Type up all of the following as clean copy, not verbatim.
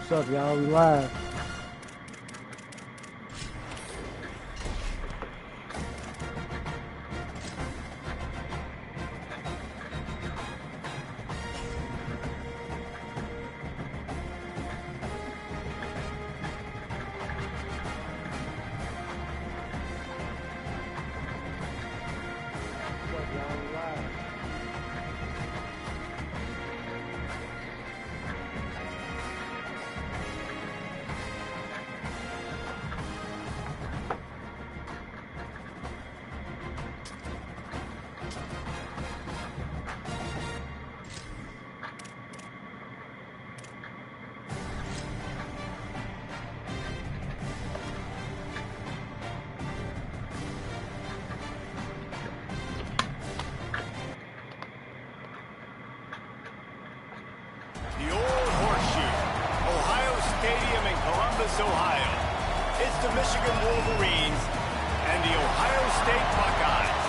What's up, y'all? We live. Ohio. It's the Michigan Wolverines and the Ohio State Buckeyes.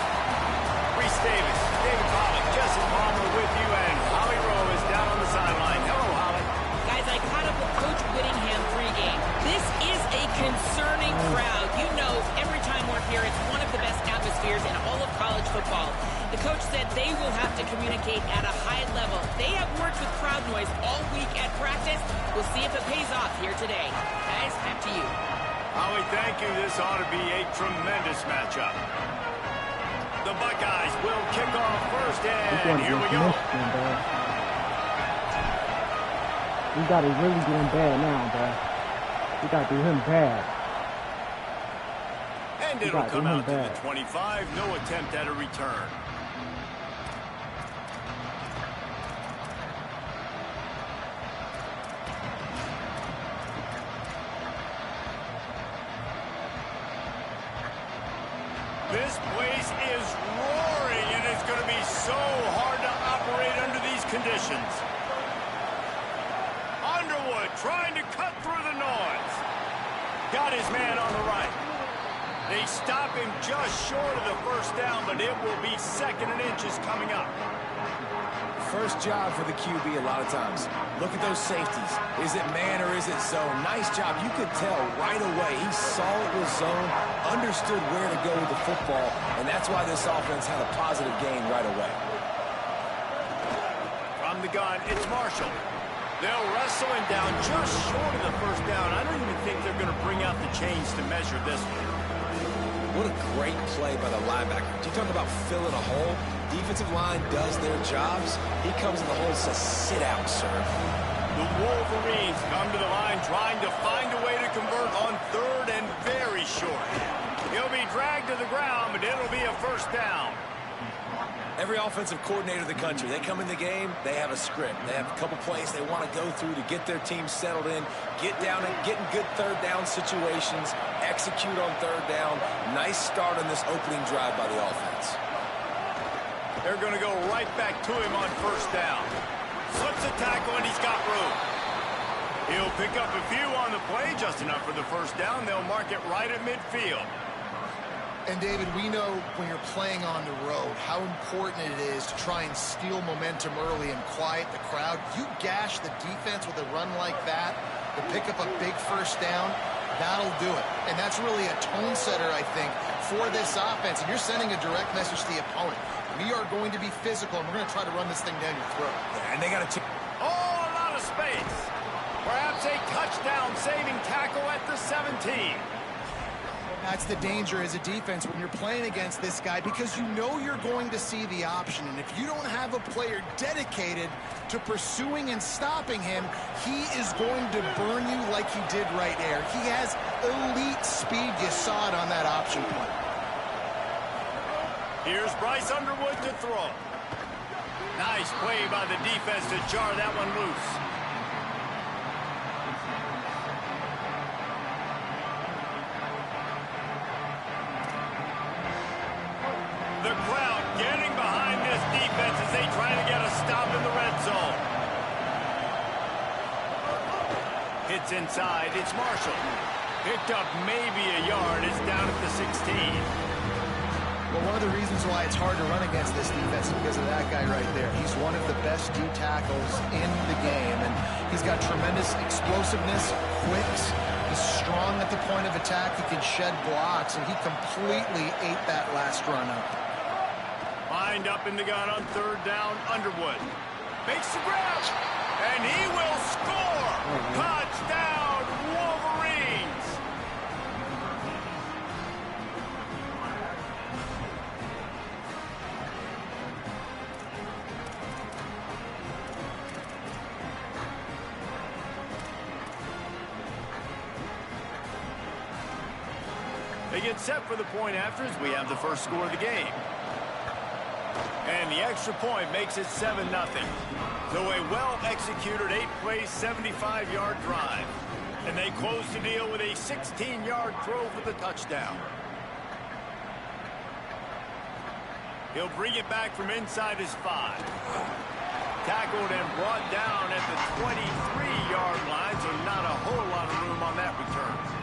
Reese Davis, David Pollock, Jesse Palmer with you, and Holly Rowe is down on the sideline. Hello, Holly. Guys, I caught up with Coach Whittingham pregame. This is a concerning crowd. You know, every time we're here, it's one of the best atmospheres in all of college football. The coach said they will have to communicate at a high level. They have worked with crowd noise all week at practice. We'll see if it pays off here today. Guys, back to you. Howie, thank you. This ought to be a tremendous matchup. The Buckeyes will kick off first, and here we go. We got to really do him bad now, bro. We got to do him bad. And it'll come out to the 25. No attempt at a return. This place is roaring, and it's going to be so hard to operate under these conditions. Underwood trying to cut through the noise. Got his man on the right. They stop him just short of the first down, but it will be second and inches coming up. First job for the QB a lot of times. Look at those safeties. Is it man or is it zone? Nice job. You could tell right away. He saw it was zone, understood where to go with the football, and that's why this offense had a positive gain right away. From the gun, it's Marshall. They'll wrestle him down just short of the first down. I don't even think they're going to bring out the chains to measure this one. What a great play by the linebacker. You talk about filling a hole. Defensive line does their jobs. He comes in the hole and says, sit out, sir. The Wolverines come to the line trying to find a way to convert on third and very short. He'll be dragged to the ground, but it'll be a first down. Every offensive coordinator in the country, they come in the game, they have a script. They have a couple plays they want to go through to get their team settled in, get down and get in good third down situations, execute on third down. Nice start on this opening drive by the offense. They're going to go right back to him on first down. Slips a tackle, and he's got room. He'll pick up a few on the play, just enough for the first down. They'll mark it right at midfield. And, David, we know when you're playing on the road how important it is to try and steal momentum early and quiet the crowd. You gash the defense with a run like that to pick up a big first down, that'll do it. And that's really a tone setter, I think, for this offense. And you're sending a direct message to the opponent. We are going to be physical, and we're going to try to run this thing down your throat. And they got to... Oh, a lot of space. Perhaps a touchdown-saving tackle at the 17. That's the danger as a defense when you're playing against this guy, because you know you're going to see the option. And if you don't have a player dedicated to pursuing and stopping him, he is going to burn you like he did right there. He has elite speed. You saw it on that option play. Here's Bryce Underwood to throw. Nice play by the defense to jar that one loose. The crowd getting behind this defense as they try to get a stop in the red zone. Hits inside. It's Marshall. Picked up maybe a yard. It's down at the 16. Well, Well, one of the reasons why it's hard to run against this defense is because of that guy right there. He's one of the best D tackles in the game, and he's got tremendous explosiveness, quicks. He's strong at the point of attack. He can shed blocks, and he completely ate that last run up. Lined up in the gun on third down, Underwood makes the grab, and he will score. Touchdown, Wolverines. They get set for the point after as we have the first score of the game. And the extra point makes it 7-0. So a well-executed 8-play, 75-yard drive. And they close the deal with a 16-yard throw for the touchdown. He'll bring it back from inside his 5. Tackled and brought down at the 23-yard line, so not a whole lot of room on that return.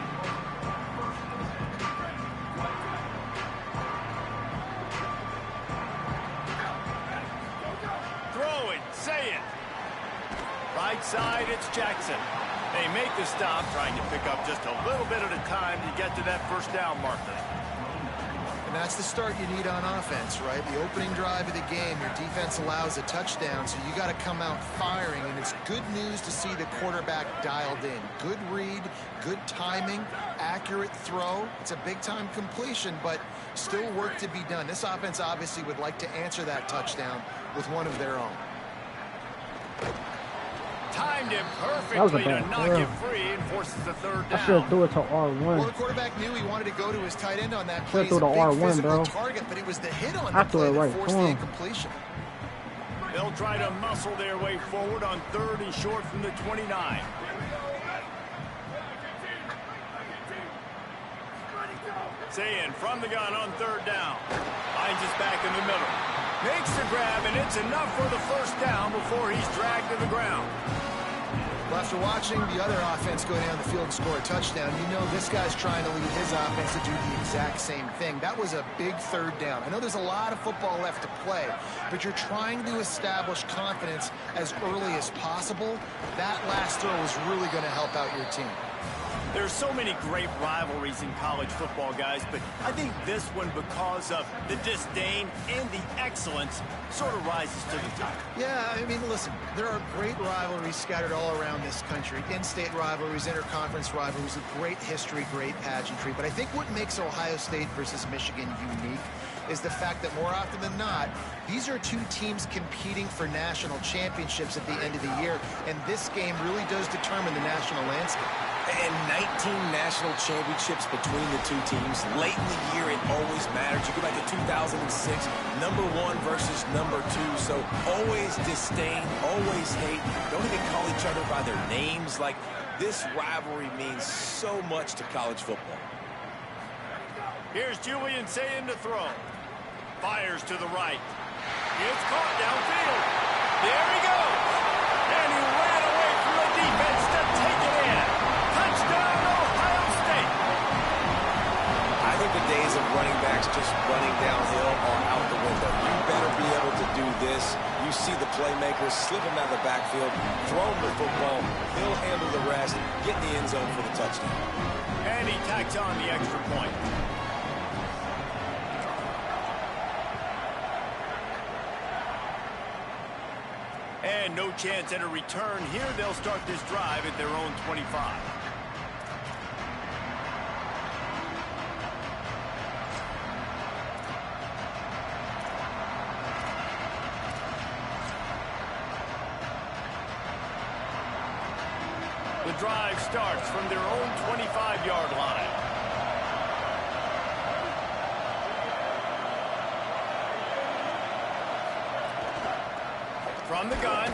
Say it. Right side, it's Jackson. They make the stop, trying to pick up just a little bit at a time to get to that first down marker. And that's the start you need on offense, right? The opening drive of the game, your defense allows a touchdown, so you got to come out firing, and it's good news to see the quarterback dialed in. Good read, good timing, accurate throw. It's a big-time completion, but still work to be done. This offense obviously would like to answer that touchdown with one of their own. Timed him perfectly to knock him free and forces the third down. I should do it to R1. Well, the quarterback knew he wanted to go to his tight end on that play. Should do the R1, bro. Target, but it was the hit on the play that forced the incompletion. They'll try to muscle their way forward on third and short from the 29. Sayin from the gun on third down. Finds his back in the middle. Makes the grab, and it's enough for the first down before he's dragged to the ground. Well, after watching the other offense go down the field and score a touchdown, you know this guy's trying to lead his offense to do the exact same thing. That was a big third down. I know there's a lot of football left to play, but you're trying to establish confidence as early as possible. That last throw is really going to help out your team. There's so many great rivalries in college football, guys, but I think this one, because of the disdain and the excellence, sort of rises to the top. Yeah, I mean, listen, there are great rivalries scattered all around this country. In-state rivalries, interconference rivalries, with great history, great pageantry. But I think what makes Ohio State versus Michigan unique is the fact that more often than not, these are two teams competing for national championships at the end of the year, and this game really does determine the national landscape. And 19 national championships between the two teams. Late in the year, it always matters. You go back to 2006, #1 versus #2. So always disdain, always hate. Don't even call each other by their names. Like, this rivalry means so much to college football. Here's Julian Sayin to throw. Fires to the right. It's caught downfield. There he goes. And he ran away from the defense to take it in. Touchdown, Ohio State. I think the days of running backs just running downhill are out the window. You better be able to do this. You see the playmakers slip him out of the backfield, throw him the football, he'll handle the rest, get in the end zone for the touchdown. And he tacks on the extra point. And no chance at a return here. They'll start this drive at their own 25. The drive starts from their own 25-yard line. From the gun.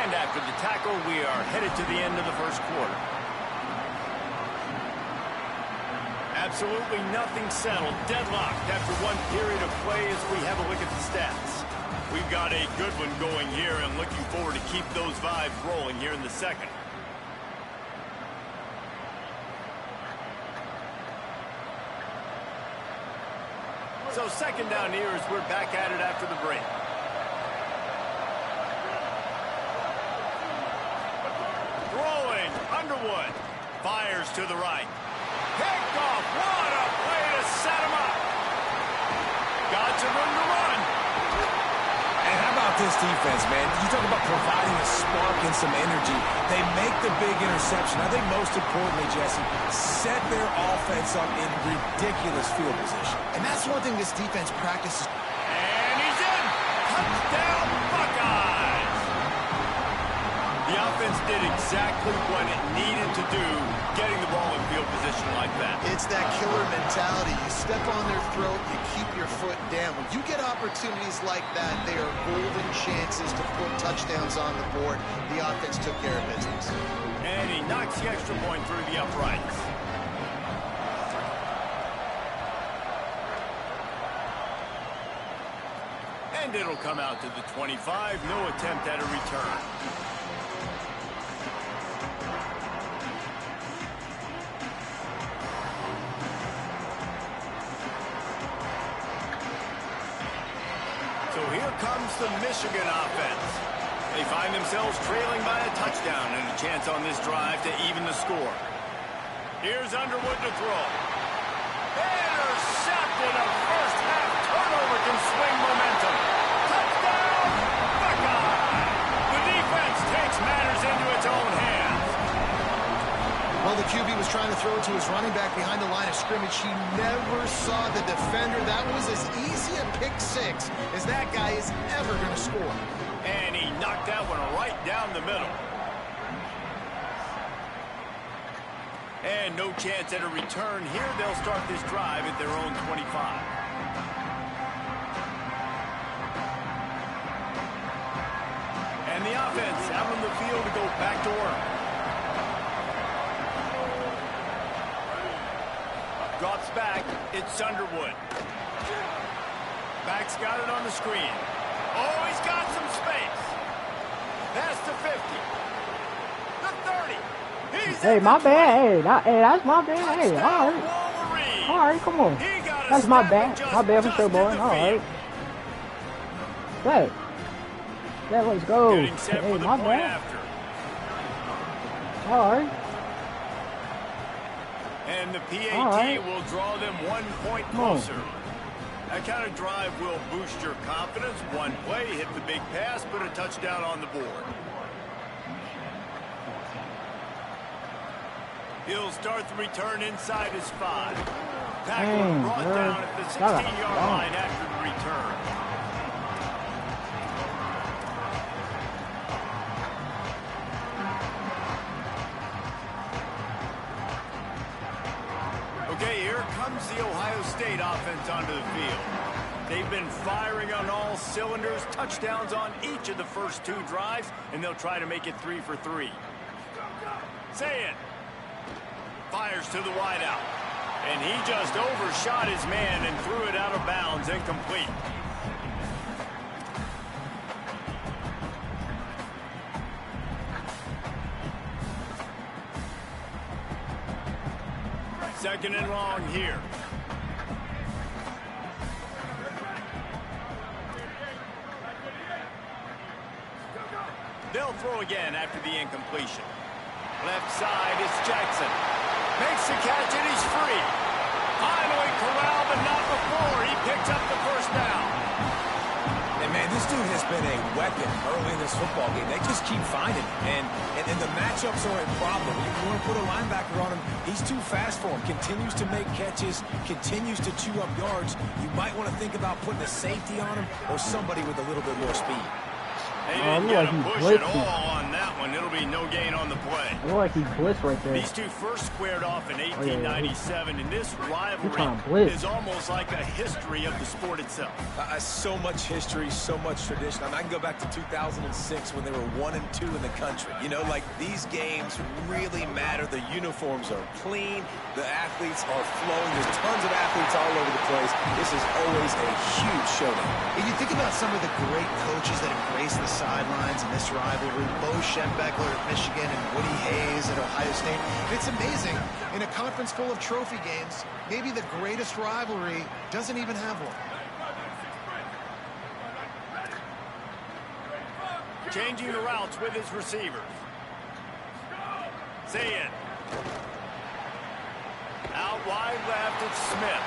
And after the tackle, we are headed to the end of the first quarter. Absolutely nothing settled. Deadlocked after one period of play as we have a look at the stats. We've got a good one going here and looking forward to keep those vibes rolling here in the second. So second down here as we're back at it after the break. Throwing, Underwood. Fires to the right. Picked off. What a way to set him up. Got some room to run. And how about this defense, man? You talk about providing a spark and some energy. They make the big interception. I think most importantly, Jesse, set their offense up in ridiculous field position. And that's one thing this defense practices. And he's in. Touchdown, Buckeyes. The offense did exactly what it needed to do, getting the ball in field position like that. It's that killer mentality. You step on their throat, you keep your foot down. When you get opportunities like that, they are golden chances to put touchdowns on the board. The offense took care of business. And he knocks the extra point through the uprights. And it'll come out to the 25. No attempt at a return. So here comes the Michigan offense. They find themselves trailing by a touchdown and a chance on this drive to even the score. Here's Underwood to throw. Intercepted. A first half turnover can swing momentum. Touchdown, Buckeye. The defense takes matters into its own hands. Well, the QB was trying to throw it to his running back behind the line of scrimmage. He never saw the defender. That was as easy a pick six as that guy is ever going to score. And he knocked that one right down the middle. And no chance at a return here. They'll start this drive at their own 25. And the offense out on the field to go back to work. Drops back. It's Underwood. Back's got it on the screen. Oh, he's got some space. Past the 50. The 30. He's Hey, my bad. Hey, that's my bad. Hey, all right. Wolverine. All right, come on. That's my bad. My bad for sure, boy. All right. Hey. Yeah, let's go. Getting set Hey, for the my point bad. after. All right. And the PAT All right. will draw them 1 point closer. That kind of drive will boost your confidence. One play, hit the big pass, put a touchdown on the board. He'll start the return inside his 5. Tackler brought down at the 16-yard line after the return. Okay, here comes the Ohio State offense onto the field. They've been firing on all cylinders, touchdowns on each of the first 2 drives, and they'll try to make it 3 for 3. Say it. Fires to the wideout. And he just overshot his man and threw it out of bounds, incomplete. Second and long here. They'll throw again after the incompletion. Left side is Jackson. Makes the catch and he's free. Finally corralled, but not before. He picks up the first down. And man, this dude has been a weapon early in this football game. They just keep finding him. And the matchups are a problem. If you want to put a linebacker on him, he's too fast for him. Continues to make catches, continues to chew up yards. You might want to think about putting a safety on him or somebody with a little bit more speed. They didn't get a push at all on that one. It'll be no gain on the play. I look like he blitzed right there. These two first squared off in 1897, and this rivalry is almost like a history of the sport itself. So much history, so much tradition. I mean, I can go back to 2006 when they were 1 and 2 in the country. You know, like these games really matter. The uniforms are clean. The athletes are flowing. There's tons of athletes all over the place. This is always a huge showdown. And you think about some of the great coaches that embrace the sidelines in this rivalry. Bo Sheck Beckler at Michigan and Woody Hayes at Ohio State. And it's amazing, in a conference full of trophy games, maybe the greatest rivalry doesn't even have one. Changing the routes with his receivers. Say it. Out wide left, it's Smith.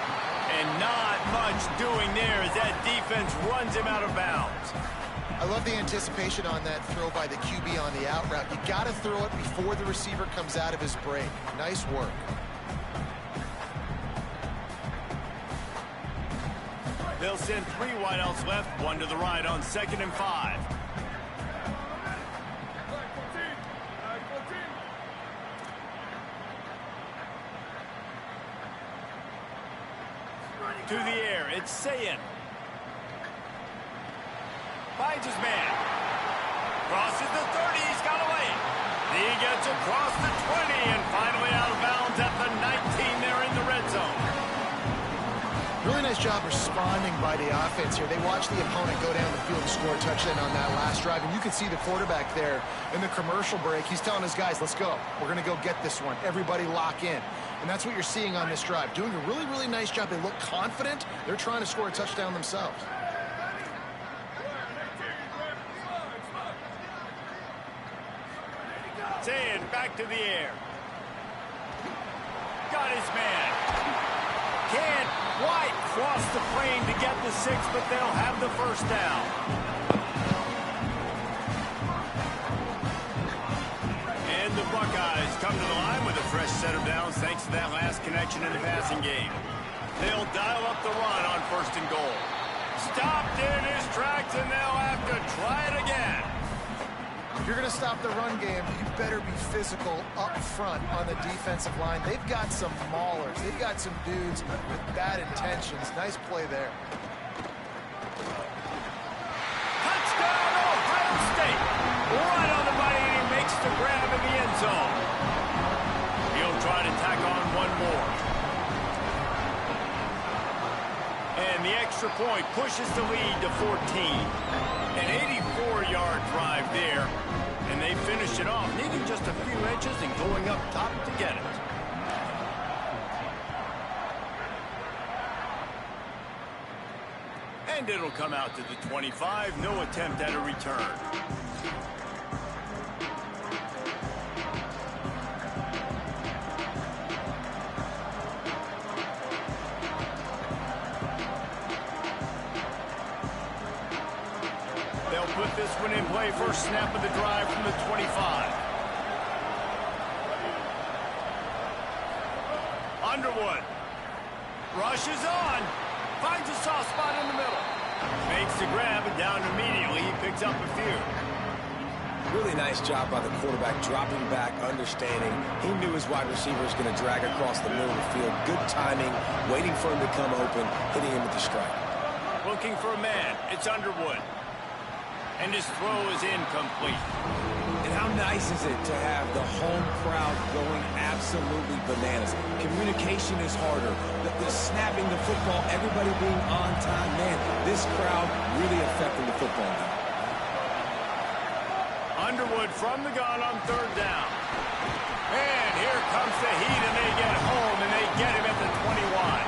And not much doing there as that defense runs him out of bounds. I love the anticipation on that throw by the QB on the out route. You got to throw it before the receiver comes out of his break. Nice work. They'll send 3 wideouts left, 1 to the right on 2nd and 5. To the air, it's Sayin. Finds his man. Crosses the 30, he's got away. He gets across the 20 and finally out of bounds at the 19 there in the red zone. Really nice job responding by the offense here. They watched the opponent go down the field and score a touchdown on that last drive. And you can see the quarterback there in the commercial break. He's telling his guys, let's go. We're going to go get this one. Everybody lock in. And that's what you're seeing on this drive. Doing a really, really nice job. They look confident. They're trying to score a touchdown themselves. Sayin back to the air. Got his man. Can't quite cross the plane to get the 6, but they'll have the first down. And the Buckeyes come to the line with a fresh set of downs thanks to that last connection in the passing game. They'll dial up the run on 1st and goal. Stopped in his tracks, and they'll have to try it again. If you're going to stop the run game, you better be physical up front on the defensive line. They've got some maulers. They've got some dudes with bad intentions. Nice play there. Touchdown, Ohio State. Right on the money, and he makes the grab in the end zone. He'll try to tack on one more. And the extra point pushes the lead to 14. An 84-yard drive there. And they finish it off, needing just a few inches and going up top to get it. And it'll come out to the 25. No attempt at a return. They'll put this one in play. First snap of the drive from the 25. Underwood rushes on, finds a soft spot in the middle, makes the grab and down immediately. He picks up a few. Really nice job by the quarterback, dropping back, understanding. He knew his wide receiver was going to drag across the middle of the field. Good timing, waiting for him to come open, hitting him with the strike. Looking for a man. It's Underwood. And his throw is incomplete. And how nice is it to have the home crowd going absolutely bananas? Communication is harder. The snapping the football, everybody being on time. Man, this crowd really affecting the football game. Underwood from the gun on 3rd down. And here comes the heat, and they get home, and they get him at the 21.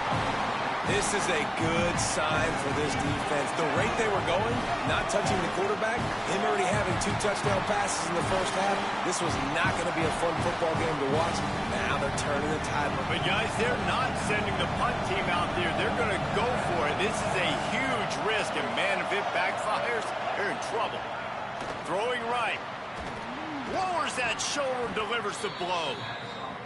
This is a good sign for this defense. The rate they were going, not touching the quarterback, him already having 2 touchdown passes in the first half, this was not going to be a fun football game to watch. Now they're turning the tide. But guys, they're not sending the punt team out there. They're going to go for it. This is a huge risk, and man, if it backfires, they're in trouble. Throwing right. Lowers that shoulder, delivers the blow.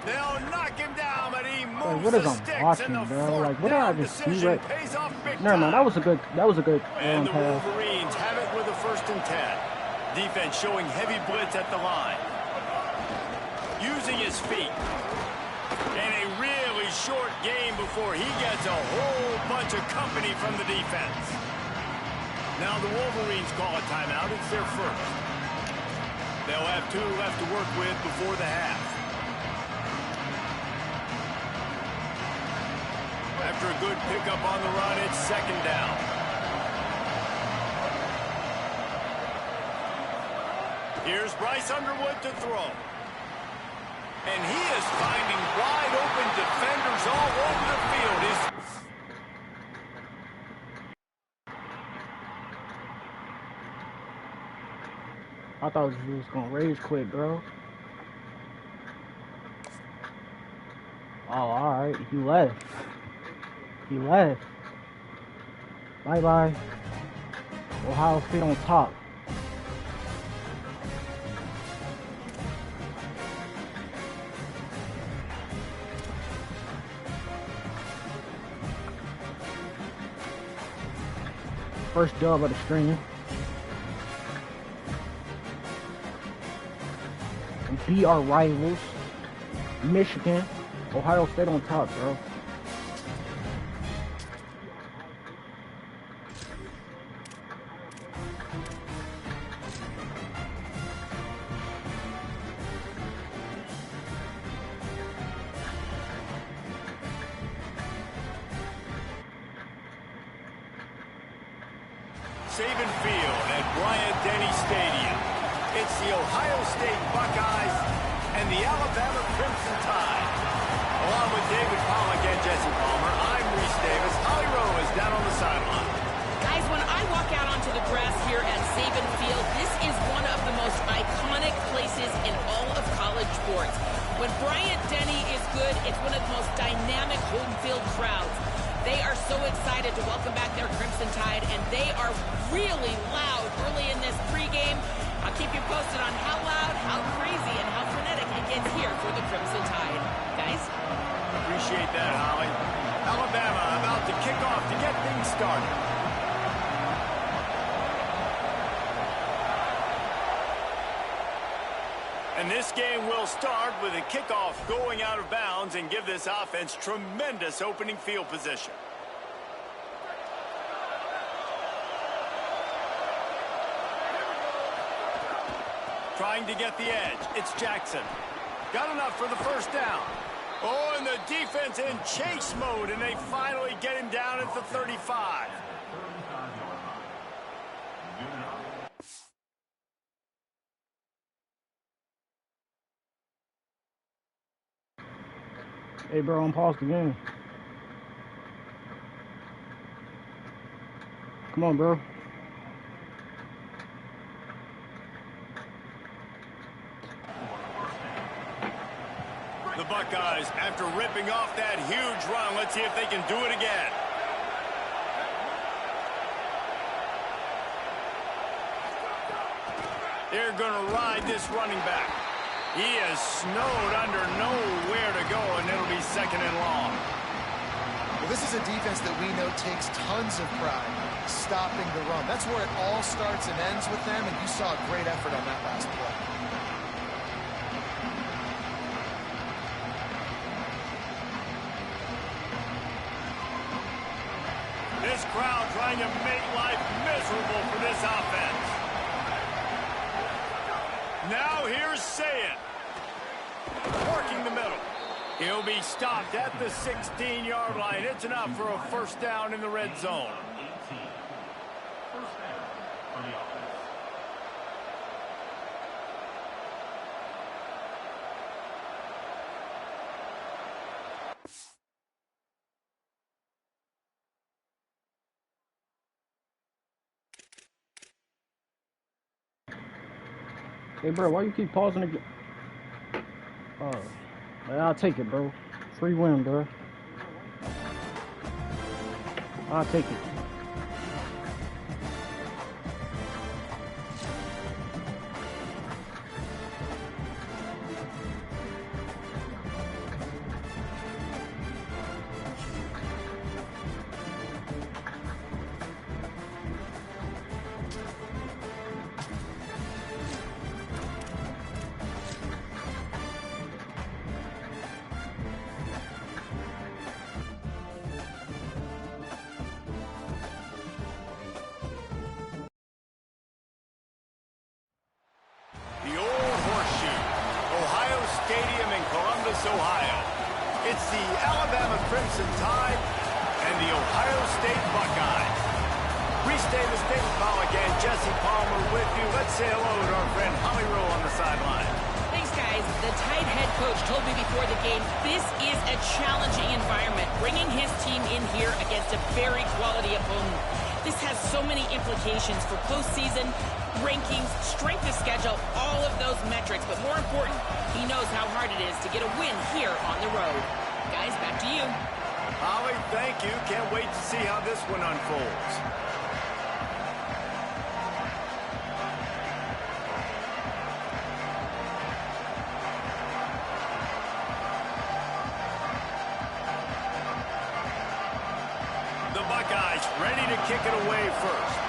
They'll knock him down, but he moves what is the I'm sticks, watching, and the bro? Like, what did I just see? decision Right? pays off big Never mind. time. That was a good And the pass. Wolverines have it with a 1st and 10. Defense showing heavy blitz at the line. Using his feet. And a really short game before he gets a whole bunch of company from the defense. Now the Wolverines call a timeout. It's their first. They'll have 2 left to work with before the half. After a good pickup on the run, it's 2nd down. Here's Bryce Underwood to throw. And he is finding wide open defenders all over the field. I thought he was going to rage quit, bro. Oh, alright. He left. He left. Bye-bye. Ohio State on top. First dub of the string. And beat our rivals. Michigan. Ohio State on top, bro. Saban Field at Bryant-Denny Stadium. It's the Ohio State Buckeyes and the Alabama Crimson Tide. Along with David Pollack and Jesse Palmer, I'm Reese Davis. Holly Rowe is down on the sideline. Guys, when I walk out onto the grass here at Saban Field, this is one of the most iconic places in all of college sports. When Bryant-Denny is good, it's one of the most dynamic home field crowds. They are so excited to welcome back their Crimson Tide, and they are really loud early in this pregame. I'll keep you posted on how loud, how crazy, and how frenetic it gets here for the Crimson Tide. Guys? Appreciate that, Holly. Alabama about to kick off to get things started. And this game will start with a kickoff going out of bounds and give this offense tremendous opening field position. Trying to get the edge. It's Jackson. Got enough for the first down. Oh, and the defense in chase mode, and they finally get him down at the 35. Hey, bro, I'm paused the game. Come on, bro. The Buckeyes, after ripping off that huge run, let's see if they can do it again. They're going to ride this running back. He is snowed under, nowhere to go, and it'll be second and long. Well, this is a defense that we know takes tons of pride stopping the run. That's where it all starts and ends with them, and you saw a great effort on that last play. This crowd trying to make life miserable for this offense. Now here's Sayet. Working the middle. He'll be stopped at the 16-yard line. It's enough for a first down in the red zone. Hey, bro, why you keep pausing again? I'll take it, bro. Free win, bro. I'll take it. Ohio. It's the Alabama Crimson Tide and the Ohio State Buckeyes. Reese Davis, David Pollack, and Jesse Palmer with you. Let's say hello to our friend Holly Rowe on the sideline. Thanks, guys. The tight head coach told me before the game, this is a challenging environment, bringing his team in here against a very quality opponent. This has so many implications for postseason, rankings, strength of schedule, all of those metrics. But more important, he knows how hard it is to get a win here on the road. Guys, back to you. Holly, thank you. Can't wait to see how this one unfolds. The Buckeyes ready to kick it away first.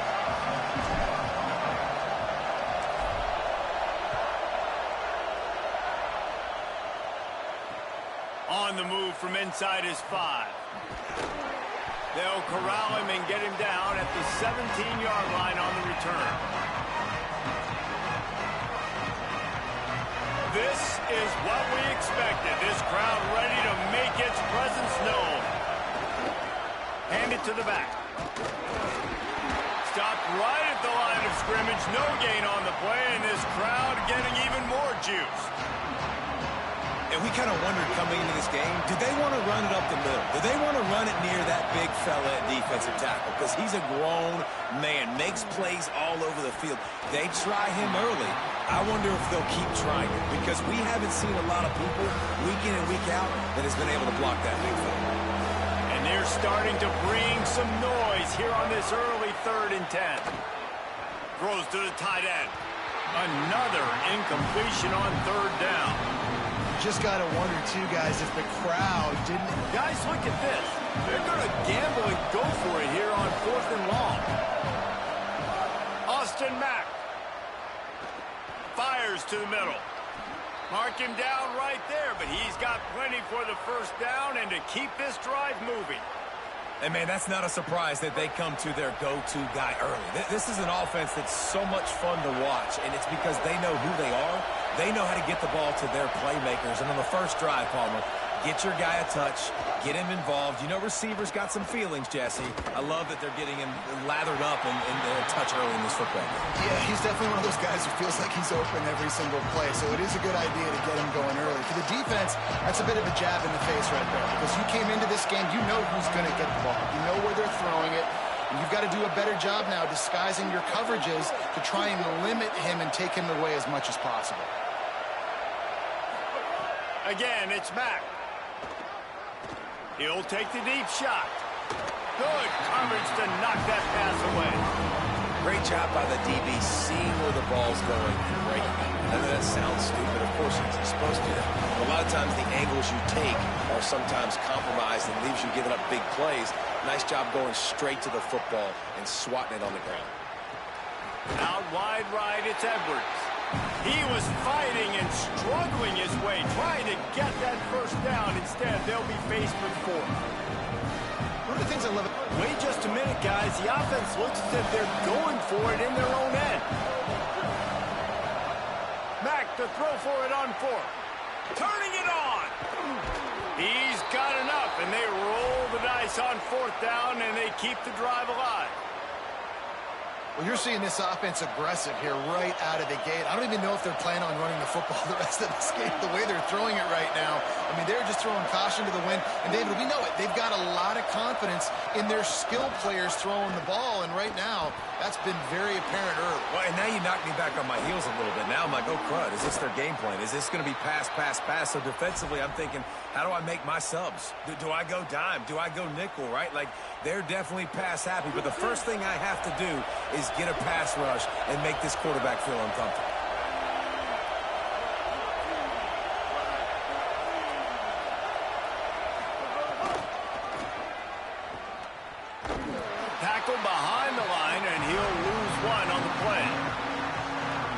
On the move from inside his 5. They'll corral him and get him down at the 17-yard line on the return. This is what we expected. This crowd ready to make its presence known. Hand it to the back. Stopped right at the line of scrimmage. No gain on the play, and this crowd getting even more juice. And we kind of wondered coming into this game, do they want to run it up the middle? Do they want to run it near that big fella at defensive tackle? Because he's a grown man, makes plays all over the field. They try him early. I wonder if they'll keep trying it, because we haven't seen a lot of people week in and week out that has been able to block that big fella. And they're starting to bring some noise here on this early 3rd and 10. Throws to the tight end. Another incompletion on 3rd down. Just got to wonder, too, guys, if the crowd didn't... Guys, look at this. They're going to gamble and go for it here on 4th and long. Austin Mack fires to the middle. Mark him down right there, but he's got plenty for the 1st down and to keep this drive moving. And, man, that's not a surprise that they come to their go-to guy early. This is an offense that's so much fun to watch, and it's because they know who they are. They know how to get the ball to their playmakers. And on the first drive, Palmer, get your guy a touch, get him involved. You know receivers got some feelings, Jesse. I love that they're getting him lathered up and a touch early in this football game. Yeah, he's definitely one of those guys who feels like he's open every single play, so it is a good idea to get him going early. For the defense, that's a bit of a jab in the face right there, because you came into this game, you know who's going to get the ball. You know where they're throwing it. And you've got to do a better job now disguising your coverages to try and limit him and take him away as much as possible. Again, it's Mack. He'll take the deep shot. Good coverage to knock that pass away. Great job by the DB seeing where the ball's going and breaking it. I know that sounds stupid. Of course, it's supposed to. But a lot of times the angles you take are sometimes compromised and leaves you giving up big plays. Nice job going straight to the football and swatting it on the ground. Out wide right, it's Edwards. He was fighting and struggling his way, trying to get that 1st down. Instead, they'll be faced with 4th. One of the things I love... Wait just a minute, guys. The offense looks as if they're going for it in their own end. Mack to throw for it on 4th. Turning it on. He's got enough, and they roll the dice on 4th down, and they keep the drive alive. Well, you're seeing this offense aggressive here right out of the gate. I don't even know if they're planning on running the football the rest of this game, the way they're throwing it right now. I mean, they're just throwing caution to the wind. And, David, we know it. They've got a lot of confidence in their skill players throwing the ball. And right now, that's been very apparent early. Well, and now you knocked me back on my heels a little bit. Now I'm like, oh, crud. Is this their game plan? Is this going to be pass, pass, pass? So defensively, I'm thinking, how do I make my subs? Do I go dime? Do I go nickel, right? Like, they're definitely pass happy. But the first thing I have to do is get a pass rush and make this quarterback feel uncomfortable. Tackle behind the line, and he'll lose 1 on the play.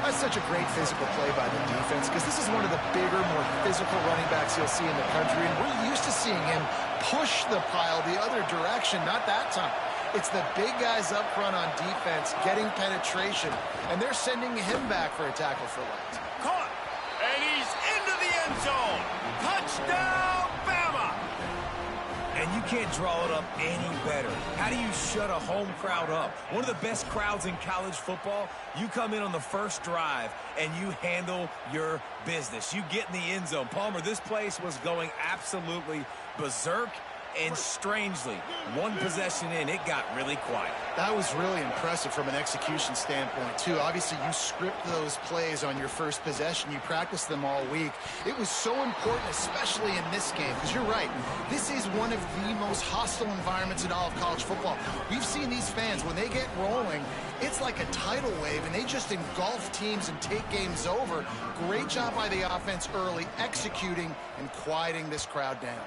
That's such a great physical play by the defense, because this is one of the bigger, more physical running backs you'll see in the country, and we're used to seeing him push the pile the other direction. Not that time. It's the big guys up front on defense getting penetration, and they're sending him back for a tackle for loss. Caught, and he's into the end zone. Touchdown, Bama! And you can't draw it up any better. How do you shut a home crowd up? One of the best crowds in college football. You come in on the first drive, and you handle your business. You get in the end zone. Palmer, this place was going absolutely berserk. And strangely, one possession in, it got really quiet. That was really impressive from an execution standpoint, too. Obviously, you script those plays on your first possession. You practice them all week. It was so important, especially in this game, because you're right. This is one of the most hostile environments in all of college football. We've seen these fans, when they get rolling, it's like a tidal wave, and they just engulf teams and take games over. Great job by the offense early, executing and quieting this crowd down.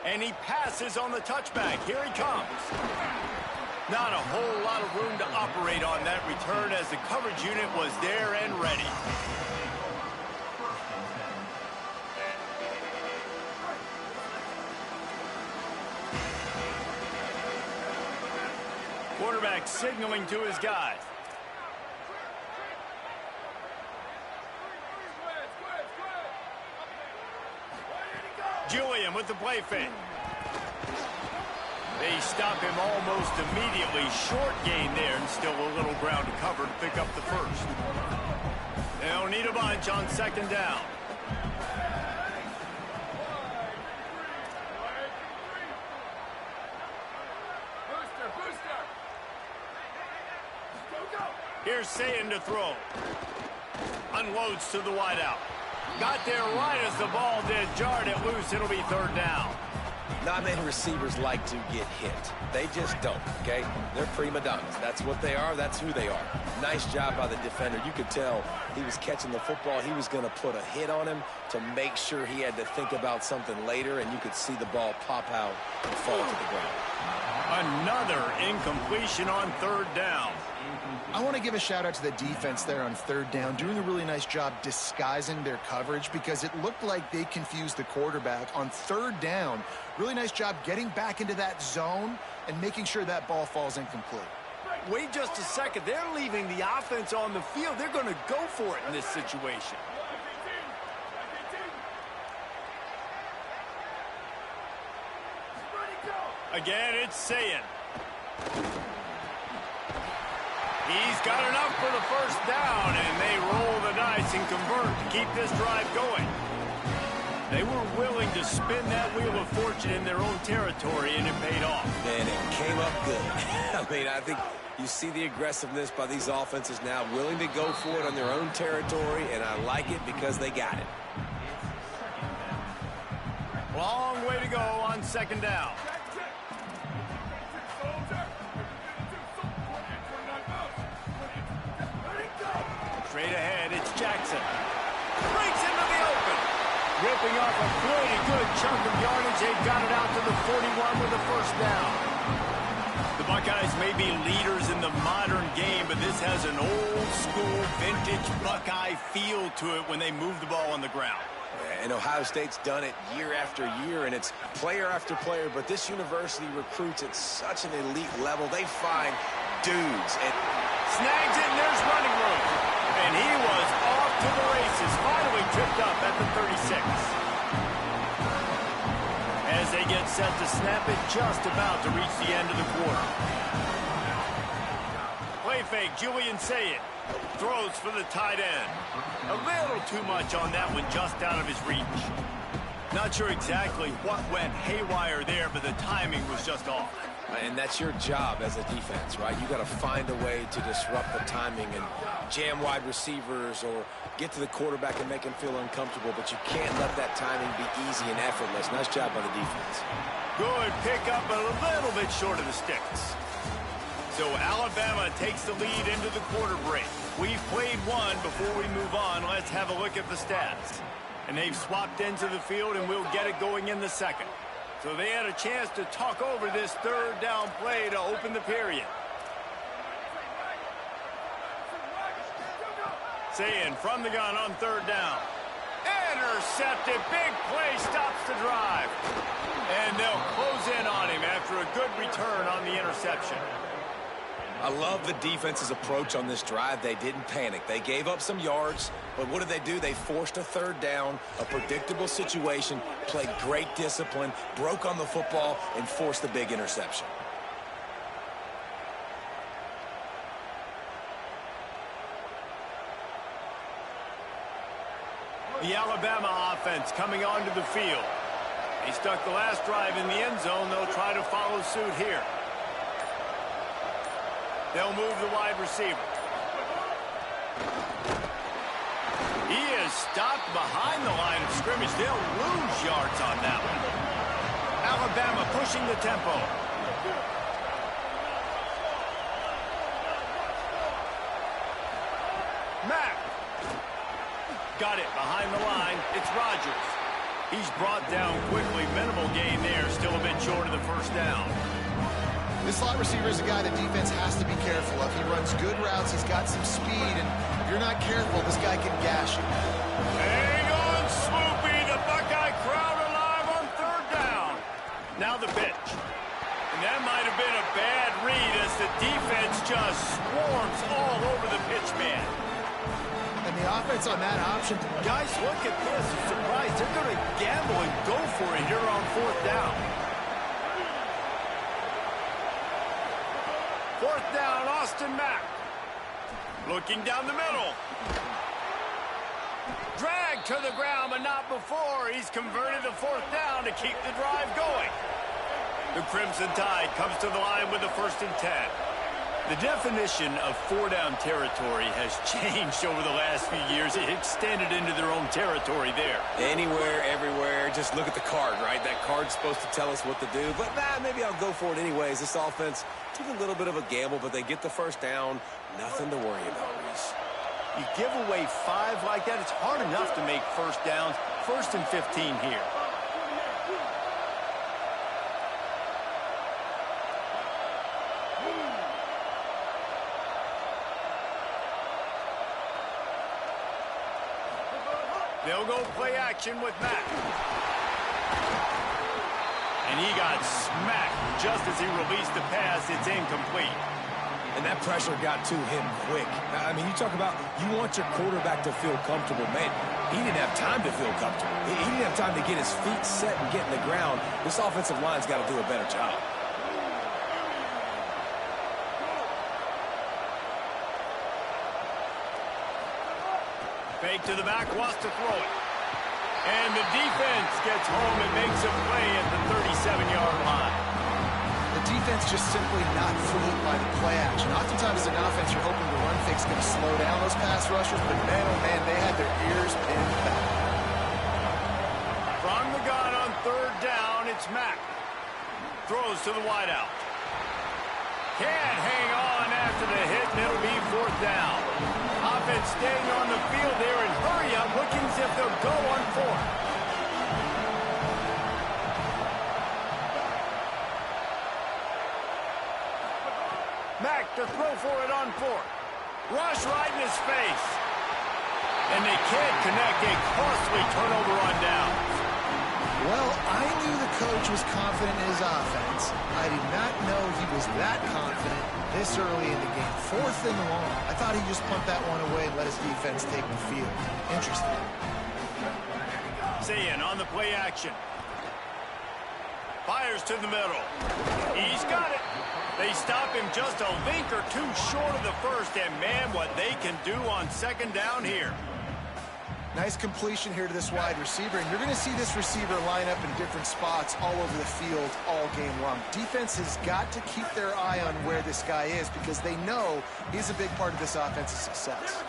And he passes on the touchback. Here he comes. Not a whole lot of room to operate on that return as the coverage unit was there and ready. Quarterback signaling to his guys. Julian with the play fake. They stop him almost immediately. Short gain there and still a little ground to cover to pick up the first. They'll need a bunch on second down. Here's Sayin to throw. Unloads to the wideout. Got there right as the ball did. Jarred it loose. It'll be third down. Not many receivers like to get hit. They just don't, okay? They're prima donnas. That's what they are. That's who they are. Nice job by the defender. You could tell he was catching the football. He was going to put a hit on him to make sure he had to think about something later, and you could see the ball pop out and fall to the ground. Another incompletion on third down. I want to give a shout out to the defense there on third down, doing a really nice job disguising their coverage because it looked like they confused the quarterback on third down. Really nice job getting back into that zone and making sure that ball falls incomplete. Wait just a second. They're leaving the offense on the field. They're going to go for it in this situation. Again, it's Sayin. He's got enough for the first down, and they roll the dice and convert to keep this drive going. They were willing to spin that wheel of fortune in their own territory, and it paid off. And it came up good. I mean, I think you see the aggressiveness by these offenses now, willing to go for it on their own territory, and I like it because they got it. Long way to go on second down. Straight ahead, it's Jackson. Breaks into the open. Ripping off a pretty good chunk of yardage. They've got it out to the 41 with the first down. The Buckeyes may be leaders in the modern game, but this has an old-school, vintage Buckeye feel to it when they move the ball on the ground. And Ohio State's done it year after year, and it's player after player, but this university recruits at such an elite level. They find dudes. And snags it, and there's running room. And he was off to the races, finally tripped up at the 36. As they get set to snap it, just about to reach the end of the quarter. Play fake, Julian Sayin throws for the tight end. A little too much on that one, just out of his reach. Not sure exactly what went haywire there, but the timing was just off. And that's your job as a defense, right? You got to find a way to disrupt the timing and jam wide receivers or get to the quarterback and make him feel uncomfortable, but you can't let that timing be easy and effortless. Nice job by the defense. Good pickup, but a little bit short of the sticks. So Alabama takes the lead into the quarter break. We've played one. Before we move on, let's have a look at the stats. And they've swapped into the field, and we'll get it going in the second. So they had a chance to talk over this third down play to open the period. Sayin from the gun on third down. Intercepted. Big play stops the drive. And they'll close in on him after a good return on the interception. I love the defense's approach on this drive. They didn't panic. They gave up some yards, but what did they do? They forced a third down, a predictable situation, played great discipline, broke on the football, and forced the big interception. The Alabama offense coming onto the field. They stuck the last drive in the end zone. They'll try to follow suit here. They'll move the wide receiver. He is stopped behind the line of scrimmage. They'll lose yards on that one. Alabama pushing the tempo. Mack. Got it behind the line. It's Rodgers. He's brought down quickly. Minimal gain there. Still a bit short of the first down. This slot receiver is a guy the defense has to be careful of. He runs good routes. He's got some speed, and if you're not careful, this guy can gash you. Hang on, Swoopy. The Buckeye crowd alive on third down. Now the pitch. And that might have been a bad read as the defense just swarms all over the pitch man. And the offense on that option. Guys, look at this. I'm surprised. They're going to gamble and go for it here on fourth down. Fourth down, Austin Mack. Looking down the middle. Drag to the ground, but not before. He's converted the fourth down to keep the drive going. The Crimson Tide comes to the line with the 1st and 10. The definition of four-down territory has changed over the last few years. It extended into their own territory there. Anywhere, everywhere, just look at the card, right? That card's supposed to tell us what to do, but maybe I'll go for it anyways. This offense took a little bit of a gamble, but they get the first down. Nothing to worry about, Reese. You give away 5 like that, it's hard enough to make first downs. 1st and 15 here. They'll go play action with Mack. And he got smacked just as he released the pass. It's incomplete. And that pressure got to him quick. I mean, you talk about you want your quarterback to feel comfortable. Man, he didn't have time to feel comfortable. He didn't have time to get his feet set and get in the ground. This offensive line's got to do a better job. Fake to the back, wants to throw it. And the defense gets home and makes a play at the 37-yard line. The defense just simply not fooled by the play action. Oftentimes as an offense, you're hoping the run fake's going to slow down those pass rushers, but man, oh man, they had their ears pinned back. From the gun on third down, it's Mack. Throws to the wideout. Can't hang on after the hit, and it'll be fourth down. Offense staying on the field there and hurry up, looking as if they'll go on fourth. Mack to throw for it on fourth. Rush right in his face. And they can't connect a costly turnover on downs. Well, I knew the coach was confident in his offense. I did not know he was that confident this early in the game. 4th and long. I thought he'd just punt that one away and let his defense take the field. Interesting. Zayn on the play action. Fires to the middle. He's got it. They stop him just a link or two short of the first, and man, what they can do on second down here. Nice completion here to this wide receiver, and you're going to see this receiver line up in different spots all over the field all game long. Defense has got to keep their eye on where this guy is because they know he's a big part of this offense's success.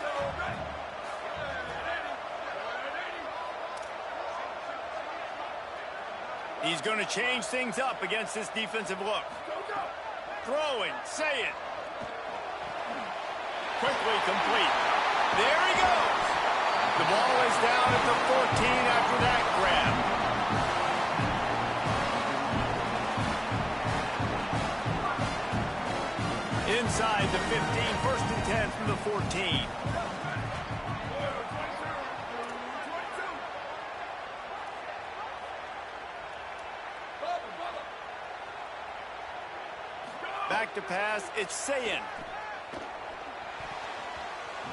He's going to change things up against this defensive look. Throwing, say it. Quickly complete. There he goes. The ball is down at the 14 after that grab. Inside the 15, 1st and 10 from the 14. Back to pass, it's Sayin.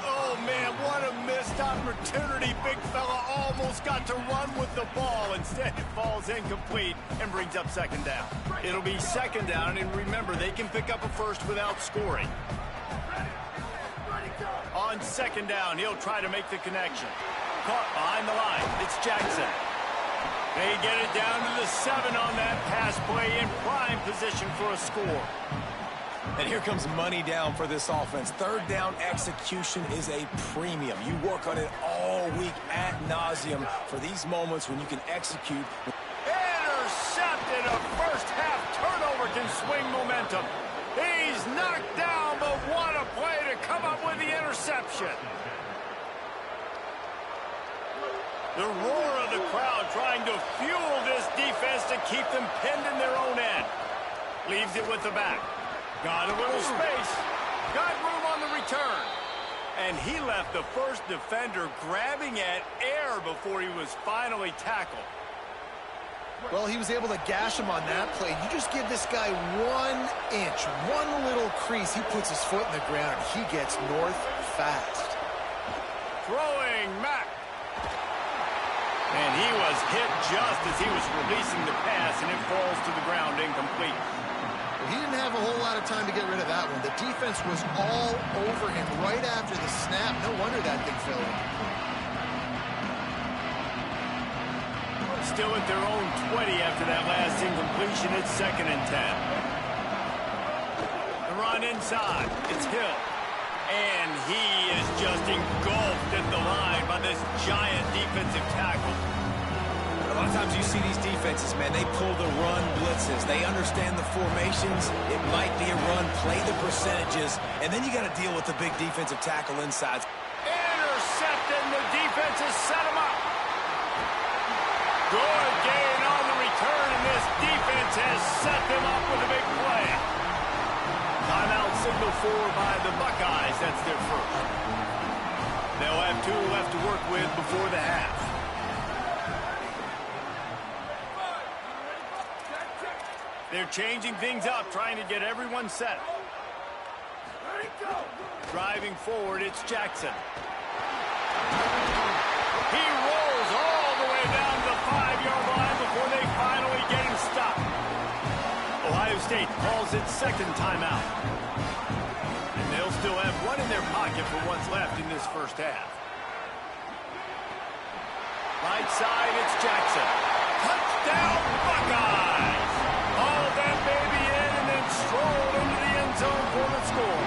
Oh, man, what a missed opportunity. Big fella almost got to run with the ball. Instead, it falls incomplete and brings up second down. It'll be second down, and remember, they can pick up a first without scoring. On second down, he'll try to make the connection. Caught behind the line. It's Jackson. They get it down to the 7 on that pass play in prime position for a score. And here comes money down for this offense. Third down execution is a premium. You work on it all week ad nauseum for these moments when you can execute. Intercepted. A first half turnover can swing momentum. He's knocked down, but what a play to come up with the interception. The roar of the crowd trying to fuel this defense to keep them pinned in their own end. Leaves it with the back. Got a little space. Got room on the return. And he left the first defender grabbing at air before he was finally tackled. Well, he was able to gash him on that play. You just give this guy 1 inch, one little crease. He puts his foot in the ground, and he gets north fast. Throwing Mack. And he was hit just as he was releasing the pass, and it falls to the ground incomplete. He didn't have a whole lot of time to get rid of that one. The defense was all over him right after the snap. No wonder that thing fell in. Still at their own 20 after that last incompletion. It's 2nd and 10. The run inside. It's Hill. And he is just engulfed at the line by this giant defensive tackle. A lot of times you see these defenses, man, they pull the run blitzes. They understand the formations. It might be a run, play the percentages, and then you got to deal with the big defensive tackle inside. Intercepted, the defense has set him up. Good gain on the return, and this defense has set them up with a big play. Timeout signal for by the Buckeyes. That's their first. They'll have 2 left to work with before the half. They're changing things up, trying to get everyone set. Driving forward, it's Jackson. He rolls all the way down to the 5-yard line before they finally get him stopped. Ohio State calls its second timeout. And they'll still have one in their pocket for what's left in this first half. Right side, it's Jackson. Touchdown, Buckeyes! Haul that baby in and then stroll into the end zone for the score.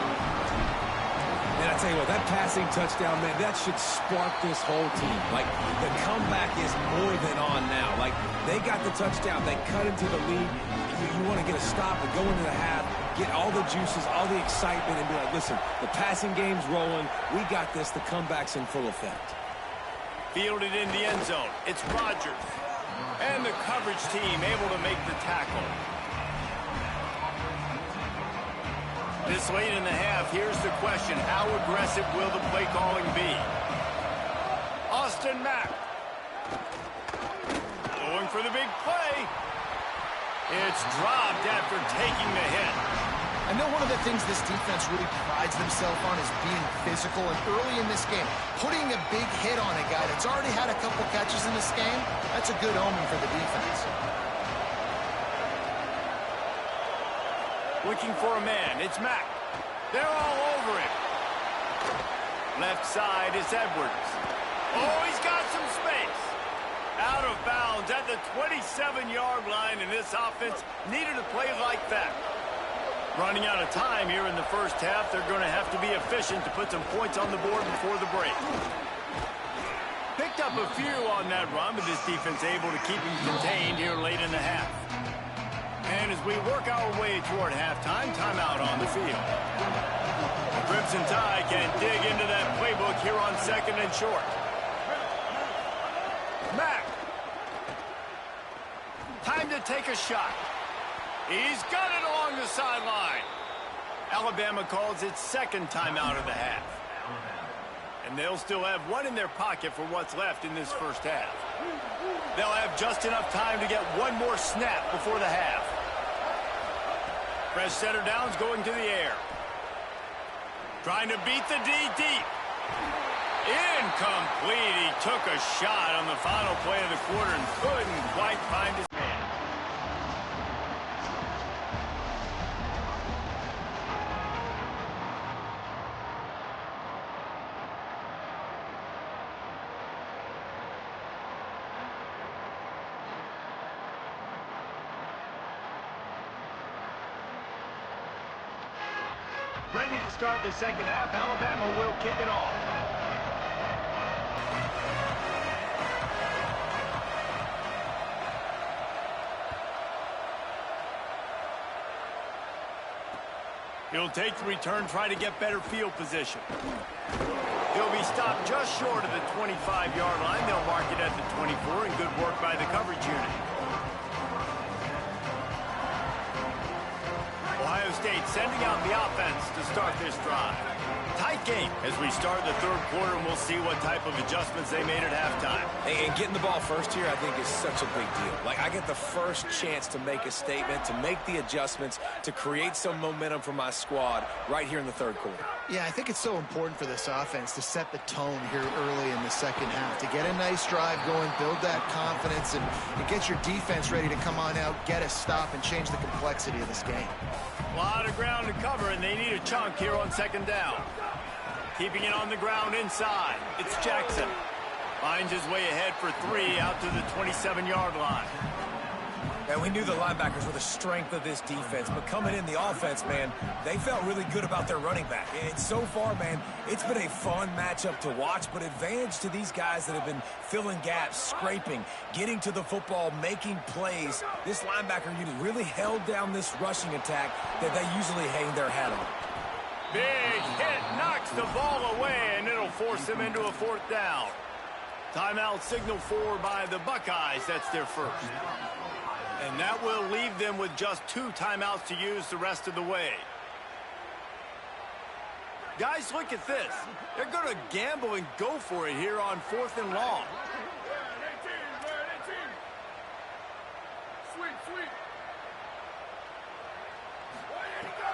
And I tell you what, that passing touchdown, man, that should spark this whole team. Like, the comeback is more than on now. Like, they got the touchdown. They cut into the lead. You want to get a stop and go into the half, get all the juices, all the excitement, and be like, listen, the passing game's rolling. We got this. The comeback's in full effect. Fielded in the end zone. It's Rodgers. And the coverage team able to make the tackle. This late in the half, here's the question. How aggressive will the play calling be? Austin Mack. Going for the big play. It's dropped after taking the hit. I know one of the things this defense really prides themselves on is being physical, and early in this game, putting a big hit on a guy that's already had a couple catches in this game, that's a good omen for the defense. Looking for a man, it's Mack. They're all over him. Left side is Edwards. Oh, he's got some space. Out of bounds at the 27-yard line, and this offense needed a play like that. Running out of time here in the first half. They're going to have to be efficient to put some points on the board before the break. Picked up a few on that run, but this defense able to keep him contained here late in the half. And as we work our way toward halftime, timeout on the field. Crimson Tide can dig into that playbook here on 2nd and short. Mack. Time to take a shot. He's got it along the sideline. Alabama calls its second timeout of the half. And they'll still have one in their pocket for what's left in this first half. They'll have just enough time to get one more snap before the half. Fresh center downs going to the air. Trying to beat the D deep. Incomplete. He took a shot on the final play of the quarter and couldn't quite find his man. Ready to start the second half. Alabama will kick it off. He'll take the return, try to get better field position. He'll be stopped just short of the 25-yard line. They'll mark it at the 24, and good work by the coverage unit. Ohio State sending out the offense to start this drive. Tight game as we start the third quarter, and we'll see what type of adjustments they made at halftime. And getting the ball first here, I think, is such a big deal. Like, I get the first chance to make a statement, to make the adjustments, to create some momentum for my squad right here in the third quarter. Yeah, I think it's so important for this offense to set the tone here early in the second half, to get a nice drive going, build that confidence, and get your defense ready to come on out, get a stop, and change the complexity of this game. A lot of ground to cover, and they need a chunk here on second down. Keeping it on the ground inside. It's Jackson. Finds his way ahead for 3 out to the 27-yard line. And we knew the linebackers were the strength of this defense, but coming in the offense, man, they felt really good about their running back. And so far, man, it's been a fun matchup to watch, but advantage to these guys that have been filling gaps, scraping, getting to the football, making plays. This linebacker unit really held down this rushing attack that they usually hang their hat on. Big hit, knocks the ball away, and it'll force them into a fourth down. Timeout signal for by the Buckeyes. That's their first. And that will leave them with just 2 timeouts to use the rest of the way. Guys, look at this. They're going to gamble and go for it here on 4th and long.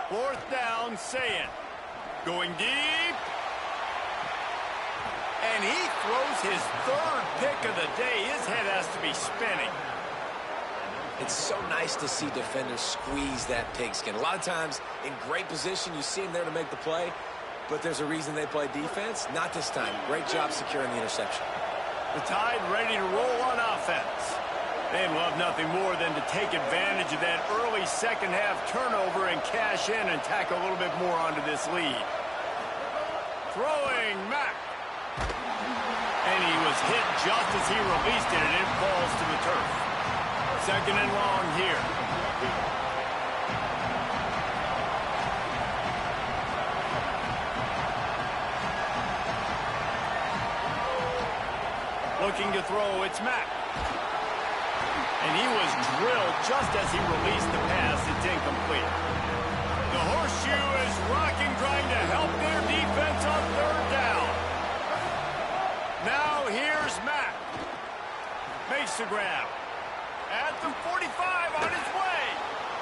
Fourth down, Saying. Going deep. And he throws his 3rd pick of the day. His head has to be spinning. It's so nice to see defenders squeeze that pigskin. A lot of times, in great position, you see them there to make the play, but there's a reason they play defense. Not this time. Great job securing the interception. The Tide ready to roll on offense. They'd love nothing more than to take advantage of that early second-half turnover and cash in and tack a little bit more onto this lead. Throwing Mack. And he was hit just as he released it, and it falls to the turf. Second and long here. Looking to throw, it's Mack. And he was drilled just as he released the pass. It's incomplete. The horseshoe is rocking, trying to help their defense on 3rd down. Now here's Mack. Makes the grab. At the 45 on his way.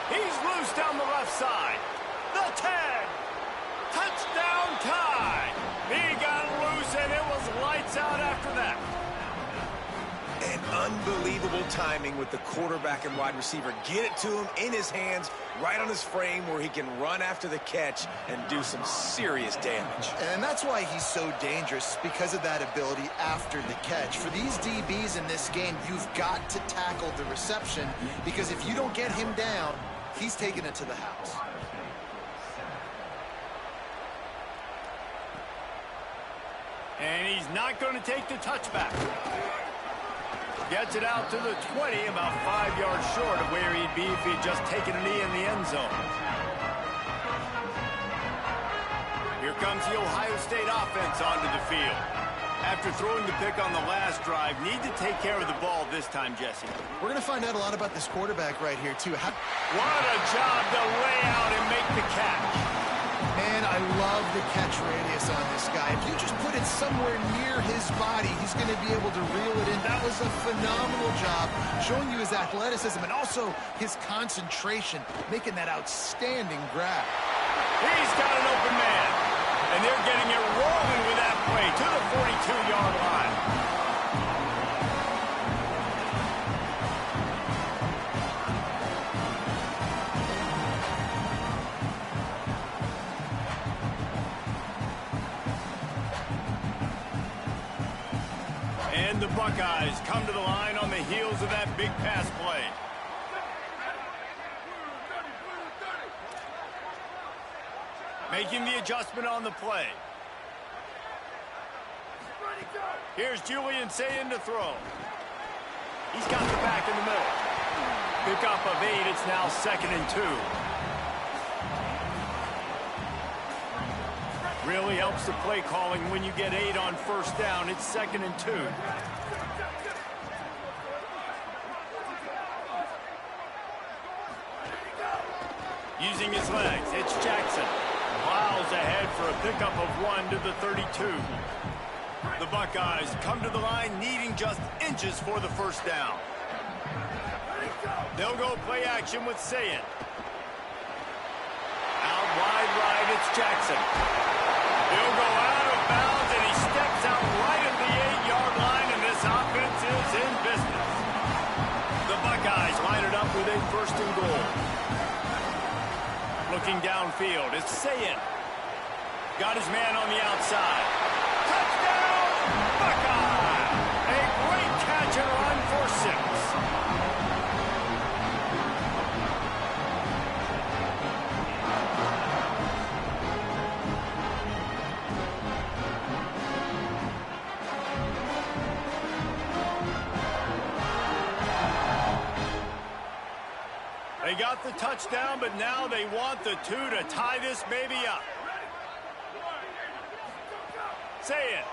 He's loose down the left side. The tag. Touchdown tie. He got loose and it was lights out after that. And unbelievable timing with the quarterback and wide receiver. Get it to him in his hands, right on his frame where he can run after the catch and do some serious damage. And that's why he's so dangerous, because of that ability after the catch. For these DBs in this game, you've got to tackle the reception, because if you don't get him down, he's taking it to the house. And he's not going to take the touchback. Gets it out to the 20, about 5 yards short of where he'd be if he'd just taken a knee in the end zone. Here comes the Ohio State offense onto the field. After throwing the pick on the last drive, need to take care of the ball this time, Jesse. We're going to find out a lot about this quarterback right here, too. What a job to lay out and make the catch. Man, I love the catch radius on this guy. If you just put it somewhere near his body, he's going to be able to reel it in. That was a phenomenal job, showing you his athleticism and also his concentration, making that outstanding grab. He's got an open man, and they're getting it rolling with that play to the 42-yard line. And the Buckeyes come to the line on the heels of that big pass play. Making the adjustment on the play. Here's Julian Sayin to throw. He's got the back in the middle. Pickup of 8. It's now 2nd and 2. Really helps the play calling when you get 8 on 1st down. It's 2nd and 2. Using his legs, it's Jackson. Miles ahead for a pickup of 1 to the 32. The Buckeyes come to the line needing just inches for the 1st down. They'll go play action with Sayin. Out wide right, it's Jackson. He'll go out of bounds, and he steps out right at the 8-yard line, and this offense is in business. The Buckeyes line it up with a 1st and goal. Looking downfield, it's Sayin. Got his man on the outside. Touchdown, Buckeye! A great catch and run for 6. They got the touchdown, but now they want the 2 to tie this baby up. Sayin.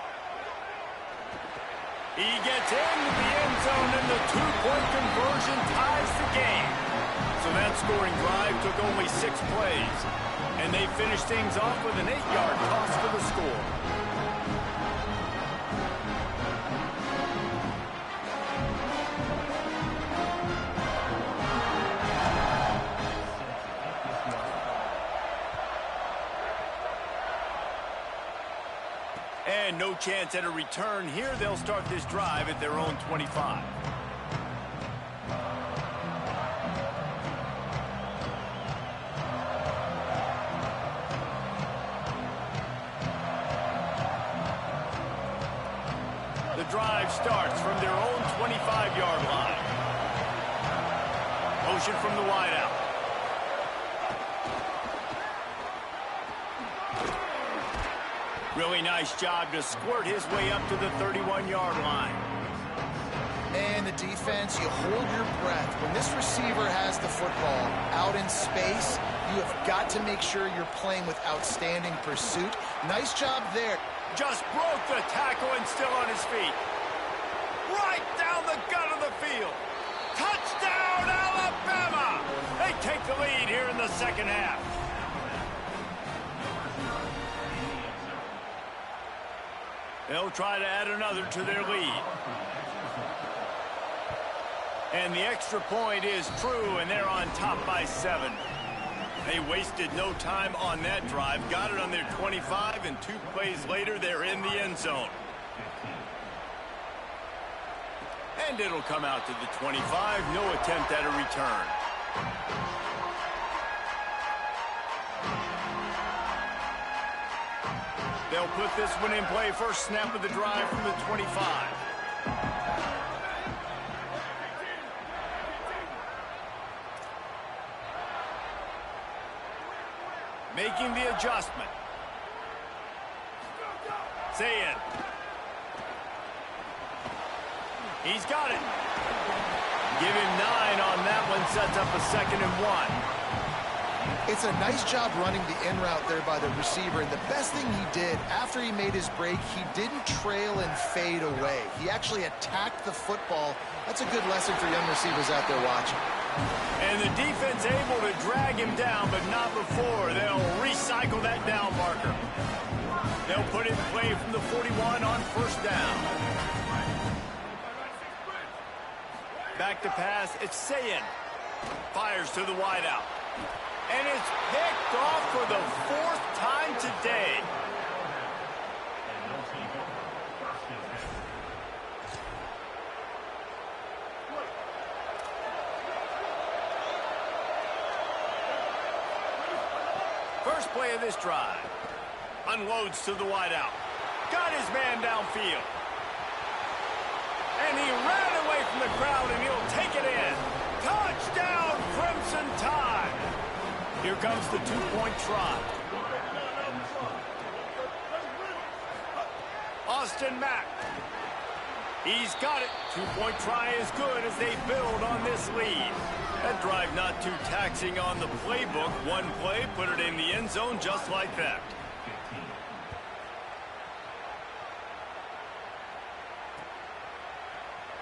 He gets into the end zone, and the 2-point conversion ties the game. So that scoring drive took only 6 plays, and they finished things off with an 8-yard toss for the score. And no chance at a return here. They'll start this drive at their own 25. The drive starts from their own 25-yard line. Motion from the wideout. Really nice job to squirt his way up to the 31-yard line. And the defense, you hold your breath. When this receiver has the football out in space, you have got to make sure you're playing with outstanding pursuit. Nice job there. Just broke the tackle and still on his feet. Right down the gut of the field. Touchdown, Alabama! They take the lead here in the 2nd half. They'll try to add another to their lead. And the extra point is true, and they're on top by 7. They wasted no time on that drive. Got it on their 25, and 2 plays later, they're in the end zone. And it'll come out to the 25. No attempt at a return. They'll put this one in play. First snap of the drive from the 25. Making the adjustment. Sayin. He's got it. Give him 9 on that one. Sets up a 2nd and 1. It's a nice job running the in route there by the receiver. And the best thing he did after he made his break, he didn't trail and fade away. He actually attacked the football. That's a good lesson for young receivers out there watching. And the defense able to drag him down, but not before. They'll recycle that down marker. They'll put it in play from the 41 on first down. Back to pass, it's Sayin. Fires to the wideout. And it's picked off for the 4th time today. First play of this drive. Unloads to the wideout. Got his man downfield. And he ran away from the crowd, and he'll take it in. Touchdown, Crimson Tide. Here comes the 2-point try. Austin Mack. He's got it. 2-point try is good as they build on this lead. That drive not too taxing on the playbook. One play, put it in the end zone just like that.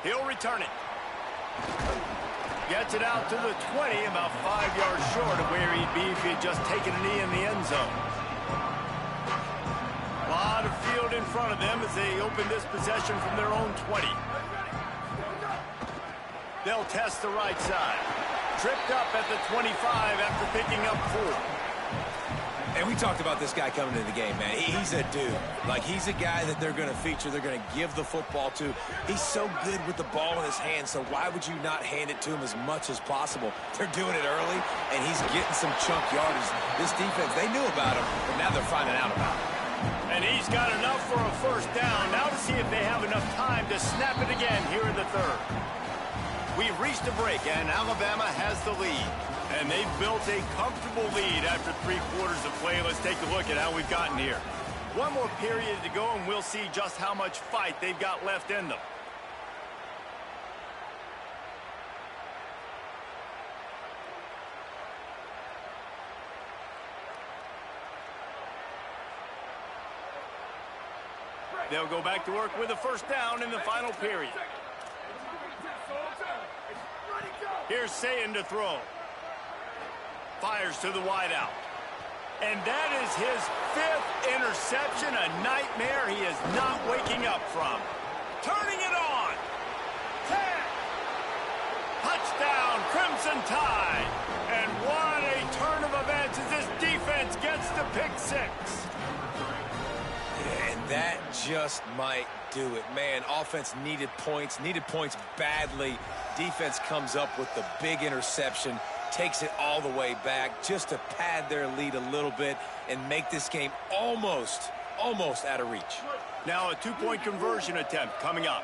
He'll return it. Gets it out to the 20, about 5 yards short of where he'd be if he had just taken a knee in the end zone. A lot of field in front of them as they open this possession from their own 20. They'll test the right side. Tripped up at the 25 after picking up 4. And we talked about this guy coming into the game, man. He's a dude. Like, he's a guy that they're going to feature, they're going to give the football to. He's so good with the ball in his hands, so why would you not hand it to him as much as possible? They're doing it early, and he's getting some chunk yardage. This defense, they knew about him, but now they're finding out about him. And he's got enough for a first down. Now to see if they have enough time to snap it again here in the 3rd. We've reached a break, and Alabama has the lead. And they've built a comfortable lead after 3 quarters of play. Let's take a look at how we've gotten here. One more period to go, and we'll see just how much fight they've got left in them. They'll go back to work with a first down in the final period. Here's Sayin to throw. Fires to the wideout. And that is his 5th interception, a nightmare he is not waking up from. Turning it on. 10. Touchdown, Crimson Tide. And what a turn of events as this defense gets the pick 6. And that just might do it. Man, offense needed points badly. Defense comes up with the big interception, takes it all the way back just to pad their lead a little bit and make this game almost out of reach. Now a 2-point conversion attempt coming up.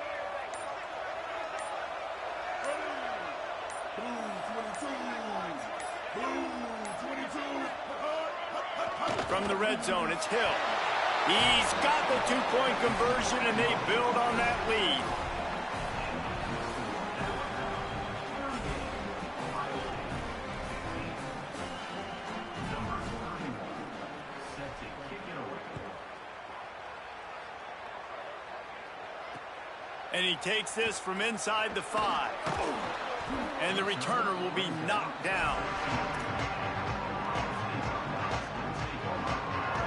From the red zone, it's Hill. He's got the 2-point conversion, and they build on that lead. And he takes this from inside the 5. And the returner will be knocked down.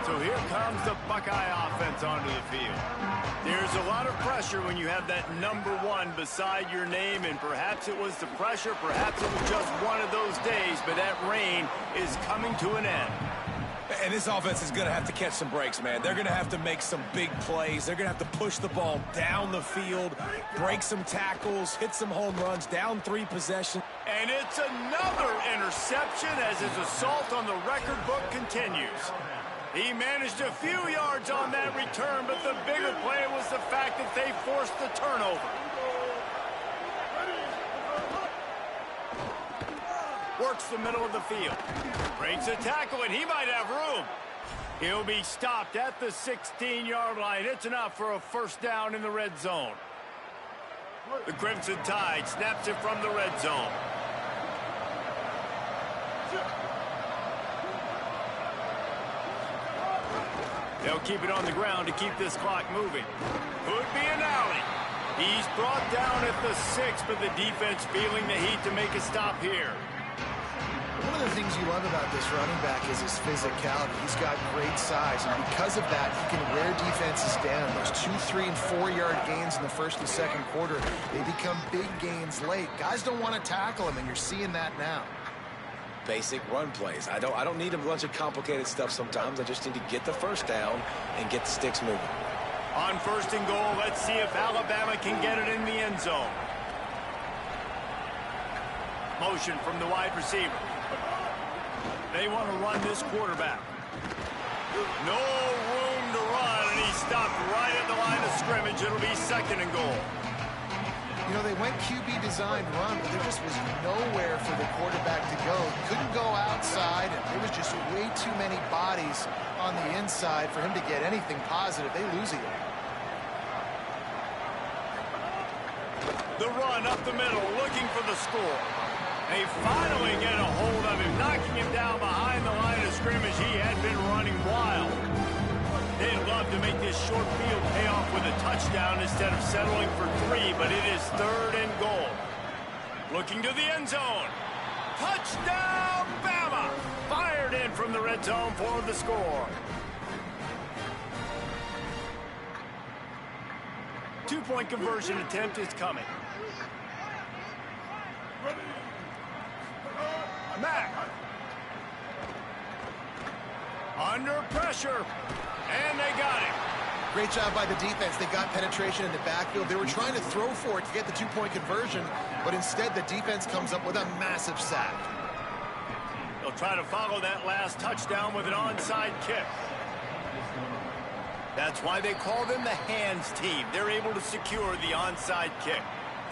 So here comes the Buckeye offense onto the field. There's a lot of pressure when you have that number 1 beside your name, and perhaps it was the pressure, perhaps it was just one of those days, but that rain is coming to an end. And this offense is going to have to catch some breaks, man. They're going to have to make some big plays. They're going to have to push the ball down the field, break some tackles, hit some home runs, down 3 possessions. And it's another interception as his assault on the record book continues. He managed a few yards on that return, but the bigger play was the fact that they forced the turnover. Works the middle of the field. Breaks a tackle, and he might have room. He'll be stopped at the 16-yard line. It's enough for a first down in the red zone. The Crimson Tide snaps it from the red zone. They'll keep it on the ground to keep this clock moving. Could be an alley. He's brought down at the 6, but the defense feeling the heat to make a stop here. One of the things you love about this running back is his physicality. He's got great size, and because of that, he can wear defenses down. Those 2, 3, and 4-yard gains in the first and second quarter, they become big gains late. Guys don't want to tackle him, and you're seeing that now. Basic run plays. I don't need a bunch of complicated stuff sometimes. I just need to get the first down and get the sticks moving. On 1st and goal, let's see if Alabama can get it in the end zone. Motion from the wide receiver. They want to run this quarterback. No room to run, and he stopped right at the line of scrimmage. It'll be 2nd and goal. You know, they went QB designed run, but there just was nowhere for the quarterback to go. Couldn't go outside, and there was just way too many bodies on the inside for him to get anything positive. They lose it. The run up the middle, looking for the score. They finally get a hold of him, knocking him down behind the line of scrimmage. He had been running wild. They'd love to make this short field pay off with a touchdown instead of settling for 3, but it is 3rd and goal. Looking to the end zone. Touchdown, Bama! Fired in from the red zone for the score. 2-point conversion attempt is coming. Mack. Under pressure. And they got him. Great job by the defense. They got penetration in the backfield. They were trying to throw for it to get the 2-point conversion, but instead the defense comes up with a massive sack. They'll try to follow that last touchdown with an onside kick. That's why they call them the hands team. They're able to secure the onside kick.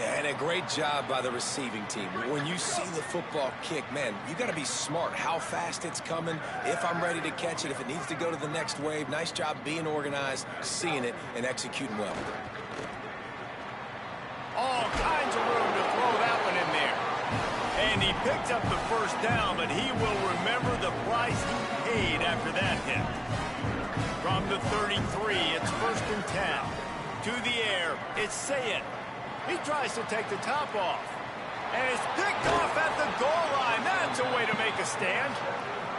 And a great job by the receiving team. When you see the football kick, man, you got to be smart how fast it's coming, if I'm ready to catch it, if it needs to go to the next wave. Nice job being organized, seeing it, and executing well. All kinds of room to throw that one in there. And he picked up the first down, but he will remember the price he paid after that hit. From the 33, it's 1st and 10. To the air, it's Sayet. He tries to take the top off. And it's picked off at the goal line. That's a way to make a stand.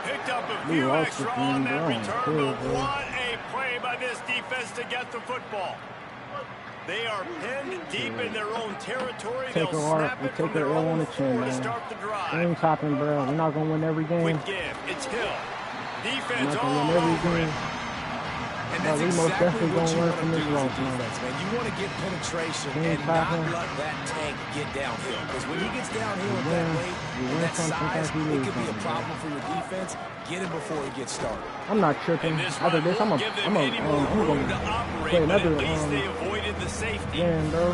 Picked up a few extra on that return, but what a play by this defense to get the football. They are pinned deep in their own territory. They'll snap it from their own 4 to start the drive. Game topping, bro. We're not going to win every game. Quick give. It's Hill. Defense all win every over game. it. And that's exactly what you want to do as a defense, man. You want to get penetration and not let that tank get downhill. Because when he gets downhill at that weight, and that size, it could be a problem for your defense. Get him before he gets started. I'm not tripping. After this, I'm going to play another game, bro.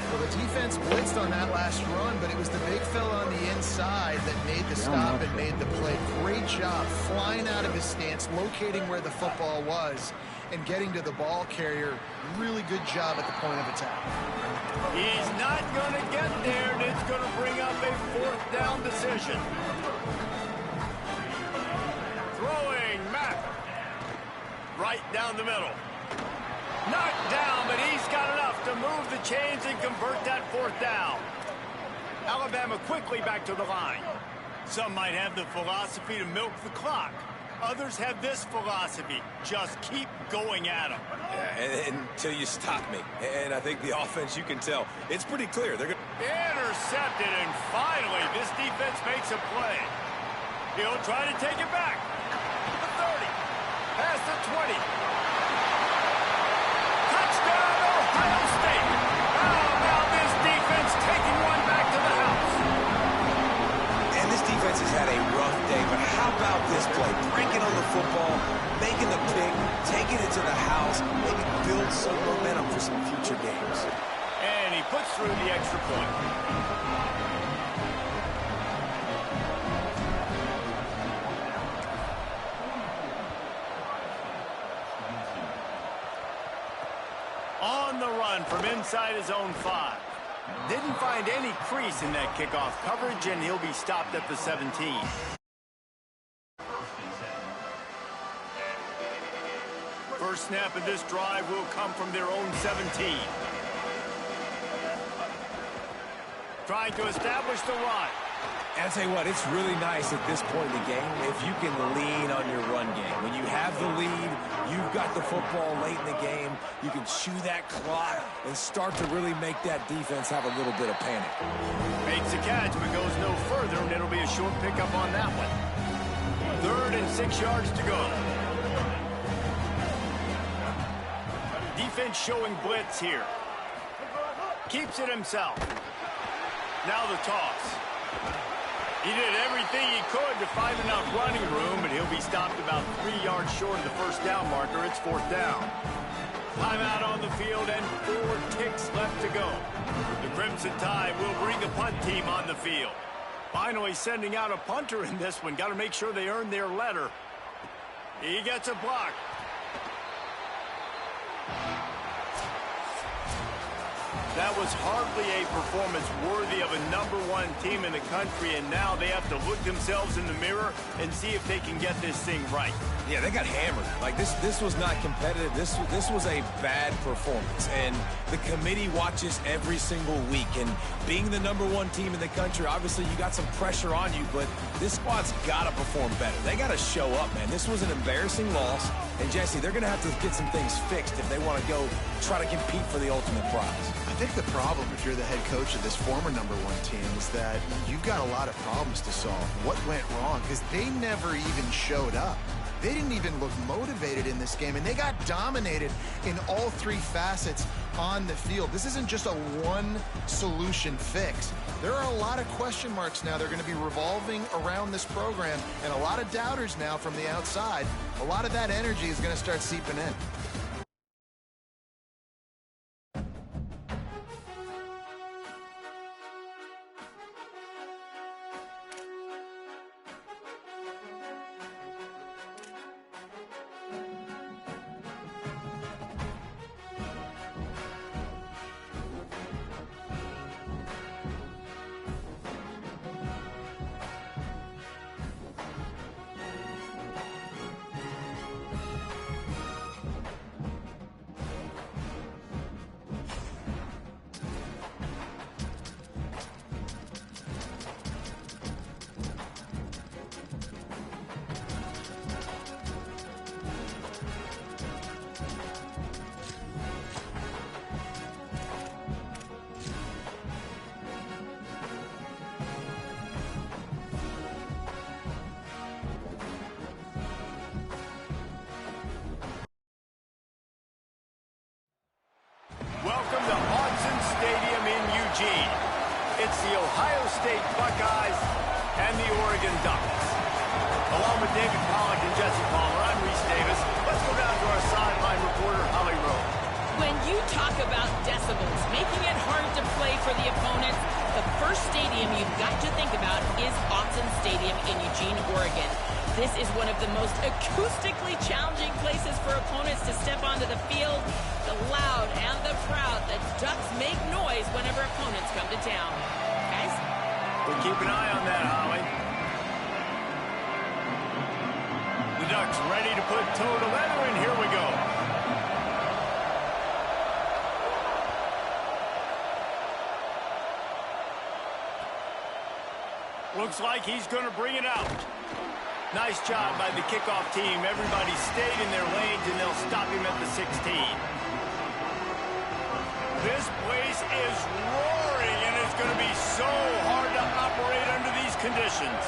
Well, the defense blitzed on that last run, but it was the big fella on the inside that made the stop and made the play. Great job flying out of his stance, locating where the football was, and getting to the ball carrier. Really good job at the point of attack. He's not going to get there, and it's going to bring up a 4th down decision. Throwing Mack. Right down the middle. Knocked down, but he's got enough to move the chains and convert that 4th down. Alabama quickly back to the line. Some might have the philosophy to milk the clock. Others have this philosophy. Just keep going at them. Yeah, until you stop me. And I think the offense, you can tell, it's pretty clear. They're going to intercepted, and finally this defense makes a play. He'll try to take it back. The 30. Past the 20. Touchdown, Ohio State. How about this defense taking one back to the house? And this defense has had a rough day, but how about this play? Breaking on the football, making the pick, taking it to the house, maybe build some momentum for some future games. And he puts through the extra point. On the run from inside his own 5. Didn't find any crease in that kickoff coverage, and he'll be stopped at the 17. First snap of this drive will come from their own 17. trying to establish the run. And I'll tell you what, it's really nice at this point in the game if you can lean on your run game. When you have the lead, you've got the football late in the game, you can chew that clock and start to really make that defense have a little bit of panic. Makes the catch, but goes no further, and it'll be a short pickup on that one. 3rd and 6 yards to go. Defense showing blitz here. Keeps it himself. Now the toss. He did everything he could to find enough running room, but he'll be stopped about 3 yards short of the first down marker. It's 4th down. Timeout on the field and 4 ticks left to go. The Crimson Tide will bring the punt team on the field. Finally sending out a punter in this one. Got to make sure they earn their letter. He gets a block. That was hardly a performance worthy of a #1 team in the country, and now they have to look themselves in the mirror and see if they can get this thing right. Yeah, they got hammered. Like, this was not competitive. This was a bad performance, and the committee watches every single week. And being the #1 team in the country, obviously you got some pressure on you, but this squad's got to perform better. They got to show up, man. This was an embarrassing loss, and Jesse, they're going to have to get some things fixed if they want to go try to compete for the ultimate prize. I think the problem, if you're the head coach of this former #1 team, is that you've got a lot of problems to solve. What went wrong? Because they never even showed up. They didn't even look motivated in this game, and they got dominated in all 3 facets on the field. This isn't just a one-solution fix. There are a lot of question marks now. They're going to be revolving around this program, and a lot of doubters now from the outside. A lot of that energy is going to start seeping in. Welcome to Autzen Stadium in Eugene. It's the Ohio State Buckeyes and the Oregon Ducks. Along with David Pollack and Jesse Palmer, I'm Reese Davis. Let's go down to our sideline reporter, Holly Rowe. When you talk about decibels, making it hard to play for the opponents, the first stadium you've got to think about is Autzen Stadium in Eugene, Oregon. This is one of the most acoustically challenging places for opponents to step onto the field. The loud and the proud, the Ducks make noise whenever opponents come to town. Guys? We'll keep an eye on that, Holly. The Ducks ready to put toe to leather, and here we go. Looks like he's going to bring it out. Nice job by the kickoff team. Everybody stayed in their lanes, and they'll stop him at the 16. This place is roaring, and it's going to be so hard to operate under these conditions.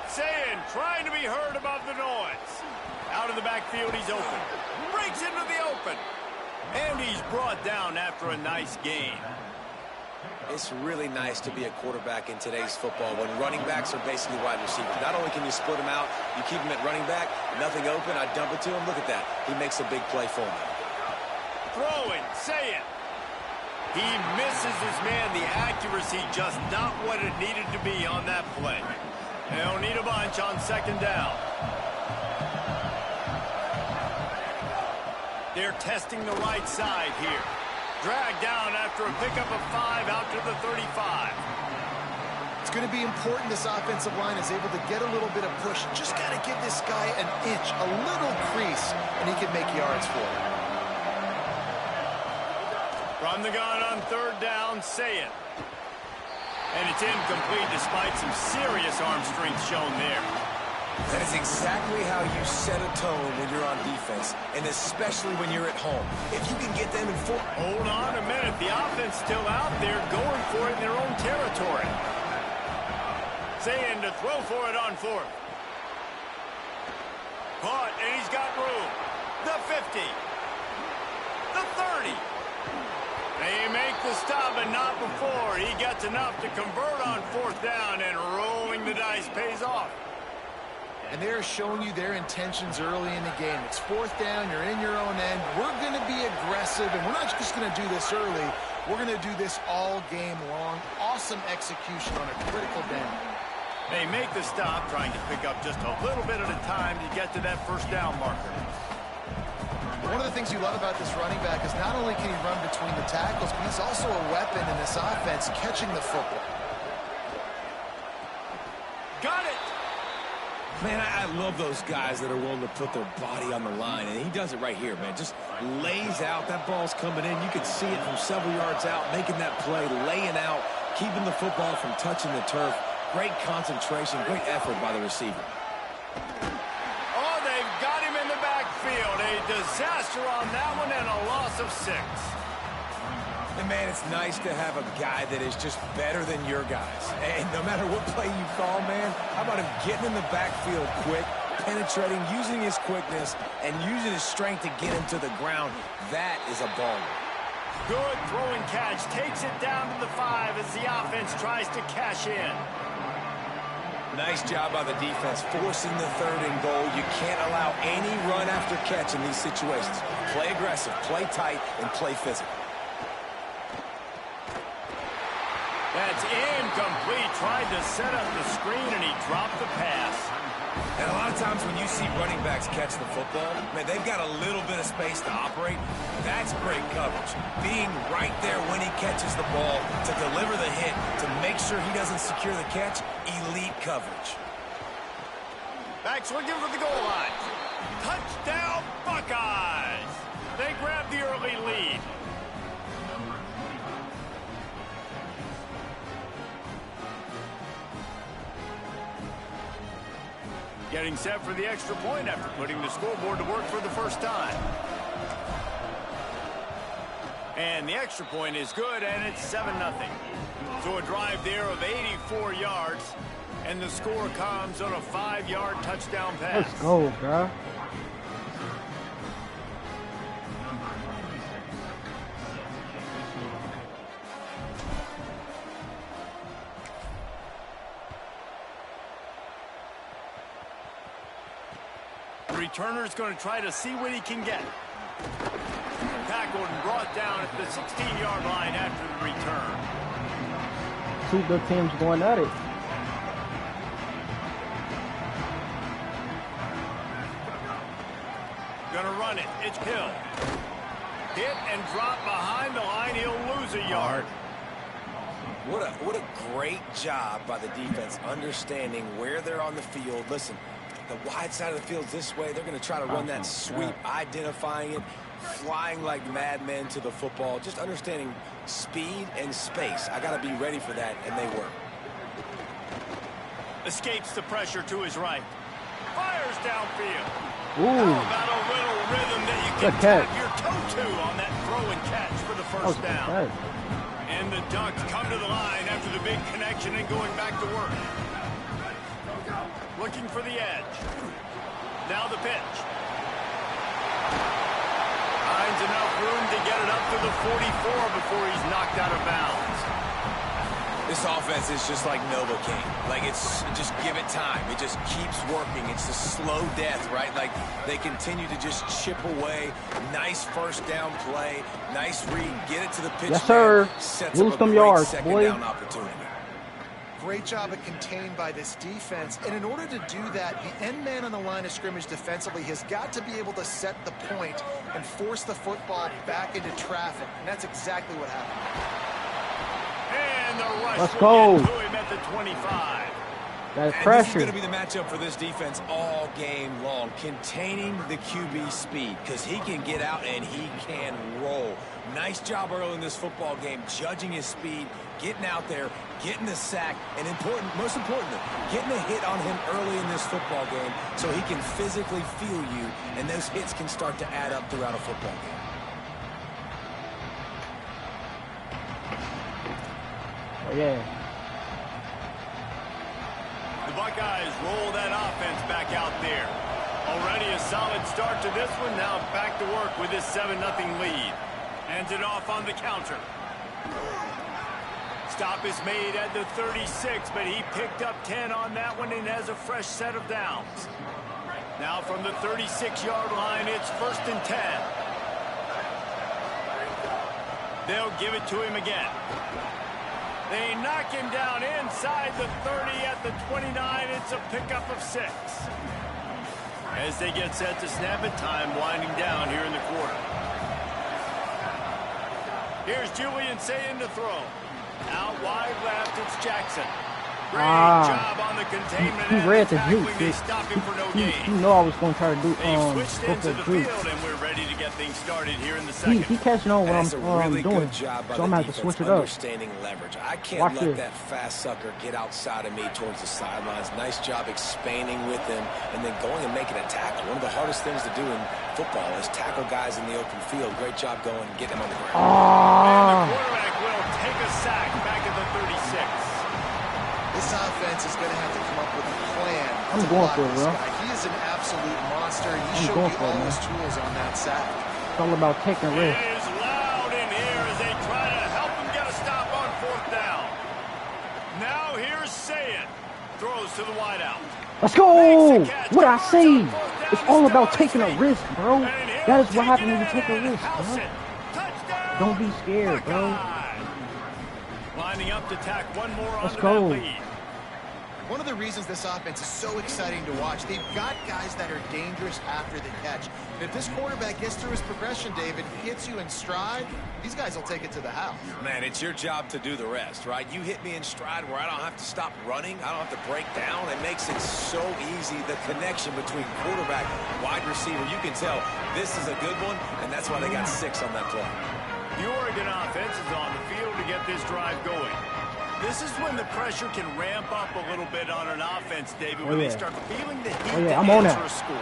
Sayin trying to be heard above the noise. Out of the backfield, he's open. Breaks into the open. And he's brought down after a nice gain. It's really nice to be a quarterback in today's football when running backs are basically wide receivers. Not only can you split them out, you keep them at running back, nothing open, I dump it to him. Look at that. He makes a big play for me. Throwing, say it. He misses his man. The accuracy just not what it needed to be on that play. They'll need a bunch on 2nd down. They're testing the right side here. Dragged down after a pickup of 5 out to the 35. It's going to be important this offensive line is able to get a little bit of push. Just got to give this guy an inch, a little crease, and he can make yards for it. From the gun on third down, say it. And it's incomplete despite some serious arm strength shown there. That is exactly how you set a tone when you're on defense, and especially when you're at home. If you can get them in full... Hold on a minute. The offense still out there going for it in their own territory. Saying to throw for it on fourth. Caught, and he's got room. The 50. The 30. They make the stop, but not before. He gets enough to convert on fourth down, and rolling the dice pays off. And they're showing you their intentions early in the game. It's fourth down, you're in your own end. We're going to be aggressive, and we're not just going to do this early. We're going to do this all game long. Awesome execution on a critical down. They make the stop, trying to pick up just a little bit at a time to get to that first down marker. One of the things you love about this running back is not only can he run between the tackles, but he's also a weapon in this offense, catching the football. Got it! Man, I love those guys that are willing to put their body on the line, and he does it right here, man. Just lays out. That ball's coming in. You can see it from several yards out, making that play, laying out, keeping the football from touching the turf. Great concentration, great effort by the receiver. Oh, they've got him in the backfield. A disaster on that one and a loss of 6. And, man, it's nice to have a guy that is just better than your guys. And no matter what play you call, man, how about him getting in the backfield quick, penetrating, using his quickness, and using his strength to get him to the ground. That is a baller. Good throwing catch. Takes it down to the 5 as the offense tries to cash in. Nice job by the defense, forcing the 3rd and goal. You can't allow any run after catch in these situations. Play aggressive, play tight, and play physical. That's incomplete. Tried to set up the screen, and he dropped the pass. And a lot of times when you see running backs catch the football, man, they've got a little bit of space to operate. That's great coverage. Being right there when he catches the ball to deliver the hit, to make sure he doesn't secure the catch, elite coverage. Backs looking for the goal line. Touchdown, Buckeyes! They grab the early lead. Getting set for the extra point after putting the scoreboard to work for the first time. And the extra point is good, and it's 7-0. So a drive there of 84 yards, and the score comes on a 5-yard touchdown pass. Let's go, bro. Returner's going to try to see what he can get. Tackled and brought down at the 16-yard line after the return. Two good teams going at it. Gonna run it. It's Hill. Hit and drop behind the line. He'll lose a yard. What a great job by the defense understanding where they're on the field. Listen, the wide side of the field's this way. They're going to try to run that sweep, identifying it, flying like madmen to the football, just understanding speed and space. I got to be ready for that, and they were. Escapes the pressure to his right. Fires downfield. Ooh. How about a little rhythm that you can tap your toe to on that throw and catch for the first down. And the Ducks come to the line after the big connection and going back to work. Looking for the edge. Now the pitch. Finds enough room to get it up to the 44 before he's knocked out of bounds. This offense is just like Novocaine. Like, it's just give it time. It just keeps working. It's the slow death, right? Like, they continue to just chip away. Nice first down play. Nice read. Get it to the pitch. Yes, sir. Sets Lose up some a yards, second boy. down opportunity. Great job of contained by this defense. And in order to do that, the end man on the line of scrimmage defensively has got to be able to set the point and force the football back into traffic. And that's exactly what happened. And the rush Let's go. to him at the 25. That And pressure. this is going to be the matchup for this defense all game long, containing the QB speed, because he can get out and he can roll. Nice job early in this football game, judging his speed, getting out there, getting the sack, and most importantly, getting a hit on him early in this football game so he can physically feel you, and those hits can start to add up throughout a football game. Oh, yeah. The Buckeyes roll that offense back out there. Already a solid start to this one. Now back to work with this 7-0 lead. Hands it off on the counter. Stop is made at the 36, but he picked up 10 on that one and has a fresh set of downs. Now from the 36-yard line, it's 1st and 10. They'll give it to him again. They knock him down inside the 30 at the 29. It's a pickup of 6. As they get set to snap it, time winding down here in the quarter. Here's Julian saying to throw. Out wide left, it's Jackson. Great job on the containment. He read the juke. They stop him for no gain. You know I was going to try to do They've switched go into for the juke. field, and we're ready to get things started here in the second. He catching on what That's I'm a really doing, good job by so I'm the going to have to defense switch it up. understanding leverage. I can't Watch let this. that fast sucker get outside of me towards the sidelines. Nice job expanding with him and then going and making a tackle. One of the hardest things to do in football is tackle guys in the open field. Great job going and getting them on the ground. And the quarterback will take a sack back at the 36. This offense is going to have to come up with a plan. I'm to going block for it, this bro. guy. He is an absolute monster, and he I'm showed going you for it, all man. his tools on that sack. It's all about taking It risks. is loud in here as they try to help him get a stop on 4th down. Now here's Sayin. Throws to the wideout. Let's go! What I say? It's all about taking a risk, bro. That is what happens when you take a risk, bro. Don't be scared, bro. Lining up to tack one more Let's onto go. that lead. One of the reasons this offense is so exciting to watch, they've got guys that are dangerous after the catch. And if this quarterback gets through his progression, David, hits you in stride, these guys will take it to the house. Man, it's your job to do the rest, right? You hit me in stride where I don't have to stop running. I don't have to break down. It makes it so easy. The connection between quarterback, wide receiver, you can tell this is a good one, and that's why they got 6 on that play. The Oregon offense is on the field to get this drive going. This is when the pressure can ramp up a little bit on an offense, David, when they start feeling the heat to I'm on answer that. a score.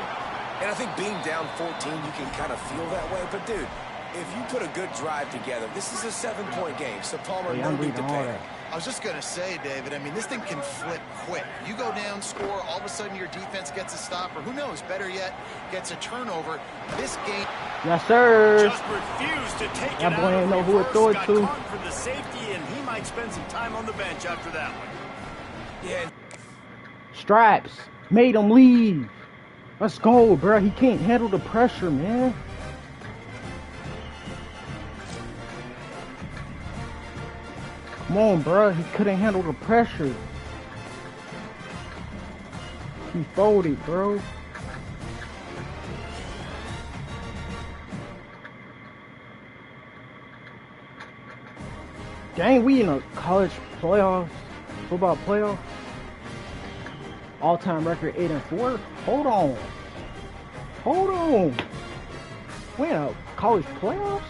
And I think being down 14, you can kind of feel that way. But, dude, if you put a good drive together, this is a 7-point game. So, Palmer, no I'm need to reading all panic. that. I was just going to say, David, I mean, this thing can flip quick. You go down, score, all of a sudden your defense gets a stop, or who knows, better yet, gets a turnover. This game... Yes, sir. Just refused to take That it boy out ain't of know who it reverse, threw it got to. caught for the safety, and he might spend some time on the bench after that one. Yeah. Stripes. Made him leave. Let's go, bro. He can't handle the pressure, man. Come on, bro. He couldn't handle the pressure. He folded, bro. Dang, we in a college playoffs, football playoff. All-time record 8-4. Hold on. Hold on. We in a college playoffs?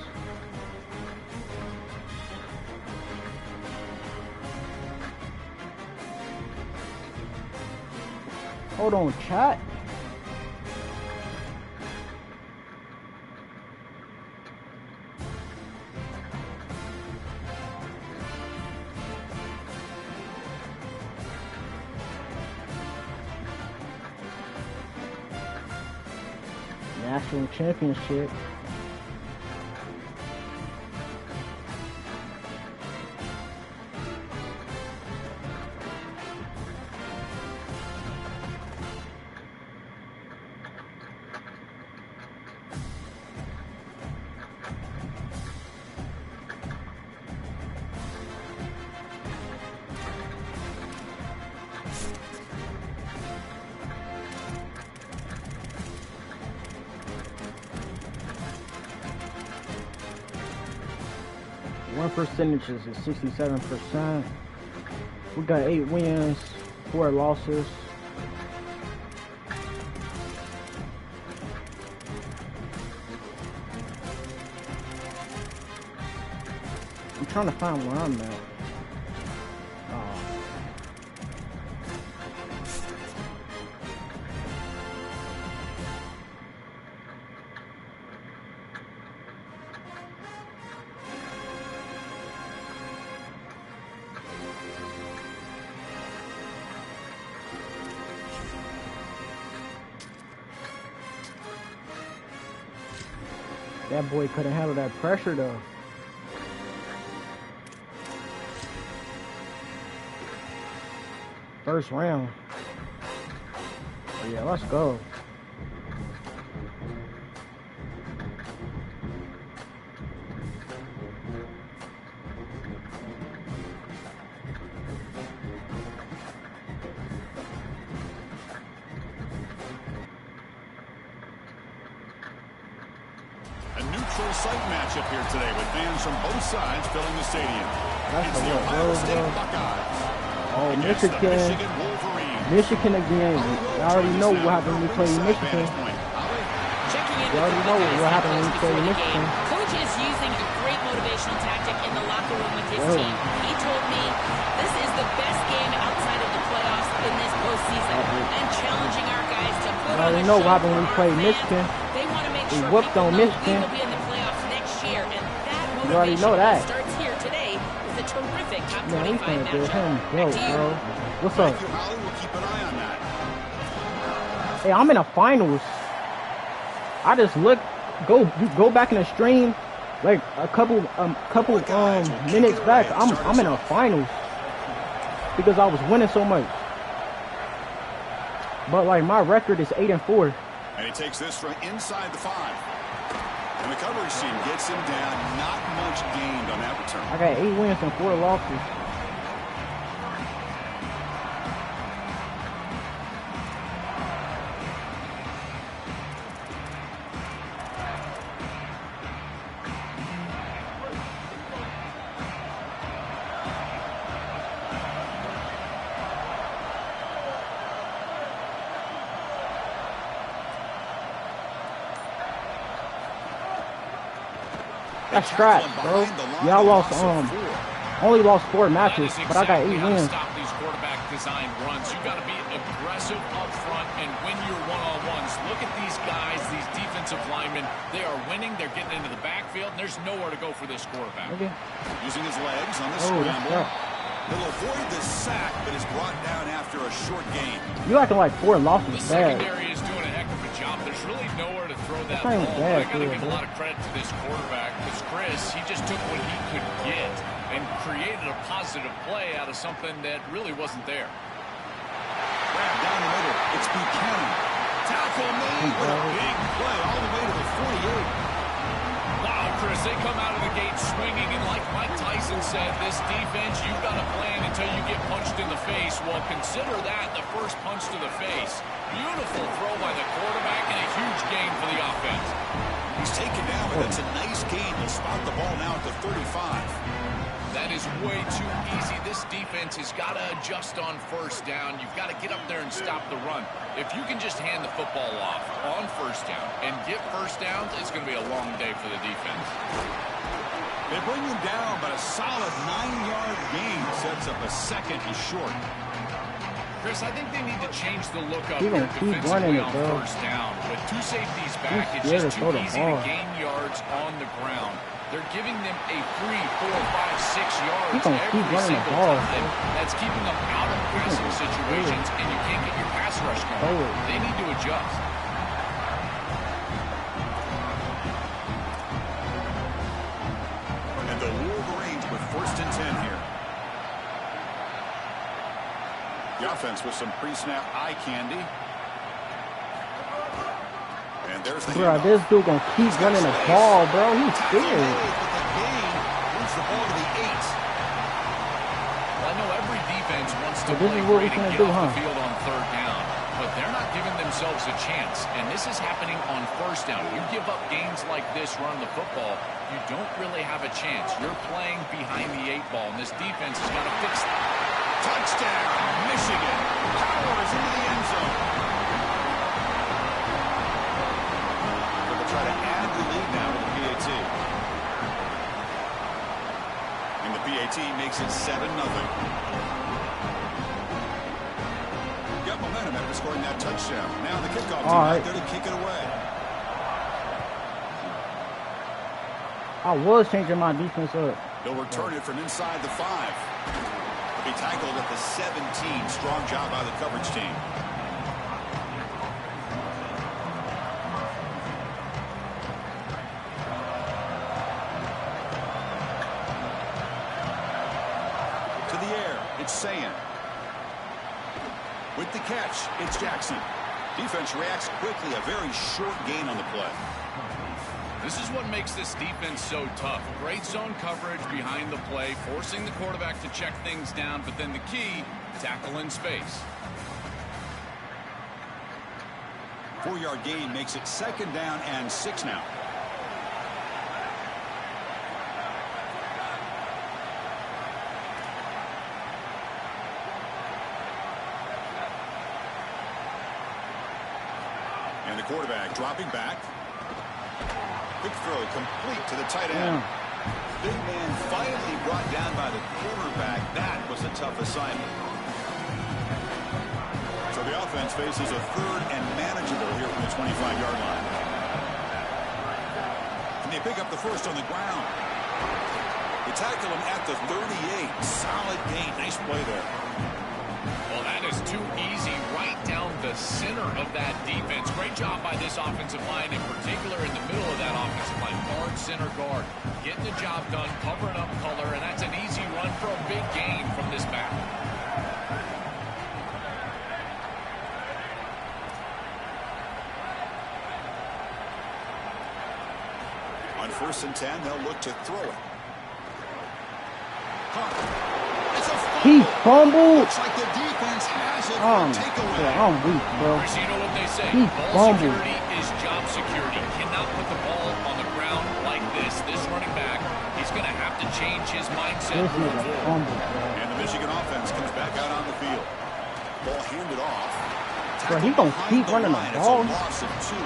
Hold on, chat. National championship. Win percentages is 67%. We got 8 wins, 4 losses. I'm trying to find where I'm at. That boy couldn't handle that pressure though. First round. Oh, yeah, let's go. Site matchup here today with fans from both sides filling the stadium. That's it's the Ohio State Buckeyes. Oh, Michigan again. You already know what happened when we play Michigan. You already know what happened when we play Michigan. Coach is using a great motivational tactic in the locker room with his team. He told me this is the best game outside of the playoffs in this postseason, and challenging our guys to put on a show. You already know what happened when we played Michigan. They want to make sure we whooped on Michigan. Will be in the playoffs next year, and that you already know that. Starts here today with a terrific top 25 Man, we finna get him broke, bro. What's Thank up? you, Holly. We'll keep an eye on that. Hey, I'm in the finals. I just go back in the stream like a couple minutes back. I'm in the finals because I was winning so much. But like my record is 8-4. And he takes this from inside the 5. And the coverage team gets him down. Not much gained on that return. I got 8 wins and 4 losses. That's trash, bro. Y'all lost only lost 4 matches, but I got 8 wins. Stop these quarterback design runs. You got to be aggressive up front and win your one-on-ones. Look at these guys, these defensive linemen. They are winning. They're getting into the backfield, and there's nowhere to go for this quarterback. Okay. Using his legs on the scramble. He'll avoid the sack, but is brought down after a short gain. You acting like 4 losses The bad. secondary is doing a heck of a job. There's really nowhere to throw that That's ball. not bad, I got to give bro. a lot of credit to this quarterback because Chris, he just took what he could get and created a positive play out of something that really wasn't there. Grab down the middle. It's Buchanan. Tackle made with a big play all the way to the 48. Wow, Chris, they come out of the gate swinging, and like Mike Tyson said, this defense, you've got to plan until you get punched in the face. Well, consider that the first punch to the face. Beautiful throw by the quarterback and a huge gain for the offense. He's taken down, but that's a nice gain. He'll spot the ball now at the 35. That is way too easy. This defense has got to adjust on first down. You've got to get up there and stop the run. If you can just hand the football off on first down and get first downs, it's going to be a long day for the defense. They bring him down, but a solid 9-yard gain sets up a second and short. Chris, I think they need to change the look up He here gonna keep defensively running it, on bro. first down. With 2 safeties back, He's it's scared just to too throw the easy ball. to gain yards on the ground. They're giving them a 3, 4, 5, 6 yards He's gonna keep every running the single ball, time. bro. That's keeping them out of passing situations, and you can't get your pass rush going. They need to adjust. And the Wolverines with 1st and 10 here. The offense with some pre-snap eye candy. And there's the Bro, this dude gonna keep running the ball, bro. He's scared. Moves the ball to the 8. Well, I know every defense wants to So this play is what great we and finna get do, off huh? the field on 3rd down, but they're not giving themselves a chance, and this is happening on 1st down. You give up gains like this running the football, you don't really have a chance. You're playing behind the 8 ball, and this defense has got to fix that. Touchdown, Michigan. Powers into the end zone. They'll try to add the lead now with the PAT. And the PAT makes it 7-0. Got momentum after scoring that touchdown. Now the kickoff team out there to kick it away. I was changing my defense up. They'll return it from inside the 5. They'll be tackled at the 17. Strong job by the coverage team. To the air, it's Sayan. With the catch, it's Jackson. Defense reacts quickly. A very short gain on the play. This is what makes this defense so tough. Great zone coverage behind the play, forcing the quarterback to check things down, but then the key, tackle in space. 4-yard gain makes it 2nd down and 6 now. And the quarterback dropping back. Quick throw complete to the tight end. Big man finally brought down by the quarterback. That was a tough assignment. So the offense faces a 3rd and manageable here from the 25-yard line. And they pick up the first on the ground. They tackle him at the 38. Solid gain. Nice play there. Well, that is too easy right down the center of that defense. Great job by this offensive line, in particular in the middle of that offensive line. Guard, center guard. Getting the job done, covering up color, and that's an easy run for a big gain from this back. On 1st and 10, they'll look to throw it. He fumbled. Looks like the defense has it. Yeah, I'm weak, bro. Chris, you know what they say. He Ball fumbled. security is job security. Cannot put the ball on the ground like this. This running back, he's going to have to change his mindset. This is a fumble, bro. And the Michigan offense comes back out on the field. Ball handed off. Bro, he gonna keep running the ball. It's a loss of 2.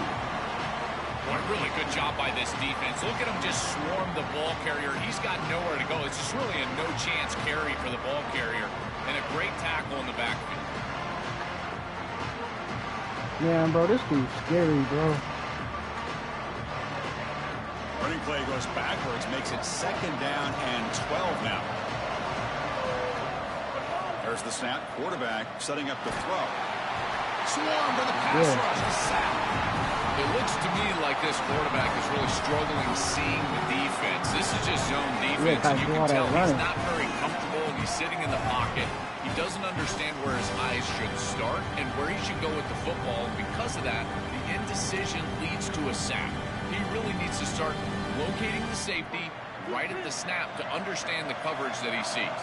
What a really good job by this defense. Look at him just swarm the ball carrier. He's got nowhere to go. It's just really a no-chance carry for the ball carrier. And a great tackle in the backfield. Yeah, bro, this dude's scary, bro. Running play goes backwards, makes it 2nd down and 12 now. There's the snap. Quarterback setting up the throw. Swarm to the pass rush. A sack. It looks to me like this quarterback is really struggling seeing the defense. This is just zone defense, and you can tell he's not very comfortable, and he's sitting in the pocket. He doesn't understand where his eyes should start and where he should go with the football. And because of that, the indecision leads to a sack. He really needs to start locating the safety right at the snap to understand the coverage that he sees.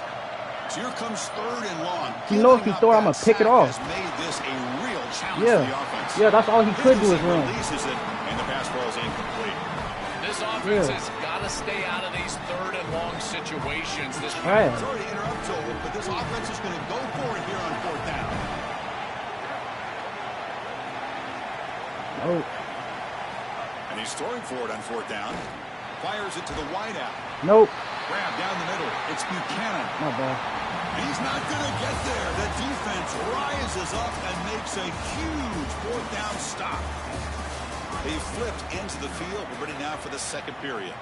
So here comes 3rd and long. You know if he throw, I'm going to pick it off. Has made this a real challenge for the offense. Yeah, that's all he could do is run. Releases it, and the pass ball is incomplete. This offense has got to stay out of these 3rd and long situations. This Right. Sorry to interrupt, Joel, but this offense is going to go for it here on 4th down. Oh, And he's throwing for it on 4th down. Fires it to the wideout. nope. Grab down the middle. It's Buchanan. My bad. He's not going to get there. The defense rises up and makes a huge 4th down stop. They flipped into the field. We're ready now for the 2nd period.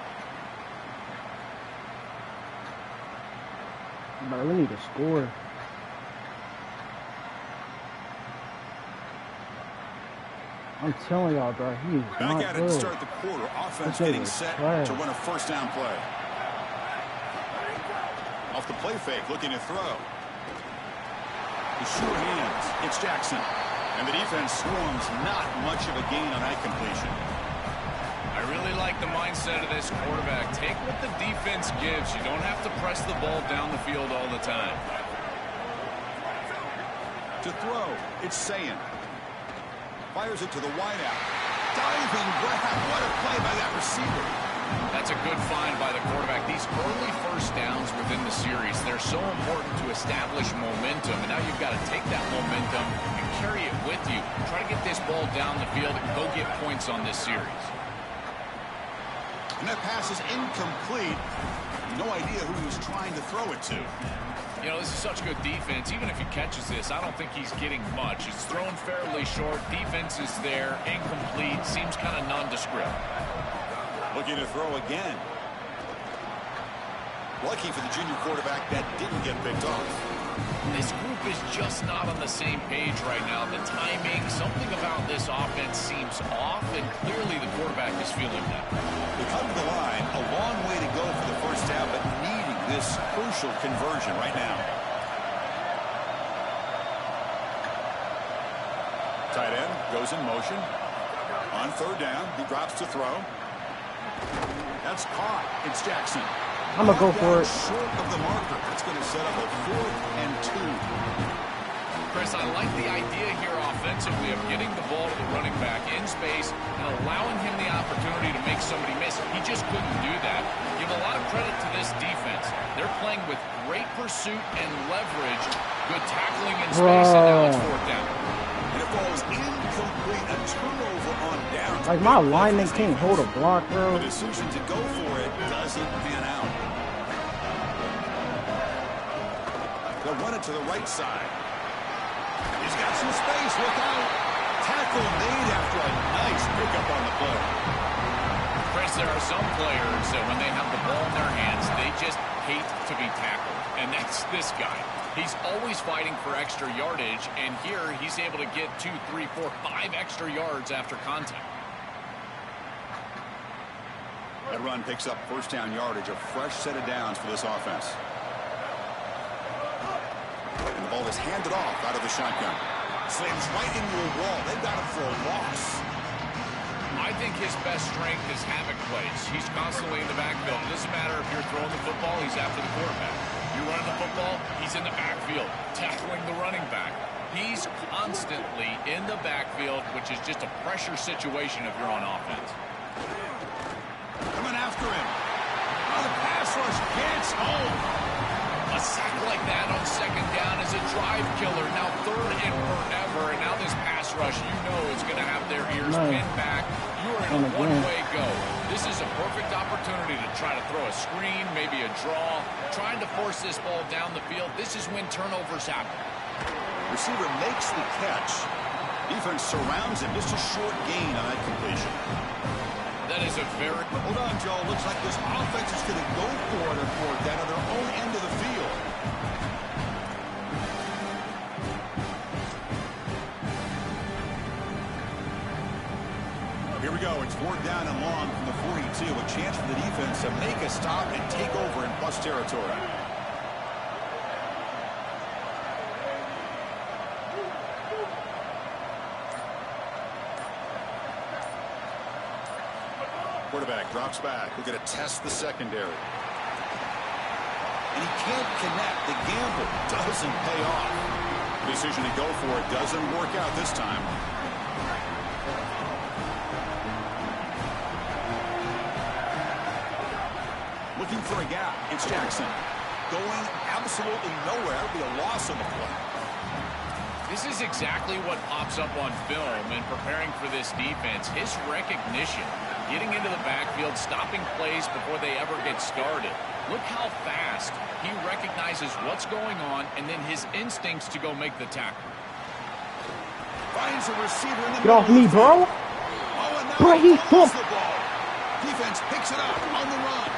Bro, we need to score. I'm telling y'all, bro, he is Back not at it to good. start the quarter. Offense This getting is set trash. to run a 1st down play. Off the play fake, looking to throw. The sure hands. It's Jackson. And the defense swarms. Not much of a gain on that completion. I really like the mindset of this quarterback. Take what the defense gives. You don't have to press the ball down the field all the time. To throw, it's Sayan. Fires it to the wideout. Diving grab. What a play by that receiver. That's a good find by the quarterback. These early 1st downs within the series, they're so important to a establish momentum, and now you've got to take that momentum and carry it with you. Try to get this ball down the field and go get points on this series. And that pass is incomplete. No idea who he was trying to throw it to. You know, this is such good defense. Even if he catches this, I don't think he's getting much. It's thrown fairly short. Defense is there. Incomplete. Seems kind of nondescript. Looking to throw again. Lucky for the junior quarterback that didn't get picked off. This group is just not on the same page right now. The timing, something about this offense seems off, and clearly the quarterback is feeling that. They come to the line, a long way to go for the first half, but needing this crucial conversion right now. Tight end goes in motion. On third down, he drops to throw. That's caught. It's Jackson. I'm going to go for it. Short of the marker. That's going to set up a 4th and 2. Chris, I like the idea here offensively of getting the ball to the running back in space and allowing him the opportunity to make somebody miss. He just couldn't do that. Give a lot of credit to this defense. They're playing with great pursuit and leverage. Good tackling in space, and now it's 4th down. And it falls incomplete. A turnover on down. Like, my lineman can't hold a block, bro. The decision to go for it doesn't pan out. They'll run it to the right side. He's got some space. Look out. Tackle made after a nice pickup on the play. Chris, there are some players that when they have the ball in their hands, they just hate to be tackled. And that's this guy. He's always fighting for extra yardage, and here he's able to get 2, 3, 4, 5 extra yards after contact. That run picks up first down yardage, a fresh set of downs for this offense. And the ball is handed off out of the shotgun. Slams right into a wall. They've got him for a loss. I think his best strength is havoc plays. He's constantly in the backfield. It doesn't matter if you're throwing the football, he's after the quarterback. You're running the football, he's in the backfield, tackling the running back. He's constantly in the backfield, which is just a pressure situation if you're on offense. Coming after him. Oh, the pass rush gets home. A sack like that on 2nd down is a drive killer. Now 3rd and forever, and now this pass rush, you know it's going to have their ears pinned back. You are in a one-way go. This is a perfect opportunity to try to throw a screen, maybe a draw, trying to force this ball down the field. This is when turnovers happen. Receiver makes the catch. Defense surrounds him. Just a short gain on that completion. That is a very... Hold on, Joe. Looks like this offense is going to go for it on 4th down at their own end of the field. Here we go. It's 4th down and long from the 42. A chance for the defense to make a stop and take over in plus territory. Quarterback drops back. We're going to test the secondary. And he can't connect. The gamble doesn't pay off. The decision to go for it doesn't work out this time. Looking for a gap. It's Jackson. Going absolutely nowhere. It'll be a loss on the play. This is exactly what pops up on film in preparing for this defense. His recognition, getting into the backfield, stopping plays before they ever get started. Look how fast he recognizes what's going on and then his instincts to go make the tackle. Finds a receiver in the Get off me, bro. Bro, he bumped the ball. Defense picks it up on the run.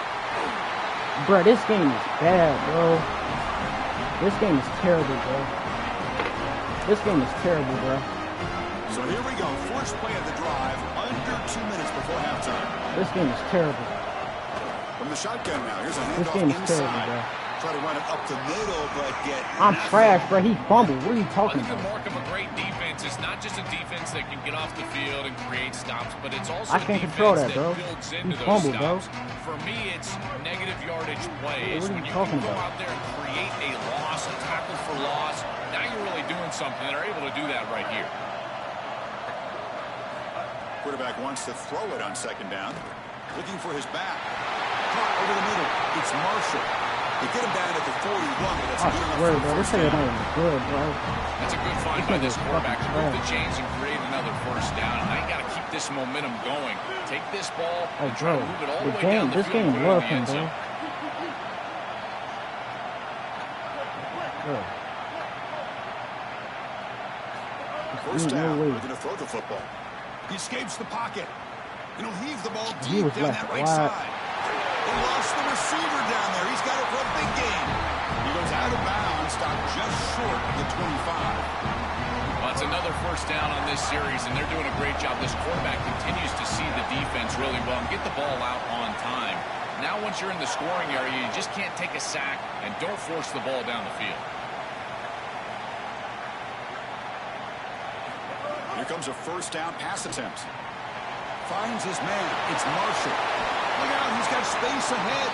Bro, this game is bad, bro. This game is terrible, bro. This game is terrible, bro. So here we go. First play of the drive. Under 2 minutes before halftime. This game is terrible. From the shotgun now. Here's a This handoff game is inside. terrible, bro. Try to run it up the middle, but get... I'm trash, bro. He fumbled. What are you I talking think the about? mark of a great defense is not just a defense that can get off the field and create stops, but it's also I a can't defense control that, bro. builds He into those fumbled, bro. stops. For me, it's negative yardage plays. What are When you you talking can go about? out there and create a loss, a tackle for loss, now you're really doing something. They're able to do that right here. Quarterback wants to throw it on 2nd down. Looking for his back. Caught over the middle. It's Marshall. They get him down at the 41, but that's I good enough swear, for bro, a this first nigga down. not even good, bro. That's a good find by this quarterback to move the chains and create another first down. Now you got to keep this momentum going. Take this ball and try to move it all the way down the This field game and put it love in the him, end bro. zone. First No down, way. we're going to throw the football. He escapes the pocket. And he'll heave the ball He deep was down left that right wide. side. They lost the receiver down there. He's got it for a big game. He goes out of bounds, stopped just short of the 25. Well, it's another first down on this series, and they're doing a great job. This quarterback continues to see the defense really well and get the ball out on time. Now once you're in the scoring area, you just can't take a sack and don't force the ball down the field. Here comes a first down pass attempt. Finds his man. It's Marshall. Look out, he's got space ahead.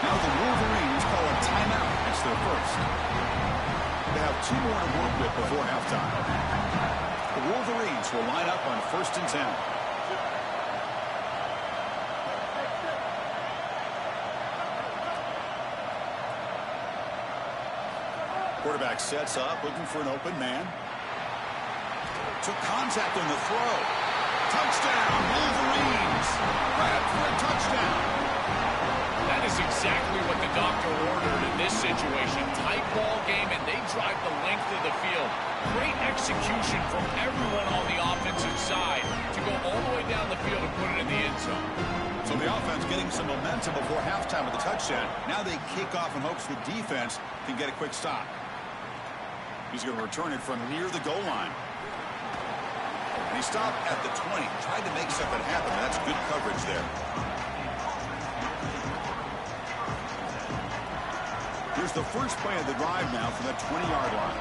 Now the Wolverines call a timeout. It's their first. They have 2 more to work with before halftime. The Wolverines will line up on 1st and 10. Quarterback sets up, looking for an open man. Took contact on the throw. Touchdown, Wolverines. Right up for a touchdown. That is exactly what the doctor ordered in this situation. Tight ball game, and they drive the length of the field. Great execution from everyone on the offensive side to go all the way down the field and put it in the end zone. So the offense getting some momentum before halftime with the touchdown. Now they kick off in hopes the defense can get a quick stop. He's going to return it from near the goal line. And he stopped at the 20. Tried to make something happen. That's good coverage there. Here's the first play of the drive now from the 20-yard line.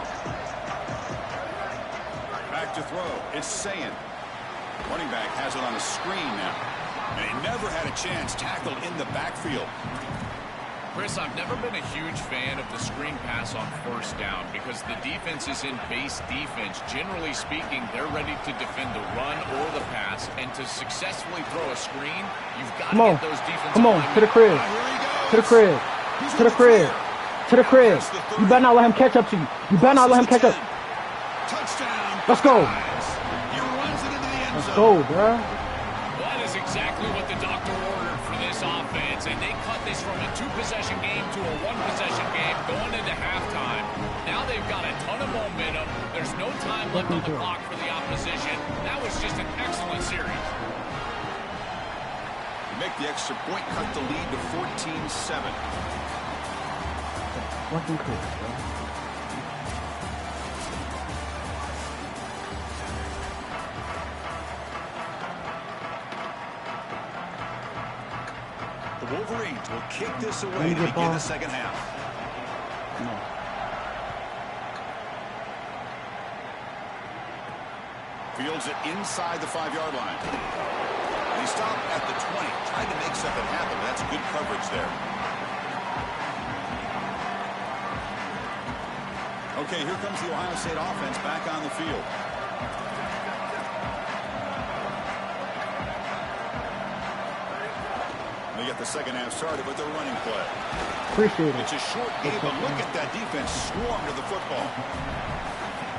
Back to throw. It's Sayin. Running back has it on a screen now. And he never had a chance tackled in the backfield. Chris, I've never been a huge fan of the screen pass on first down because the defense is in base defense. Generally speaking, they're ready to defend the run or the pass, and to successfully throw a screen, you've got to get those defensive Come on, to the crib. To the crib. To the crib. To the crib. You better not let him catch up to you. You better not let him catch up. Touchdown. Let's go. He runs it into the end Let's zone. go, bro. That is exactly what the doctor ordered for this offense, and they cut this from a 2-possession game to a 1-possession game going into halftime. Now they've got a ton of momentum. There's no time left on the clock for the opposition. That was just an excellent series. Make the extra point, cut the lead to 14-7. Fucking cool, bro. The Wolverines will kick this away to begin the second half. No. Fields it inside the 5-yard line. He stopped at the 20. Tried to make something happen. That's good coverage there. Okay, here comes the Ohio State offense back on the field. They get the second half started with their running play. Appreciate it. It's a short game, but look at that defense swarm to the football.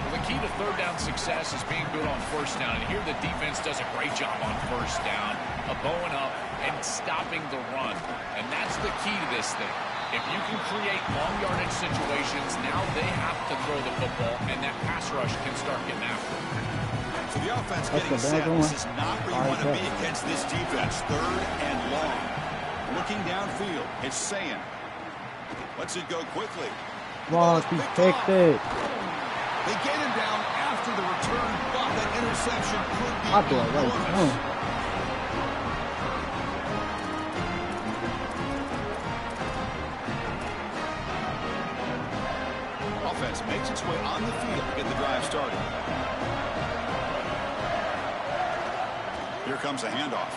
Well, the key to third down success is being good on first down, and here the defense does a great job on first down, bowing up and stopping the run, and that's the key to this thing. If you can create long yardage situations, now they have to throw the football, and that pass rush can start getting after it. So the offense getting set. This is not where you want to be against this defense. 3rd and long. Looking downfield, it's Sayin. Lets it go quickly. Come on, he picked it. They get him down after the return, but that interception could be I thought that was enormous. Offense makes its way on the field to get the drive started. Here comes a handoff.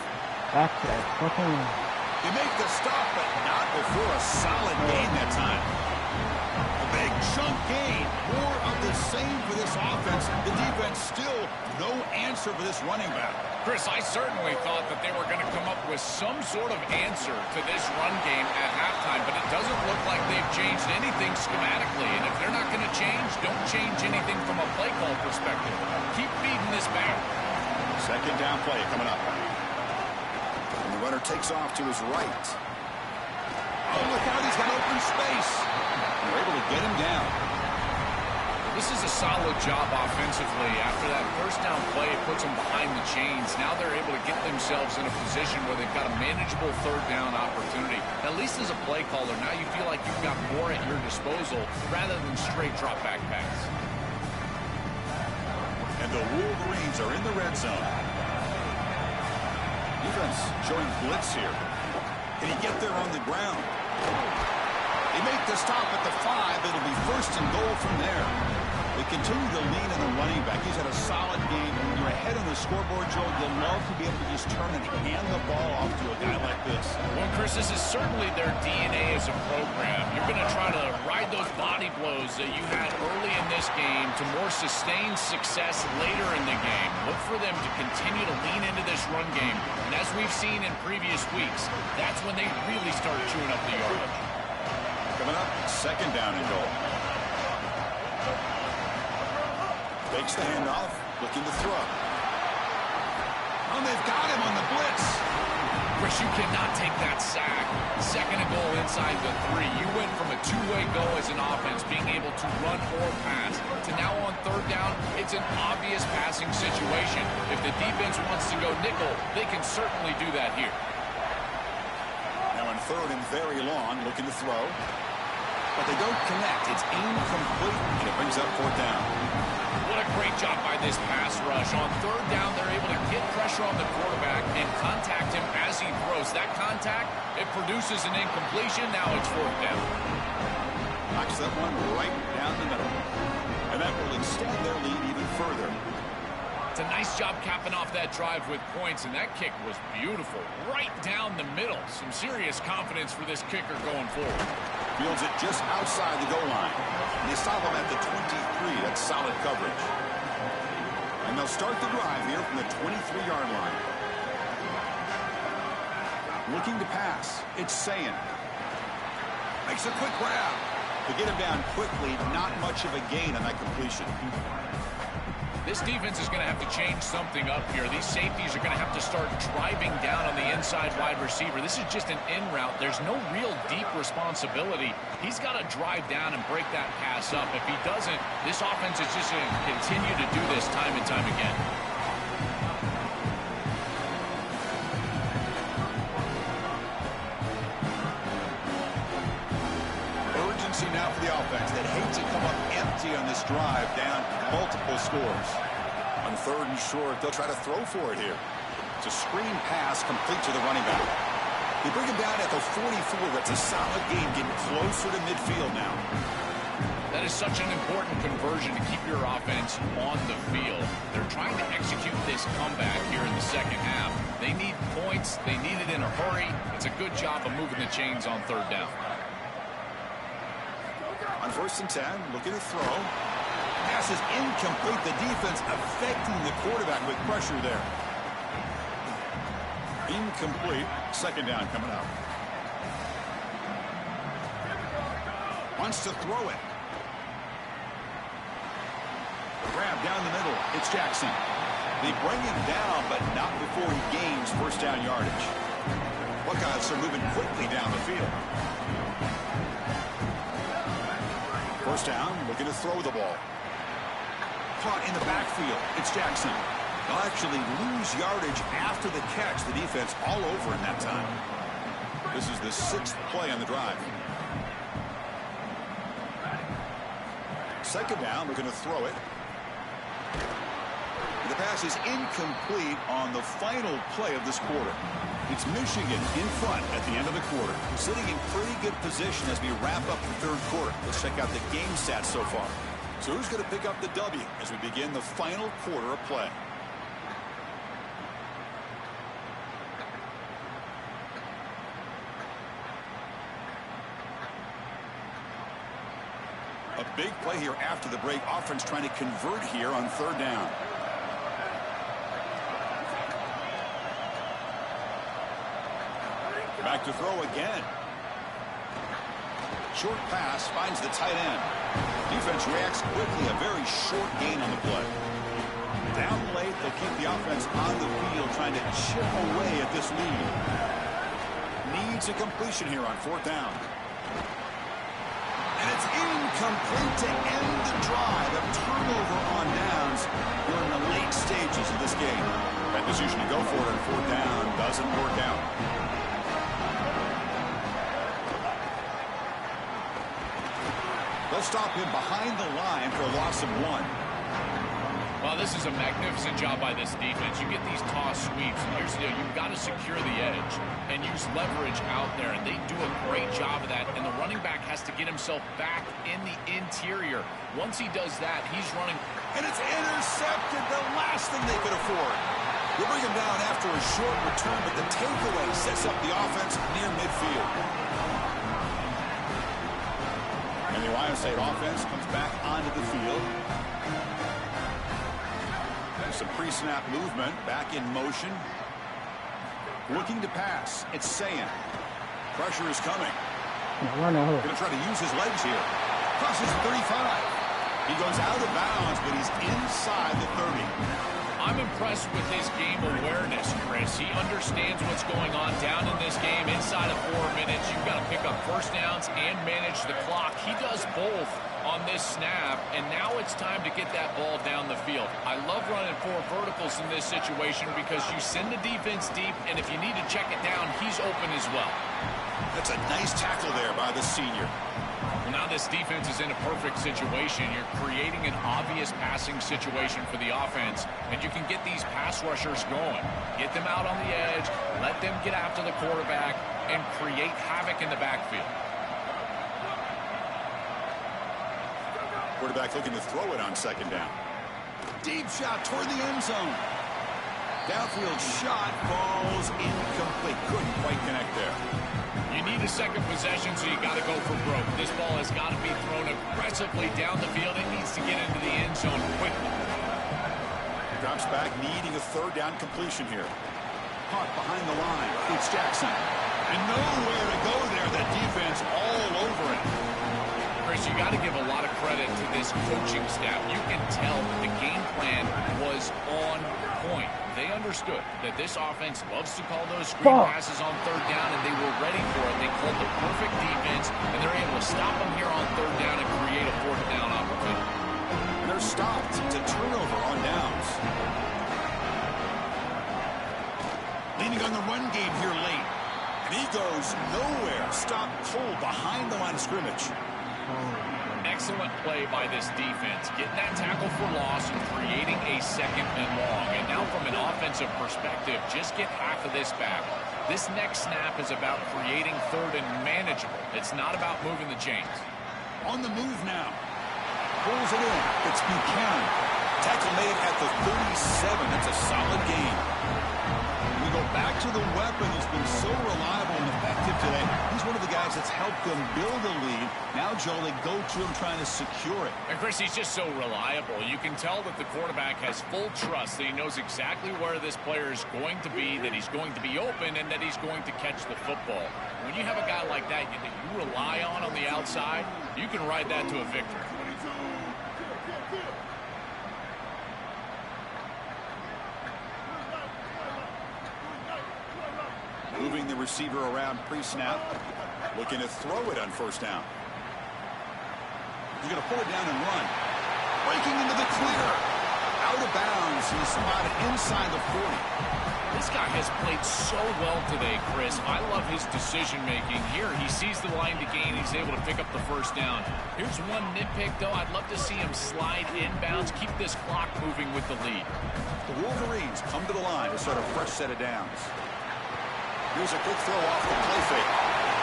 Back to that fucking... They make the stop, but not before a solid gain that time. A big chunk gain. More of the same for this offense. The defense still no answer for this running back. Chris, I certainly thought that they were going to come up with some sort of answer to this run game at halftime, but it doesn't look like they've changed anything schematically. And if they're not going to change, don't change anything from a play call perspective. Keep feeding this back. Second down play coming up. And the runner takes off to his right. Oh, look out, he's got open space. They're able to get him down. This is a solid job offensively. After that first down play, it puts them behind the chains. Now they're able to get themselves in a position where they've got a manageable third down opportunity. At least as a play caller, now you feel like you've got more at your disposal rather than straight drop back pass. And the Wolverines are in the red zone. Defense showing blitz here. Can he get there on the ground? They make the stop at the 5. It'll be first and goal from there. They continue to lean on the running back. He's had a solid game. When you're ahead on the scoreboard, Joe, you'll love to be able to just turn and hand the ball off to a guy like this. Well, Chris, this is certainly their DNA as a program. You're going to try to ride those body blows that you had early in this game to more sustained success later in the game. Look for them to continue to lean into this run game. And as we've seen in previous weeks, that's when they really start chewing up the yardage. Coming up, second down and goal. Takes the handoff, looking to throw. Oh, they've got him on the blitz. Chris, you cannot take that sack. Second and goal inside the 3. You went from a two-way go as an offense, being able to run or pass, to now on third down, it's an obvious passing situation. If the defense wants to go nickel, they can certainly do that here. Now on third and very long, looking to throw. But they don't connect. It's incomplete, and it brings up fourth down. What a great job by this pass rush. On third down, they're able to get pressure on the quarterback and contact him as he throws. That contact, it produces an incompletion. Now it's fourth down. Knocks that one right down the middle. And that will extend their lead even further. It's a nice job capping off that drive with points, and that kick was beautiful. Right down the middle. Some serious confidence for this kicker going forward. Fields it just outside the goal line. And they stop him at the 23. That's solid coverage. And they'll start the drive here from the 23-yard line. Looking to pass. It's Sayin. Makes a quick grab. To get him down quickly, not much of a gain on that completion. This defense is going to have to change something up here. These safeties are going to have to start driving down on the inside wide receiver. This is just an in route. There's no real deep responsibility. He's got to drive down and break that pass up. If he doesn't, this offense is just going to continue to do this time and time again. Urgency now for the offense that hates to come up empty on this drive, down multiple scores. On third and short, they'll try to throw for it here. It's a screen pass complete to the running back. They bring him down at the 44. That's a solid game, getting closer to midfield now. That is such an important conversion to keep your offense on the field. They're trying to execute this comeback here in the second half. They need points. They need it in a hurry. It's a good job of moving the chains on third down. On first and 10, looking to throw. Pass is incomplete. The defense affecting the quarterback with pressure there. Incomplete. Second down coming up. Wants to throw it. Grab down the middle. It's Jackson. They bring him down, but not before he gains first down yardage. Buckeyes are moving quickly down the field. First down, looking to throw the ball. Caught in the backfield. It's Jackson. They'll actually lose yardage after the catch. The defense all over in that time. This is the 6th play on the drive. Second down, looking to throw it. The pass is incomplete on the final play of this quarter. It's Michigan in front at the end of the quarter, sitting in pretty good position as we wrap up the third quarter. Let's check out the game stats so far. So who's going to pick up the W as we begin the final quarter of play? A big play here after the break. Offense trying to convert here on third down. to throw again. Short pass finds the tight end. Defense reacts quickly. A very short gain on the play. Down late, they'll keep the offense on the field trying to chip away at this lead. Needs a completion here on 4th down. And it's incomplete to end the drive. A turnover on downs. We're in the late stages of this game. That decision to go for it on 4th down doesn't work out. They'll stop him behind the line for a loss of 1. Well, this is a magnificent job by this defense. You get these toss sweeps, and here's the deal. You've got to secure the edge and use leverage out there, and they do a great job of that, and the running back has to get himself back in the interior. Once he does that, he's running. And it's intercepted, the last thing they could afford. We'll bring him down after a short return, but the takeaway sets up the offense near midfield. And the Ohio State offense comes back onto the field. Some pre-snap movement, back in motion. Looking to pass. It's Sayan. Pressure is coming. Going to try to use his legs here. Crosses 35. He goes out of bounds, but he's inside the 30. I'm impressed with his game awareness, Chris. He understands what's going on down in this game. Inside of 4 minutes, you've got to pick up first downs and manage the clock. He does both on this snap, and now it's time to get that ball down the field. I love running 4 verticals in this situation because you send the defense deep, and if you need to check it down, he's open as well. That's a nice tackle there by the senior. Well, now this defense is in a perfect situation. You're creating an obvious passing situation for the offense, and you can get these pass rushers going. Get them out on the edge, let them get after the quarterback, and create havoc in the backfield. Quarterback looking to throw it on 2nd down. Deep shot toward the end zone. Downfield shot falls incomplete. Couldn't quite connect there. You need a second possession, so you got to go for broke. This ball has got to be thrown aggressively down the field. It needs to get into the end zone quickly. Drops back, needing a 3rd down completion here. Caught behind the line. It's Jackson. And nowhere to go there. The defense all over it. Chris, you got to give a lot of credit to this coaching staff. You can tell that the game plan was on point. They understood that this offense loves to call those screen passes on 3rd down, and they were ready for it. They called the perfect defense, and they're able to stop them here on 3rd down and create a 4th down opportunity. And they're stopped. It's a turnover on downs. Leaning on the run game here late. And he goes nowhere. Stop cold behind the line of scrimmage. Excellent play by this defense, getting that tackle for loss and creating a 2nd and long. And now from an offensive perspective, just get half of this back. This next snap is about creating 3rd and manageable. It's not about moving the chains. On the move now. Pulls it in. It's Buchanan. Tackle made at the 37. That's a solid gain. We go back to the weapon who's been so reliable and effective today. He's one of the guys that's helped them build a lead. Now, Joel, they go to him trying to secure it. And, Chris, he's just so reliable. You can tell that the quarterback has full trust that he knows exactly where this player is going to be, that he's going to be open, and that he's going to catch the football. When you have a guy like that that you rely on the outside, you can ride that to a victory. Moving the receiver around pre-snap. Looking to throw it on 1st down. He's going to pull it down and run. Breaking into the clear. Out of bounds. He's spotted inside the 40. This guy has played so well today, Chris. I love his decision-making. Here, he sees the line to gain. He's able to pick up the 1st down. Here's one nitpick, though. I'd love to see him slide inbounds, keep this clock moving with the lead. The Wolverines come to the line to start a fresh set of downs. Here's a quick throw off the play fake.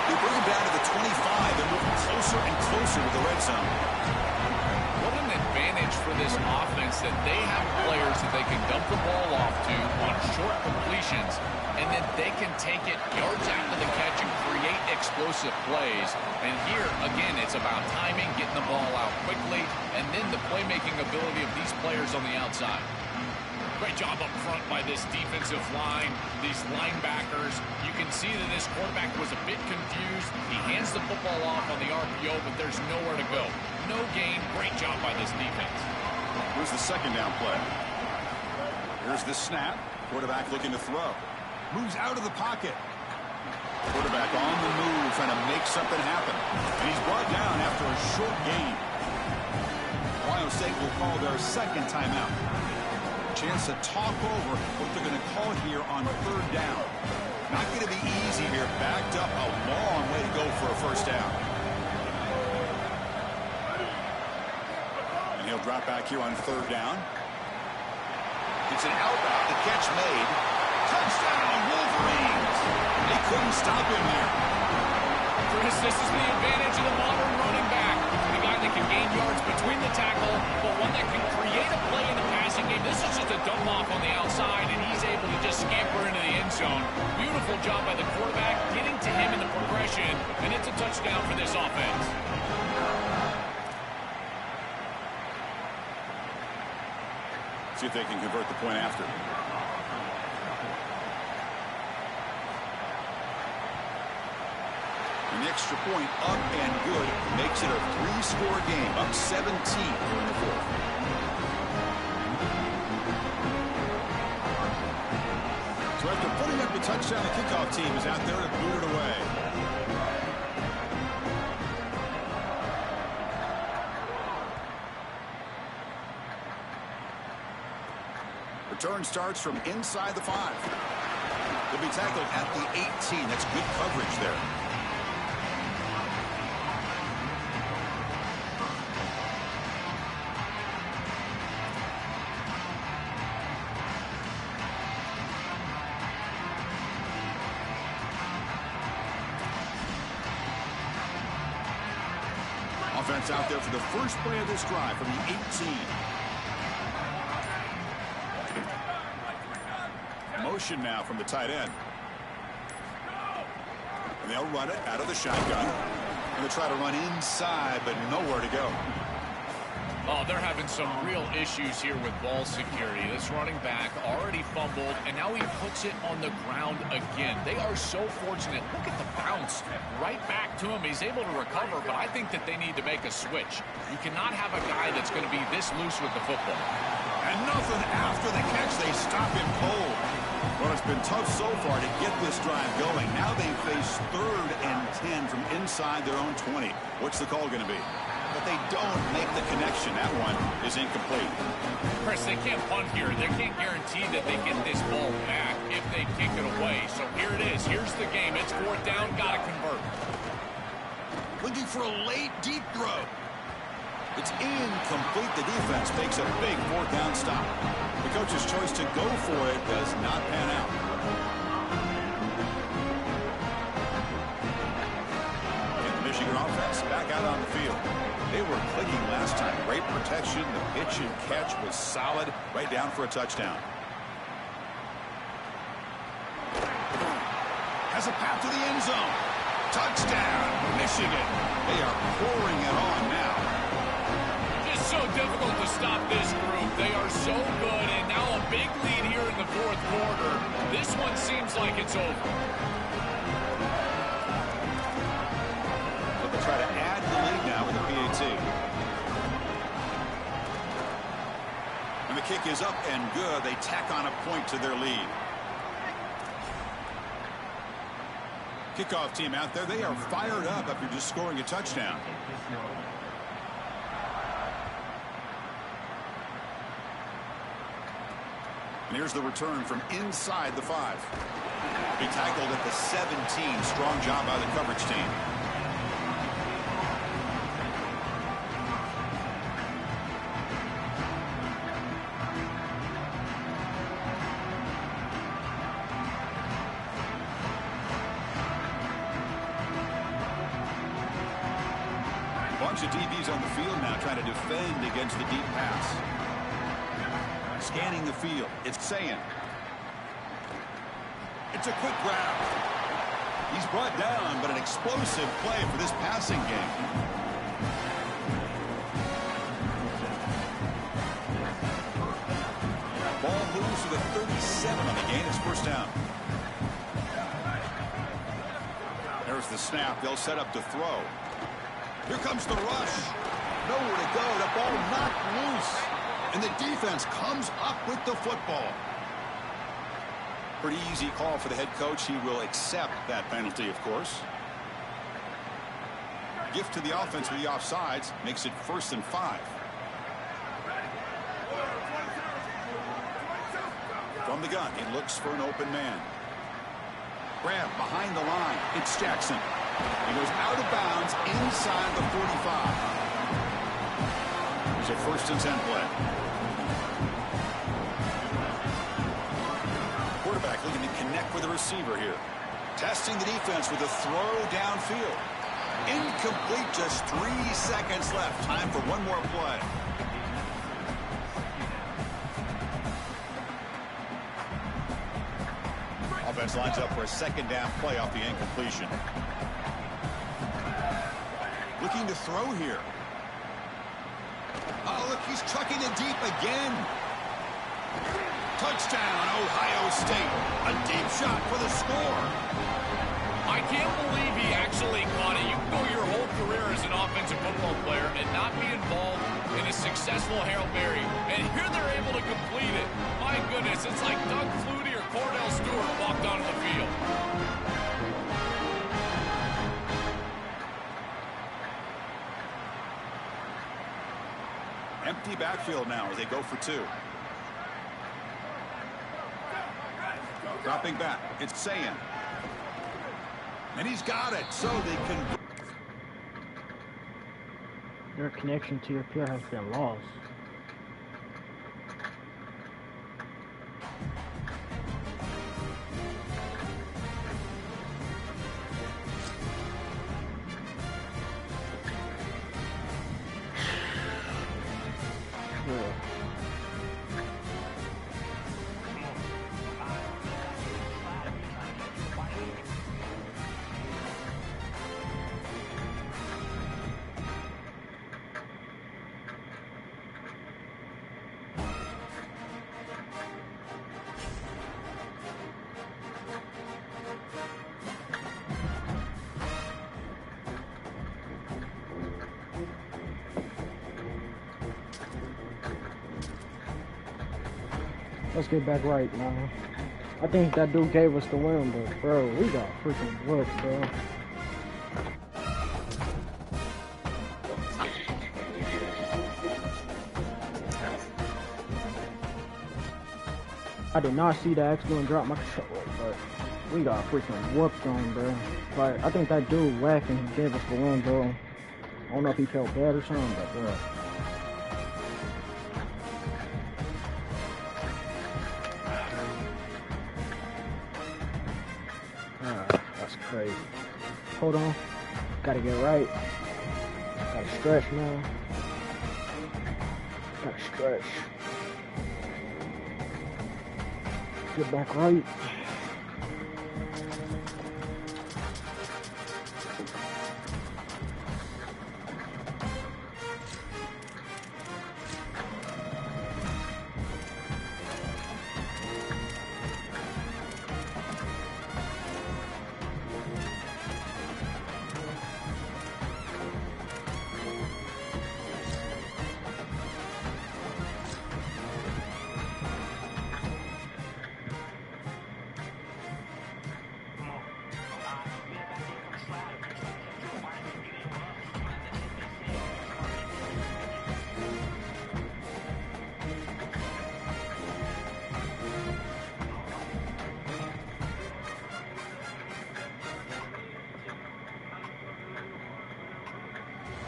They bring him down to the 25 and move closer and closer to the red zone. What an advantage for this offense that they have players that they can dump the ball off to on short completions, and then they can take it yards after the catch and create explosive plays. And here, again, it's about timing, getting the ball out quickly, and then the playmaking ability of these players on the outside. Great job up front by this defensive line, these linebackers. You can see that this quarterback was a bit confused. He hands the football off on the RPO, but there's nowhere to go. No gain. Great job by this defense. Here's the second down play. Here's the snap. Quarterback looking to throw. Moves out of the pocket. Quarterback on the move, trying to make something happen. And he's brought down after a short gain. Ohio State will call their second timeout. Chance to talk over what they're going to call here on third down. Not going to be easy here. Backed up a long way to go for a first down. And he'll drop back here on third down. It's an out route. The catch made. Touchdown, Wolverines. They couldn't stop him there. Chris, this is the advantage of the modern running back. The guy that can gain yards between the tackle, but one that can create a play in the passing game. This is just a dump off on the outside, and he's able to just scamper into the end zone. Beautiful job by the quarterback, getting to him in the progression, and it's a touchdown for this offense. See if they can convert the point after. An extra point up and good makes it a 3-score game, up 17 here in the fourth. So after putting up the touchdown, the kickoff team is out there to boot it away. Return starts from inside the 5. They'll be tackled at the 18. That's good coverage there. Offense out there for the first play of this drive from the 18. Motion now from the tight end. And they'll run it out of the shotgun. And they'll try to run inside, but nowhere to go. Oh, they're having some real issues here with ball security. This running back already fumbled, and now he puts it on the ground again. They are so fortunate. Look at the bounce. Right back to him. He's able to recover, but I think that they need to make a switch. You cannot have a guy that's going to be this loose with the football. And nothing after the catch. They stop him cold. Well, it's been tough so far to get this drive going. Now they face 3rd and 10 from inside their own 20. What's the call going to be? But they don't make the connection. That one is incomplete. Chris, they can't punt here. They can't guarantee that they get this ball back if they kick it away. So here it is. Here's the game. It's 4th down. Got to convert. Looking for a late, deep throw. It's incomplete. The defense makes a big 4th down stop. The coach's choice to go for it does not pan out. And the Michigan offense back out on the field. They were clicking last time. Great protection. The pitch and catch was solid. Right down for a touchdown. Has a path to the end zone. Touchdown, Michigan. They are pouring it on now. Just so difficult to stop this group. They are so good, and now a big lead here in the 4th quarter. This one seems like it's over. But they try to add the lead now with the PAT. And the kick is up and good. They tack on a point to their lead. Kickoff team out there, they are fired up after just scoring a touchdown. And here's the return from inside the 5. He tackled at the 17. Strong job by the coverage team. Bunch of DBs on the field now trying to defend against the deep pass. Scanning the field. It's saying. It's a quick grab. He's brought down, but an explosive play for this passing game. Ball moves first down. There's the snap. They'll set up to throw. Here comes the rush. Nowhere to go. The ball knocked loose. And the defense comes up with the football. Pretty easy call for the head coach. He will accept that penalty, of course. Gift to the offense with the offsides. Makes it 1st and 5. From the gun, he looks for an open man. Grab behind the line. It's Jackson. He goes out of bounds inside the 45. It's a 1st and 10 play. Quarterback looking to connect with the receiver here. Testing the defense with a throw downfield. Incomplete, just 3 seconds left. Time for one more play. Offense lines up for a 2nd down play off the incompletion. Looking to throw here. Oh, look, he's chucking it deep again. Touchdown, Ohio State. A deep shot for the score. I can't believe he actually caught it. You can go your whole career as an offensive football player and not be involved in a successful Hail Mary. And here they're able to complete it. My goodness, it's like Doug Flutie or Cordell Stewart walked onto the field. Empty backfield now as they go for 2. Dropping back, it's Sayan. And he's got it, so they can... Your connection to your peer has been lost. Let's get back right, man. I think that dude gave us the win, but bro, we got freaking whooped, bro. I did not see the accident drop my controller, but we got freaking whooped on, bro. But I think that dude whacked and he gave us the win, bro. I don't know if he felt bad or something, but bro. That's crazy. Hold on. Gotta get right. Gotta stretch now. Gotta stretch. Get back right.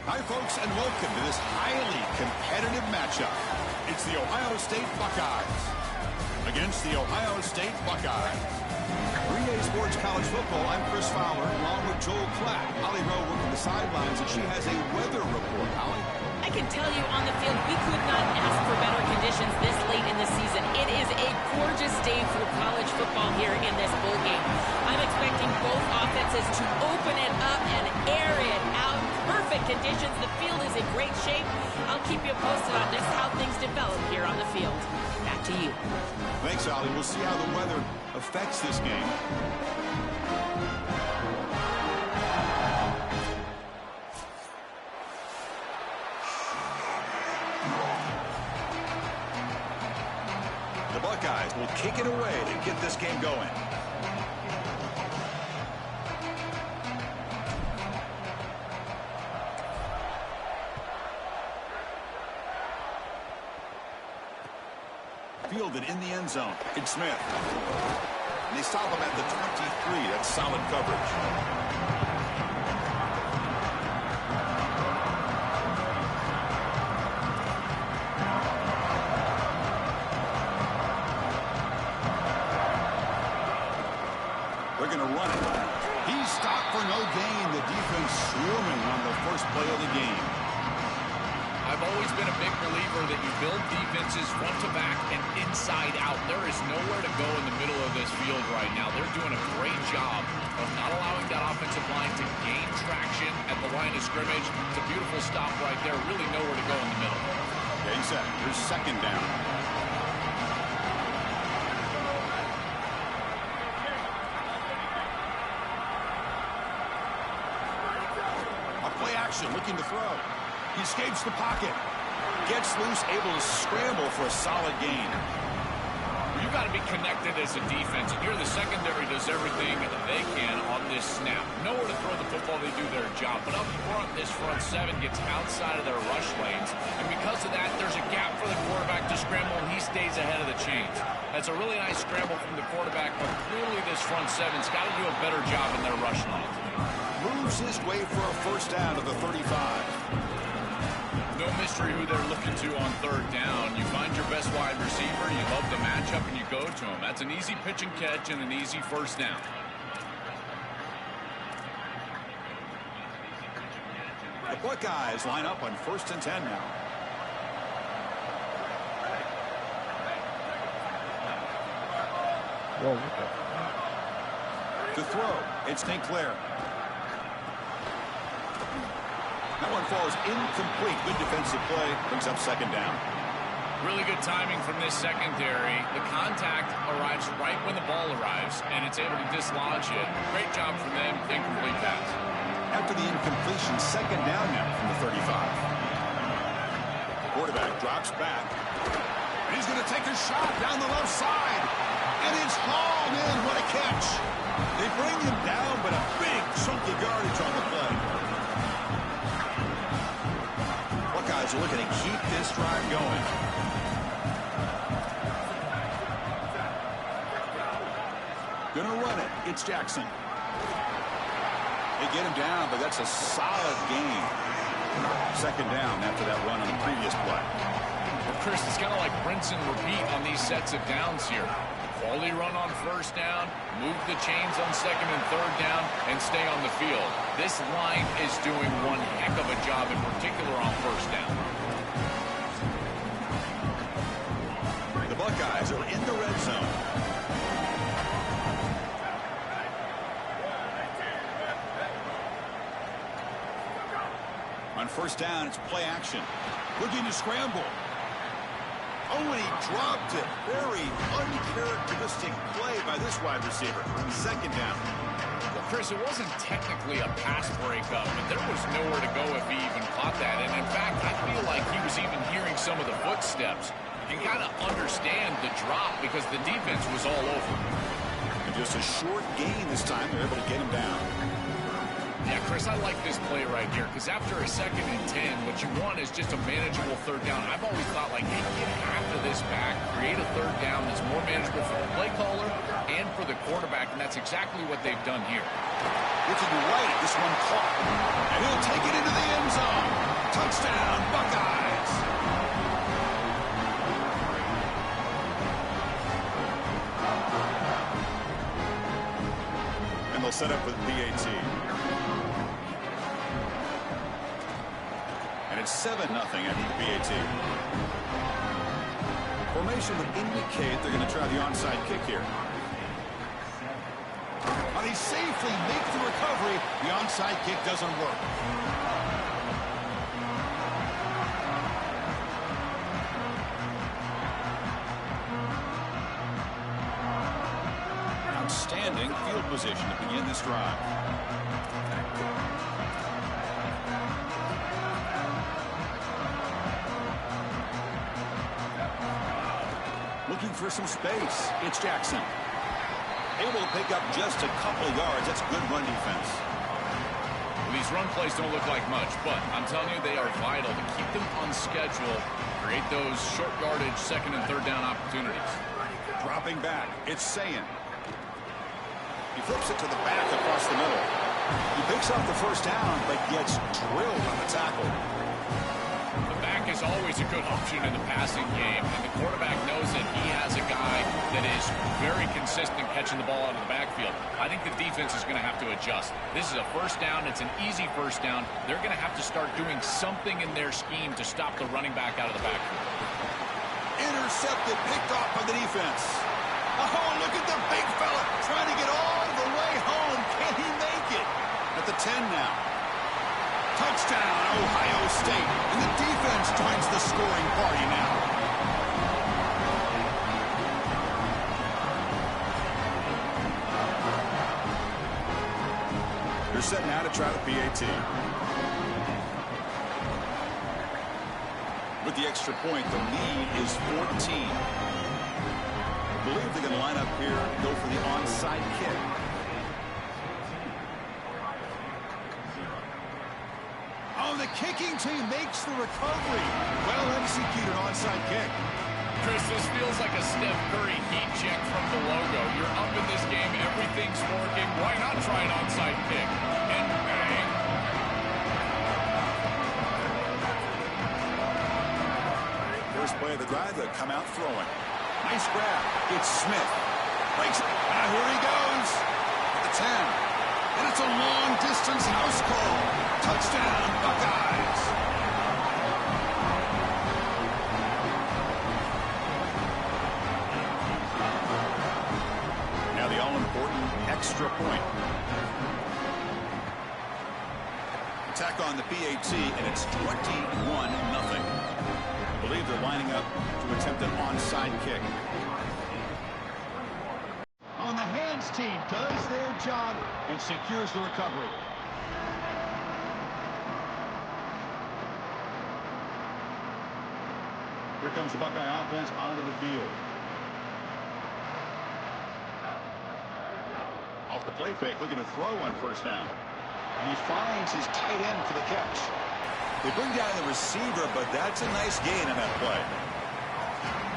Hi, folks, and welcome to this highly competitive matchup. It's the Ohio State Buckeyes against the Ohio State Buckeyes. 3A Sports College Football, I'm Chris Fowler, along with Joel Klatt. Holly Rowe working the sidelines, and she has a weather report. Holly? I can tell you on the field, we could not ask for better conditions this late in the season. It is a gorgeous day for college football here in this bowl game. I'm expecting both offenses to open it up and air it out. Perfect conditions. The field is in great shape. I'll keep you posted on just how things develop here on the field. Back to you. Thanks, Holly. We'll see how the weather affects this game. The Buckeyes will kick it away to get this game going. Fielded in the end zone. It's Smith. And they stop him at the 23. That's solid coverage. They're going to run it. He's stopped for no gain. The defense swarming on the first play of the game. I've always been a big believer that you build defenses front to back and inside out. There is nowhere to go in the middle of this field right now. They're doing a great job of not allowing that offensive line to gain traction at the line of scrimmage. It's a beautiful stop right there. Really nowhere to go in the middle. Okay, set. Here's second down. A play action, looking to throw. He escapes the pocket. Gets loose, able to scramble for a solid gain. You've got to be connected as a defense, and here the secondary does everything they can on this snap. Nowhere to throw the football, they do their job. But up front, this front seven gets outside of their rush lanes, and because of that, there's a gap for the quarterback to scramble, and he stays ahead of the chains. That's a really nice scramble from the quarterback, but clearly this front seven's got to do a better job in their rush line. Moves his way for a first down to the 35. No mystery who they're looking to on third down. You find your best wide receiver, you love the matchup, and you go to him. That's an easy pitch and catch and an easy first down. The Buckeyes line up on 1st and 10 now. Whoa, to throw, it's St. Clair. That one falls incomplete. Good defensive play. Brings up second down. Really good timing from this secondary. The contact arrives right when the ball arrives, and it's able to dislodge it. Great job from them. Incomplete pass. After the incompletion, second down now from the 35. The quarterback drops back. And he's going to take a shot down the left side. And it's hauled in. What a catch. They bring him down, but a big chunk of yardage on the play. Buckeyes are looking to keep this drive going. Gonna run it. It's Jackson. They get him down, but that's a solid gain. Second down after that run on the previous play. Well, Chris, it's kind of like rinse and repeat on these sets of downs here. Quality run on first down, move the chains on second and third down, and stay on the field. This line is doing one heck of a job, in particular on first down. The Buckeyes are in the red zone. On first down, it's play action. Looking to scramble. Oh, and he dropped it. Very uncharacteristic play by this wide receiver. Second down. Well, Chris, it wasn't technically a pass breakup, but there was nowhere to go if he even caught that. And in fact, I feel like he was even hearing some of the footsteps. You can kind of understand the drop because the defense was all over. And just a short gain this time. They're able to get him down. Yeah, Chris, I like this play right here because after a 2nd and 10, what you want is just a manageable third down. I've always thought, like, hey, get half of this back, create a third down that's more manageable for the play caller and for the quarterback, and that's exactly what they've done here. Looking right, this one caught. And he'll take it into the end zone. Touchdown, Buckeyes. And they'll set up with PAT. And it's 7-0 after PAT. Formation would indicate they're going to try the onside kick here. But he safely makes the recovery. The onside kick doesn't work. field position to begin this drive. Looking for some space. It's Jackson. Able to pick up just a couple of yards. That's good run defense. These run plays don't look like much, but I'm telling you, they are vital to keep them on schedule, create those short yardage second and third down opportunities. Dropping back, it's Sayin. He flips it to the back across the middle. He picks up the first down, but gets drilled on the tackle. The back is always a good option in the passing game, and the quarterback knows that he has a guy that is very consistent catching the ball out of the backfield. I think the defense is going to have to adjust. This is a first down. It's an easy first down. They're going to have to start doing something in their scheme to stop the running back out of the backfield. Intercepted, picked off by the defense. Oh, look at the big fella trying to get all the way home. Can he make it? At the 10 now. Touchdown, Ohio State. And the defense joins the scoring party now. They're set now to try the PAT. With the extra point, the lead is 14. I believe they're going to line up here and go for the onside kick. Oh, the kicking team makes the recovery. Well executed onside kick. Chris, this feels like a Steph Curry heat check from the logo. You're up in this game. Everything's working. Why not try an onside kick? And bang. First play of the drive, they come out throwing. Nice grab. It's Smith. Breaks it. And here he goes. At the 10. And it's a long-distance house call. Touchdown, Buckeyes. Now the all-important extra point. Attack on the PAT, and it's 21-0. I believe they're lining up to attempt an onside kick. On the hands team does their job and secures the recovery. Here comes the Buckeye offense onto the field. Off the play fake, looking to throw on first down. And he finds his tight end for the catch. They bring down the receiver, but that's a nice gain on that play.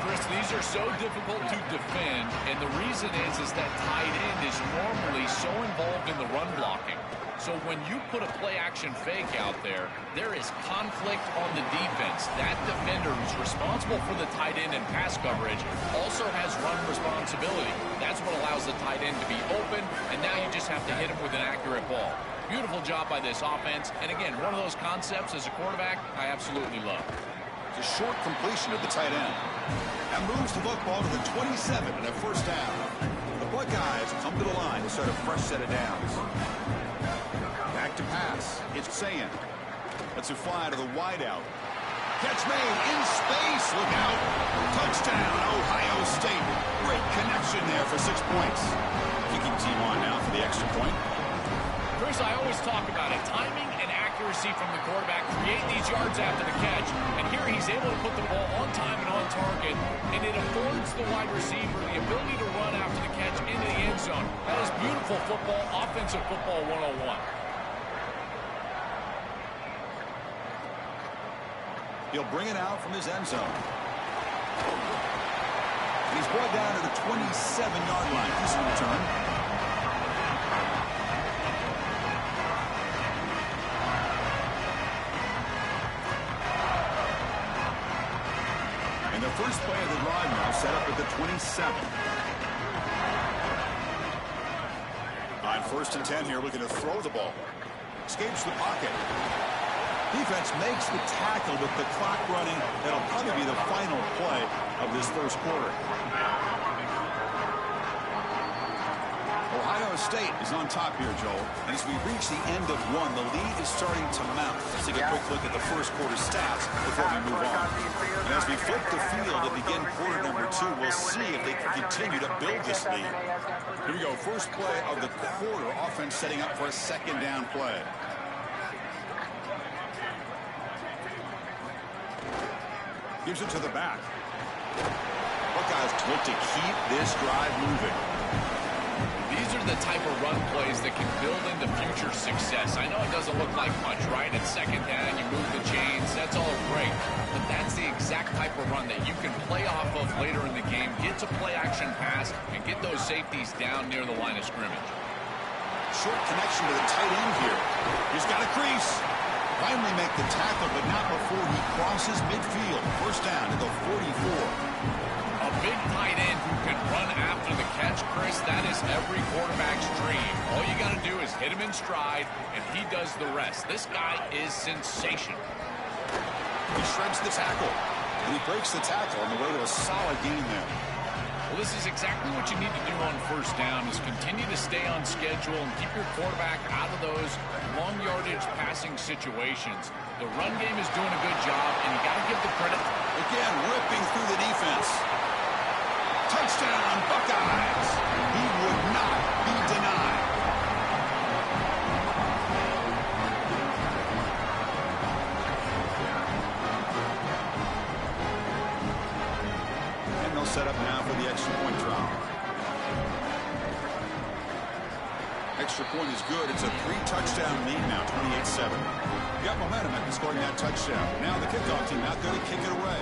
Chris, these are so difficult to defend, and the reason is that tight end is normally so involved in the run blocking. So when you put a play-action fake out there, there is conflict on the defense. That defender who's responsible for the tight end and pass coverage also has run responsibility. That's what allows the tight end to be open, and now you just have to hit him with an accurate ball. Beautiful job by this offense, and again, one of those concepts as a quarterback I absolutely love. It's a short completion of the tight end. That moves the football to the 27 and a first down. The Buckeyes come to the line to start a fresh set of downs. Back to pass. It's Sayin. Lets it fly to the wideout. Catch made in space. Look out. Touchdown, Ohio State. Great connection there for 6 points. Kicking team on now for the extra point. Chris, I always talk about it. Timing and accuracy from the quarterback create these yards after the catch. And here he's able to put the ball on time and on target. And it affords the wide receiver the ability to run after the catch into the end zone. That is beautiful football, offensive football 101. He'll bring it out from his end zone. And he's brought down to the 27-yard line. Decent return. And the first play of the drive now set up at the 27. On 1st and 10 here, looking to throw the ball. Escapes the pocket. Defense makes the tackle with the clock running. That'll probably be the final play of this first quarter. Ohio State is on top here, Joel. And as we reach the end of one, the lead is starting to mount. Let's take a quick look at the first quarter stats before we move on. And as we flip the field and begin quarter number 2, we'll see if they can continue to build this lead. Here we go. First play of the quarter. Offense setting up for a second down play. Gives it to the back. Buckeyes look to keep this drive moving. These are the type of run plays that can build into future success. I know it doesn't look like much, right? At second down, you move the chains. That's all great. But that's the exact type of run that you can play off of later in the game, get to play action pass, and get those safeties down near the line of scrimmage. Short connection to the tight end here. He's got a crease. Finally make the tackle, but not before he crosses midfield. First down to the 44. A big tight end who can run after the catch, Chris, that is every quarterback's dream. All you got to do is hit him in stride, and he does the rest. This guy is sensational. He shreds the tackle, and he breaks the tackle on the way to a solid gain there. Well, this is exactly what you need to do on first down is continue to stay on schedule and keep your quarterback out of those long yardage passing situations. The run game is doing a good job, and you got to give the credit. Again, ripping through the defense. Touchdown, Buckeyes. He would not be denied. And they'll set up now for the extra point trial. Extra point is good. It's a 3-touchdown lead now, 28-7. Got momentum after scoring that touchdown. Now the kickoff team out there to kick it away.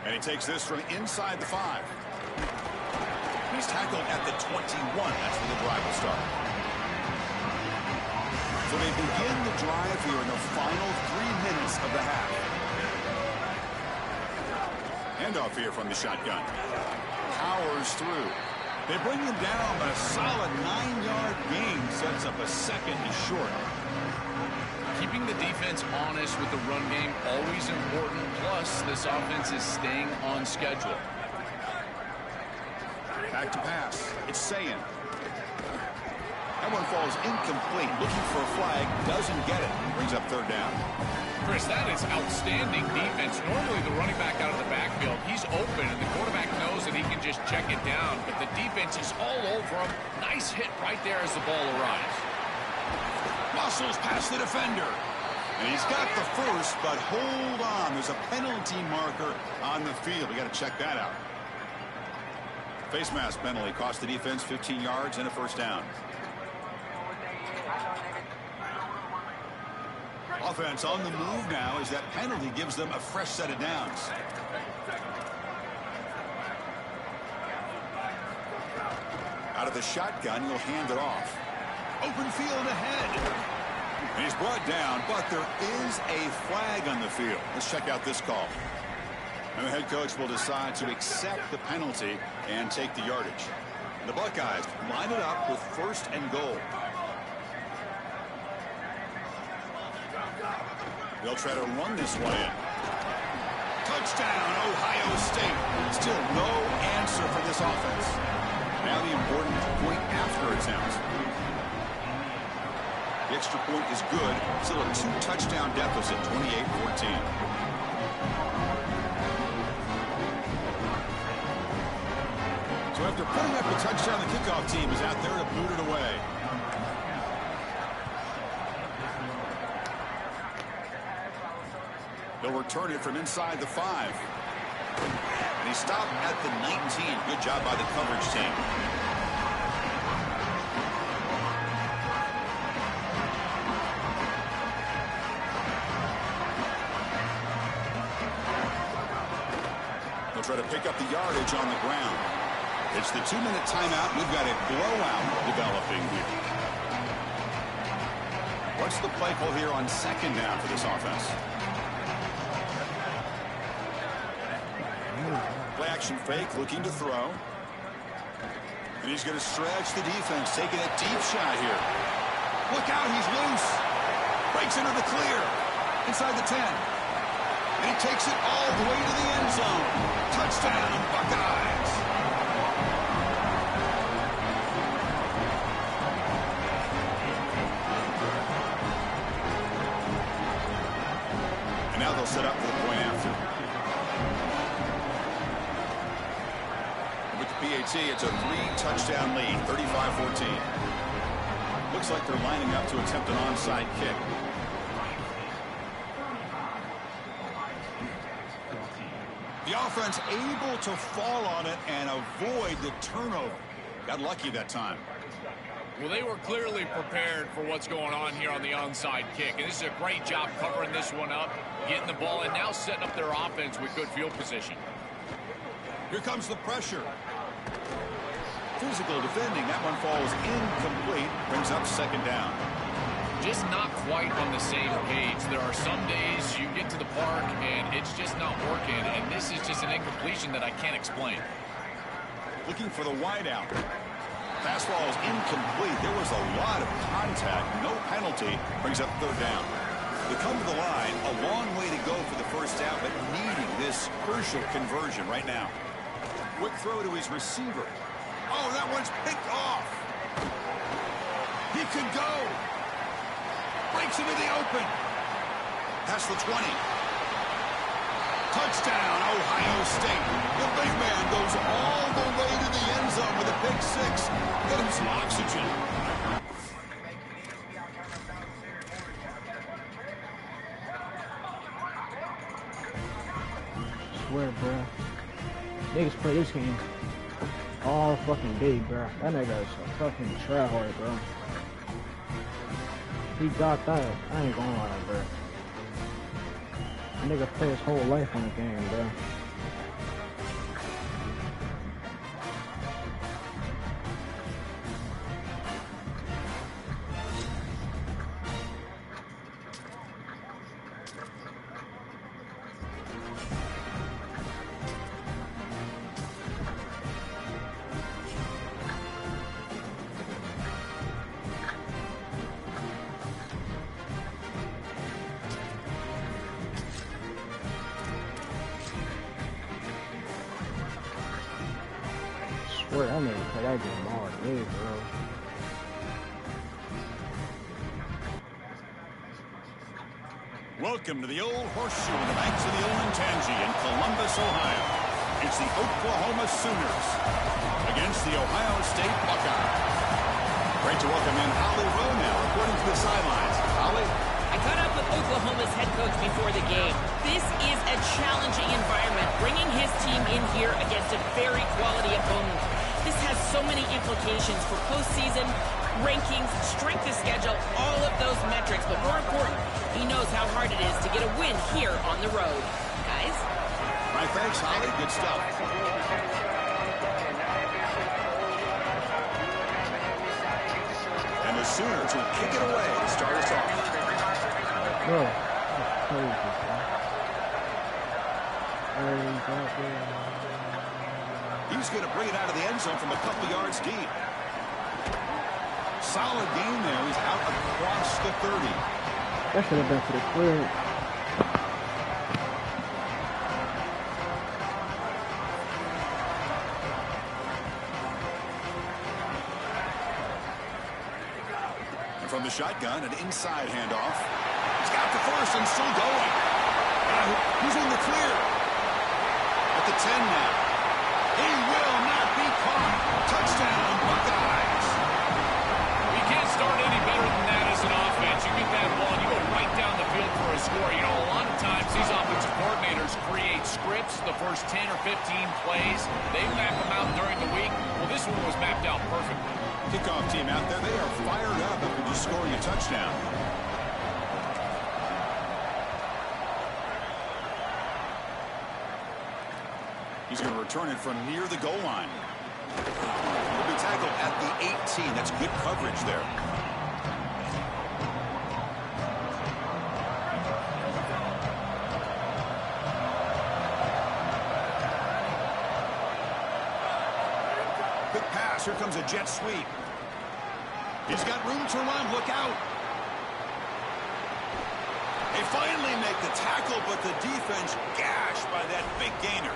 And he takes this from inside the 5. He's tackled at the 21. That's where the drive will start. So they begin the drive here in the final 3 minutes of the half. Handoff here from the shotgun. Powers through. They bring him down, but a solid 9-yard gain sets up a second and short. Keeping the defense honest with the run game, always important. Plus, this offense is staying on schedule. Back to pass. It's Sayin. That one falls incomplete. Looking for a flag. Doesn't get it. Brings up third down. Chris, that is outstanding defense. Normally, the running back out of the backfield, he's open, and the quarterback knows that he can just check it down. But the defense is all over him. Nice hit right there as the ball arrives. Muscles past the defender. And he's got the first, but hold on. There's a penalty marker on the field. We got to check that out. Face mask penalty cost the defense 15 yards and a first down. Offense on the move now as that penalty gives them a fresh set of downs. Out of the shotgun, he'll hand it off. Open field ahead. And he's brought down, but there is a flag on the field. Let's check out this call. And the head coach will decide to accept the penalty and take the yardage. And the Buckeyes line it up with first and goal. They'll try to run this one in. Touchdown, Ohio State. Still no answer for this offense. Now the important point after attempt. The extra point is good. Still a 2-touchdown deficit, 28-14. So after putting up a touchdown, the kickoff team is out there to boot it away. They'll return it from inside the 5. And he stopped at the 19. Good job by the coverage team. They'll try to pick up the yardage on the ground. It's the 2-minute timeout. We've got a blowout developing here. What's the play call here on second down for this offense? Play action fake, looking to throw. And he's going to stretch the defense, taking a deep shot here. Look out, he's loose. Breaks into the clear. Inside the 10. And he takes it all the way to the end zone. Touchdown, Buckeyes. Now they'll set up for the point after. With the PAT, it's a 3-touchdown lead, 35-14. Looks like they're lining up to attempt an onside kick. The offense able to fall on it and avoid the turnover. Got lucky that time. Well, they were clearly prepared for what's going on here on the onside kick. And this is a great job covering this one up, getting the ball, and now setting up their offense with good field position. Here comes the pressure. Physical defending. That one falls incomplete. Brings up second down. Just not quite on the same page. There are some days you get to the park and it's just not working, and this is just an incompletion that I can't explain. Looking for the wideout. Pass ball is incomplete. There was a lot of contact. No penalty. Brings up third down. They come to the line. A long way to go for the first down, but needing this crucial conversion right now. Quick throw to his receiver. Oh, that one's picked off. He could go. Breaks into the open. Past the 20. Touchdown, Ohio State. The big man goes all the way to the end zone with a pick six. Get him some oxygen. I swear, bro. Niggas play this game all fucking day, bro. That nigga is a fucking tryhard, bro. He got that. I ain't gonna lie, bro. That nigga play his whole life on the game, bro. I swear, I never play that game all day, bro. Welcome to the Old Horseshoe on the banks of the Olentangy in Columbus, Ohio. It's the Oklahoma Sooners against the Ohio State Buckeyes. Great to welcome in Holly Rowe now, reporting to the sidelines. Holly? I caught up with Oklahoma's head coach before the game. This is a challenging environment, bringing his team in here against a very quality opponent. This has so many implications for postseason, rankings, strength of schedule, all of those metrics. But more important, he knows how hard it is to get a win here on the road. Guys? All right, thanks, Holly. Good stuff. And the Sooners will kick it away to start us off. Bro, that's crazy, bro. He's going to bring it out of the end zone from a couple yards deep. Solid game there. He's out across the 30. That should have been for the clear. And from the shotgun, an inside handoff. He's got the first and still going. He's in the clear. At the 10 now. He will not be caught. Touchdown, Buckeyes. You can't start any better than that as an offense. You get that ball and you go right down the field for a score. You know, a lot of times these offensive coordinators create scripts, the first 10 or 15 plays. They map them out during the week. Well, this one was mapped out perfectly. Kickoff team out there, they are fired up after just scoring a touchdown. He's going to return it from near the goal line. He'll be tackled at the 18. That's good coverage there. Quick pass. Here comes a jet sweep. He's got room to run. Look out. They finally make the tackle, but the defense gashed by that big gainer.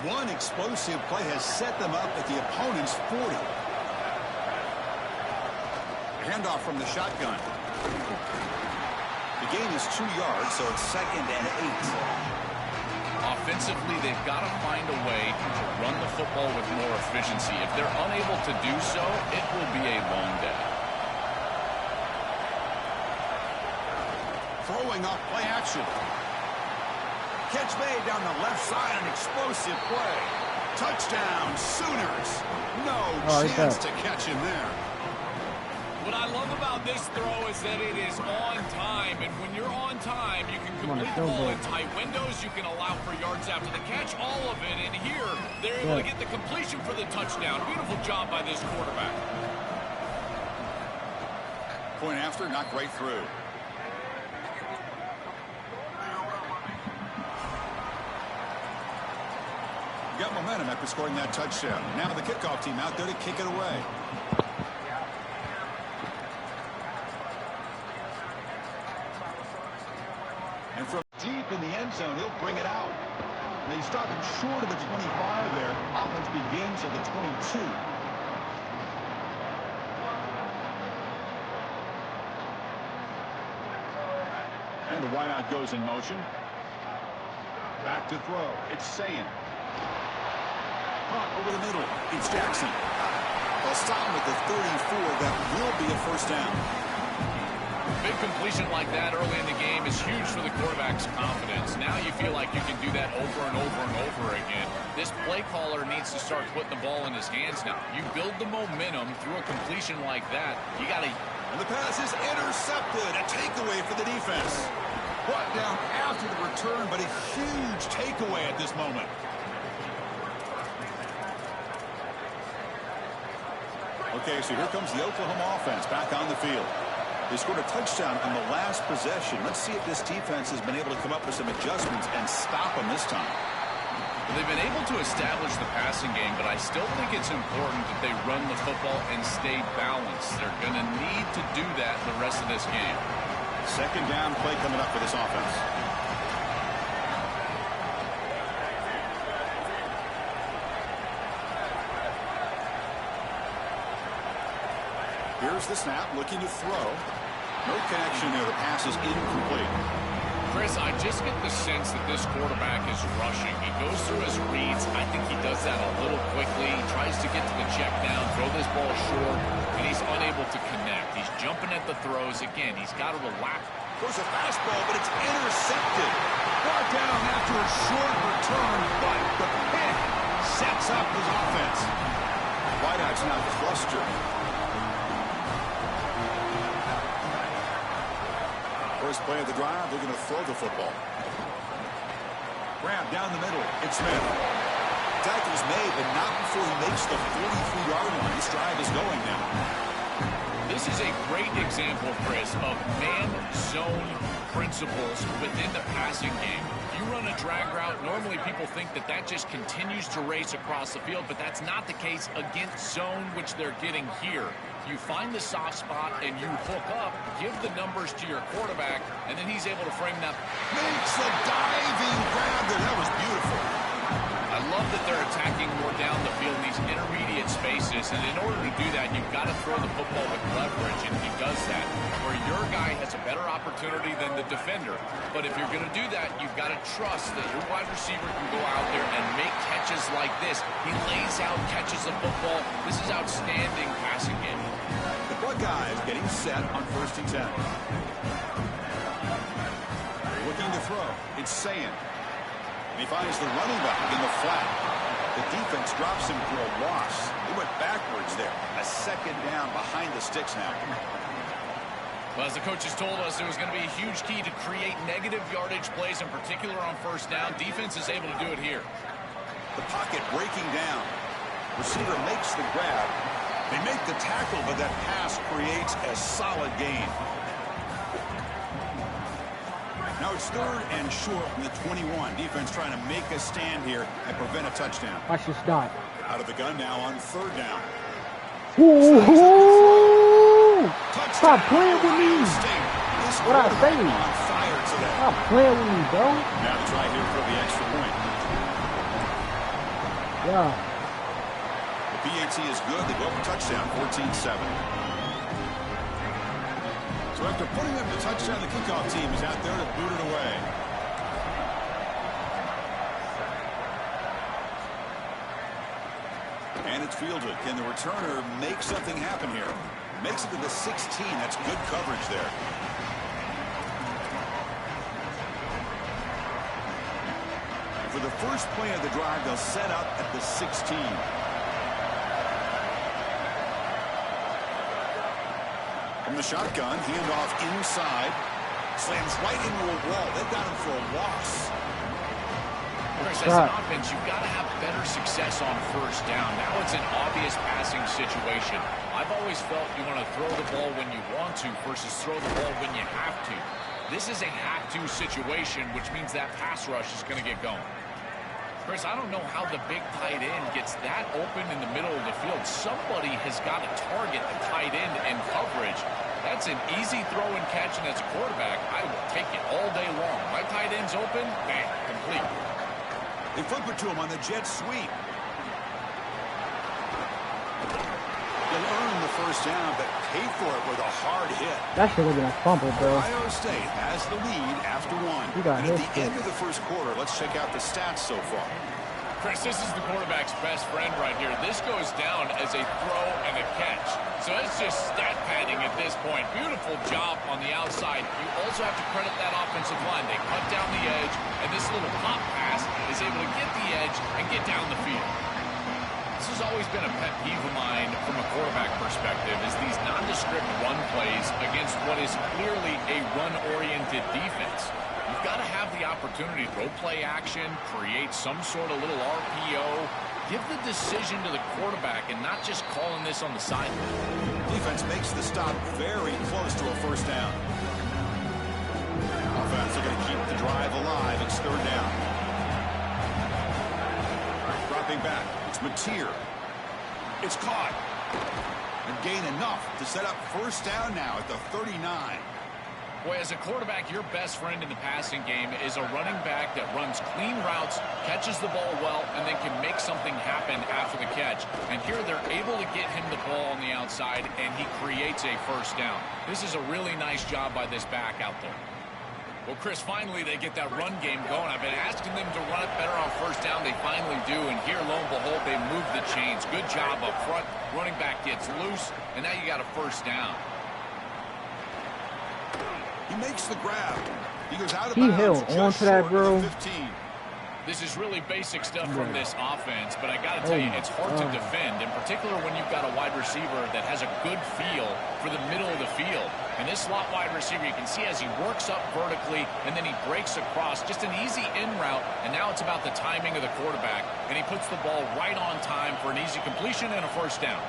One explosive play has set them up at the opponent's 40. Handoff from the shotgun. The gain is 2 yards, so it's 2nd and 8. Offensively, they've got to find a way to run the football with more efficiency. If they're unable to do so, it will be a long day. Throwing off play action. Catch made down the left side, an explosive play. Touchdown, Sooners. No chance to catch him there. What I love about this throw is that it is on time, and when you're on time, you can complete the ball in tight windows. You can allow for yards after the catch, all of it. And here, they're able to get the completion for the touchdown. Beautiful job by this quarterback. Point after, knocked right through. Got momentum after scoring that touchdown. Now the kickoff team out there to kick it away. And from deep in the end zone, he'll bring it out. They stop him short of the 25 there. Offense begins at the 22. And the wideout goes in motion. Back to throw. It's Sayin. Over the middle. It's Jackson. They'll stop him at the 34. That will be a first down. Big completion like that early in the game is huge for the quarterback's confidence. Now you feel like you can do that over and over and over again. This play caller needs to start putting the ball in his hands now. You build the momentum through a completion like that. You got to... And the pass is intercepted. A takeaway for the defense. Brought down after the return, but a huge takeaway at this moment. Okay, so here comes the Oklahoma offense back on the field. They scored a touchdown on the last possession. Let's see if this defense has been able to come up with some adjustments and stop them this time. Well, they've been able to establish the passing game, but I still think it's important that they run the football and stay balanced. They're going to need to do that the rest of this game. Second down play coming up for this offense. Here's the snap, looking to throw. No connection there. The pass is incomplete. Chris, I just get the sense that this quarterback is rushing. He goes through his reads. I think he does that a little quickly. He tries to get to the check down, throw this ball short, and he's unable to connect. He's jumping at the throws. Again, he's got to relax. Throws a fastball, but it's intercepted. Brought down after a short return, but the pick sets up his offense. Wideout's now clustered. First play of the drive, they're going to throw the football. Grab down the middle. It's Smith. Tackle's made, but not before he makes the 43-yard line. This drive is going now. This is a great example, Chris, of man-zone principles within the passing game. You run a drag route, normally people think that that just continues to race across the field, but that's not the case against zone, which they're getting here. You find the soft spot and you hook up, give the numbers to your quarterback, and then he's able to frame that. Makes a diving grab there. That was beautiful. I love that they're attacking more down the field in these intermediate spaces, and in order to do that, you've got to throw the football with leverage, and he does that, where your guy has a better opportunity than the defender. But if you're going to do that, you've got to trust that your wide receiver can go out there and make catches like this. He lays out, catches the football. This is outstanding passing game. The Buckeyes getting set on 1st and 10. Looking to throw. It's Sayin. And he finds the running back in the flat. The defense drops him for a loss. He went backwards there. A second down behind the sticks now. Well, as the coaches told us, it was going to be a huge key to create negative yardage plays, in particular on first down. Defense is able to do it here. The pocket breaking down. Receiver makes the grab. They make the tackle, but that pass creates a solid gain. Now it's 3rd and short from the 21. Defense trying to make a stand here and prevent a touchdown. Watch this dot. Out of the gun now on 3rd down. Ooh! Stop playing with me. What I say? Stop playing with me, bro. Now to try here for the extra point. Yeah. The PAT is good. They go for touchdown, 14-7. So So after putting up the touchdown, the kickoff team is out there to boot it away. And it's fielded. Can the returner make something happen here? Makes it to the 16. That's good coverage there. For the first play of the drive, they'll set up at the 16. From the shotgun, handoff inside. Slams right into a wall. They've got him for a loss. Chris, as an offense, you've got to have better success on first down. Now it's an obvious passing situation. I've always felt you want to throw the ball when you want to versus throw the ball when you have to. This is a have-to situation, which means that pass rush is going to get going. Chris, I don't know how the big tight end gets that open in the middle of the field. Somebody has got to target the tight end in coverage. That's an easy throw and catch, and as a quarterback, I will take it all day long. My tight end's open, bang, complete. They flip it to him on the jet sweep. They'll earn the first down, but pay for it with a hard hit. That should have been a fumble, bro. Ohio State has the lead after one. And at the end of the first quarter, let's check out the stats so far. Chris, this is the quarterback's best friend right here. This goes down as a throw and a catch. So it's just stat padding at this point. Beautiful job on the outside. You also have to credit that offensive line. They cut down the edge, and this little pop pass is able to get the edge and get down the field. This has always been a pet peeve of mine from a quarterback perspective, is these nondescript run plays against what is clearly a run-oriented defense. You've got to have the opportunity to throw play action, create some sort of little RPO, give the decision to the quarterback and not just calling this on the sideline. Defense makes the stop very close to a first down. Offense are going to keep the drive alive. It's third down. Dropping back. It's Mateer. It's caught. And gain enough to set up first down now at the 39. Boy, as a quarterback, your best friend in the passing game is a running back that runs clean routes, catches the ball well, and then can make something happen after the catch. And here they're able to get him the ball on the outside, and he creates a first down. This is a really nice job by this back out there. Well, Chris, finally they get that run game going. I've been asking them to run it better on first down. They finally do, and here, lo and behold, they move the chains. Good job up front. Running back gets loose, and now you got a first down. He makes the grab. He goes out of bounds. He held on to that, bro. This is really basic stuff from this offense, but I got to tell you, it's hard to defend, in particular when you've got a wide receiver that has a good feel for the middle of the field. And this slot wide receiver, you can see as he works up vertically, and then he breaks across, just an easy in route, and now it's about the timing of the quarterback, and he puts the ball right on time for an easy completion and a first down.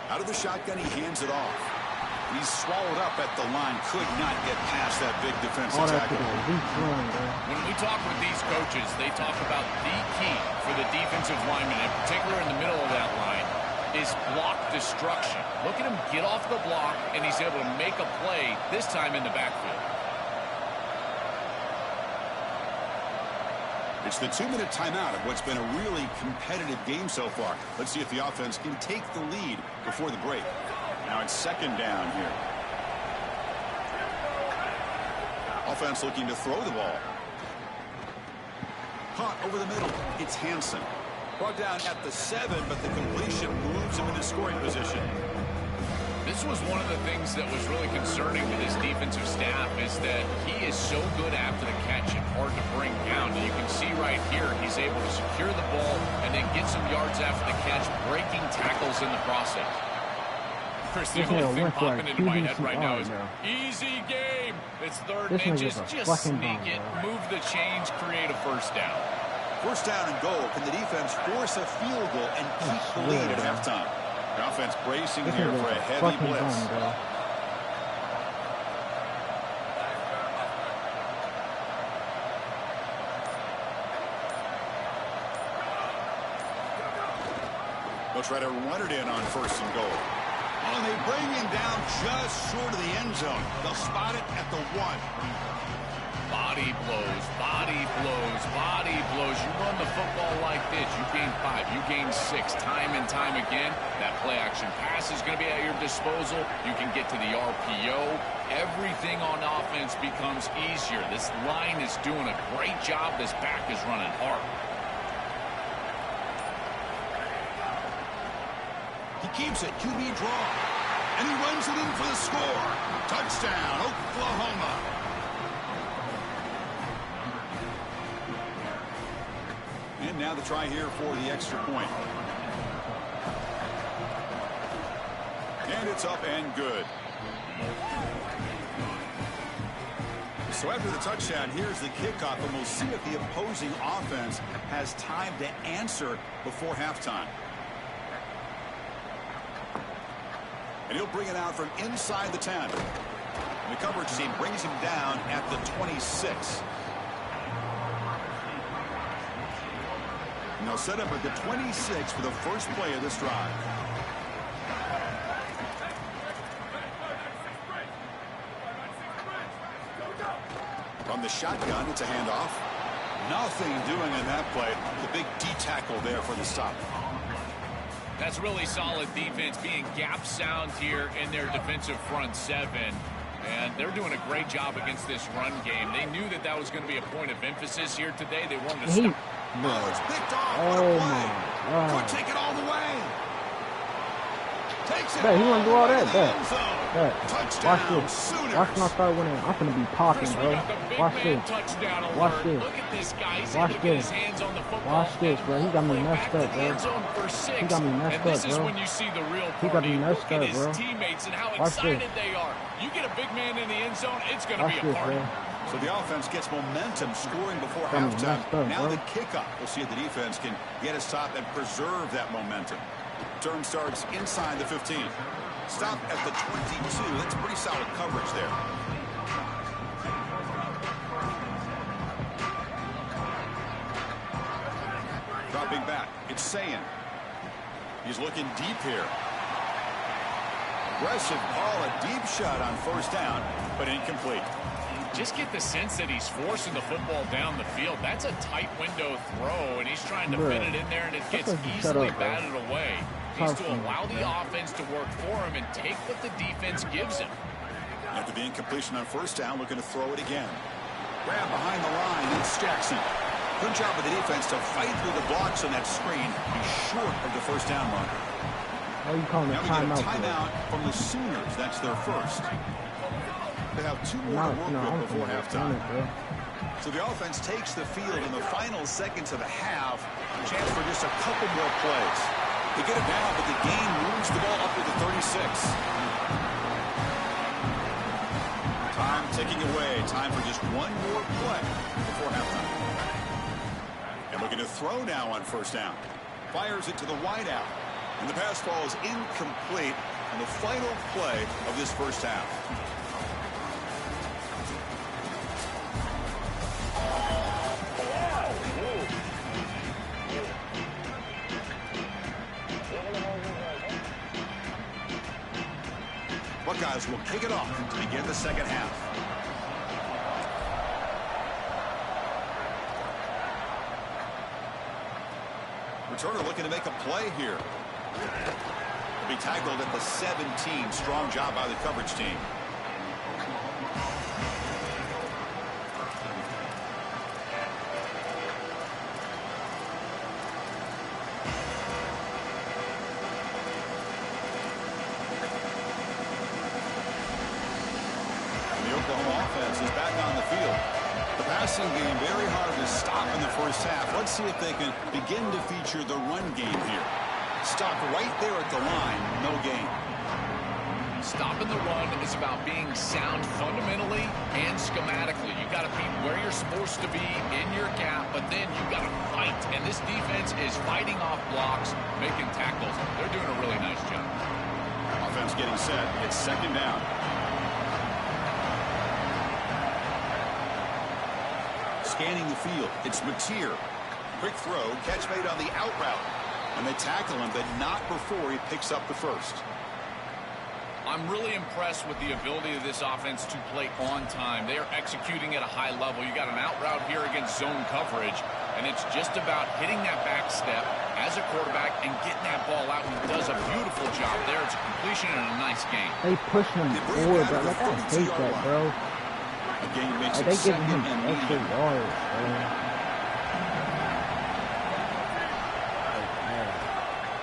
Out of the shotgun, he hands it off. He's swallowed up at the line. Could not get past that big defensive tackle. When we talk with these coaches, they talk about the key for the defensive lineman, in particular in the middle of that line, is block destruction. Look at him get off the block, and he's able to make a play, this time in the backfield. It's the 2-minute timeout of what's been a really competitive game so far. Let's see if the offense can take the lead before the break. Now it's second down here. Offense looking to throw the ball. Caught over the middle. It's Hansen. Brought down at the 7, but the completion moves him into scoring position. This was one of the things that was really concerning to this defensive staff, is that he is so good after the catch and hard to bring down. And you can see right here, he's able to secure the ball and then get some yards after the catch, breaking tackles in the process. Chris, the only thing popping into my head right now is easy game. It's third and inches. Just sneak it, move the chains, create a first down. First down and goal. Can the defense force a field goal and keep the lead at halftime? The offense bracing here for a heavy blitz. They'll try to run it in on first and goal. Oh, they bring him down just short of the end zone. They'll spot it at the 1. Body blows, body blows, body blows. You run the football like this, you gain 5, you gain 6, time and time again. That play action pass is going to be at your disposal. You can get to the RPO. Everything on offense becomes easier. This line is doing a great job. This back is running hard. He keeps it, QB draw, and he runs it in for the score. Touchdown, Oklahoma. And now the try here for the extra point. And it's up and good. So after the touchdown, here's the kickoff, and we'll see if the opposing offense has time to answer before halftime. And he'll bring it out from inside the 10. And the coverage team brings him down at the 26. And they'll set up at the 26 for the first play of this drive. From the shotgun, it's a handoff. Nothing doing in that play. The big D tackle there for the stop. That's really solid defense, being gap sound here in their defensive front 7. And they're doing a great job against this run game. They knew that that was going to be a point of emphasis here today. They wanted to stop. Oh, it's picked off. Oh, What a my play. God. Could take it all the way. Takes it. Bet, he wanna do all that, into the bet. end zone. Bet. Touchdown, Watch this. Sooners. Watch when I start winning. I'm gonna be popping, Chris, we bro. got the big Watch man this. touchdown alert. Watch this. Look at this guy. He's Watch able to get his this. hands on the football. Watch this, bro. He got me Going messed back up, to the bro. end zone for 6. He got me messed and this up, is bro. when you see the real He got me party. messed Look at up, his bro. teammates and how Watch excited this. they are. You get a big man in the end zone, it's going to Watch be a this, party. bro. So the offense gets momentum scoring before Got me halftime. messed up, Now bro. the kickoff. We'll see if the defense can get a stop and preserve that momentum. Turn starts inside the 15. Stop at the 22. That's pretty solid coverage there. Dropping back. It's Sayin. He's looking deep here. Aggressive call, a deep shot on first down, but incomplete. Just get the sense that he's forcing the football down the field. That's a tight window throw, and he's trying to fit it in there, and it gets easily batted away. He's to allow the offense to work for him and take what the defense gives him. After the incompletion on first down, looking to throw it again. Grab behind the line, it's Jackson. Good job with the defense to fight through the blocks on that screen. He's short of the first down mark. Why are you calling Now a we get a timeout? timeout from the Sooners. That's their first. They have 2 more to work with before halftime. So the offense takes the field in the final seconds of the half. Chance for just a couple more plays. They get it down, but the game moves the ball up to the 36. Time ticking away. Time for just one more play before halftime. And looking to throw now on first down. Fires it to the wideout. And the pass ball is incomplete on the final play of this first half. Buckeyes will kick it off to begin the second half. Returner looking to make a play here. Will be tackled at the 17. Strong job by the coverage team. The Oklahoma offense is back on the field. The passing game very hard to stop in the first half. Let's see if they can begin to feature the run game here. Stop right there at the line. No gain. Stopping the run is about being sound fundamentally and schematically. You got to be where you're supposed to be in your gap, but then you got to fight. And this defense is fighting off blocks, making tackles. They're doing a really nice job. Offense getting set. It's second down. Scanning the field. It's Mateer. Quick throw. Catch made on the out route. And they tackle him, but not before he picks up the first. I'm really impressed with the ability of this offense to play on time. They are executing at a high level. You got an out route here against zone coverage, and it's just about hitting that back step as a quarterback and getting that ball out, and he does a beautiful job there. It's a completion and a nice game. They pushing him forward, bro. Like, I hate that, bro. Again, makes Like, they it giving him second and extra medium. yards, bro.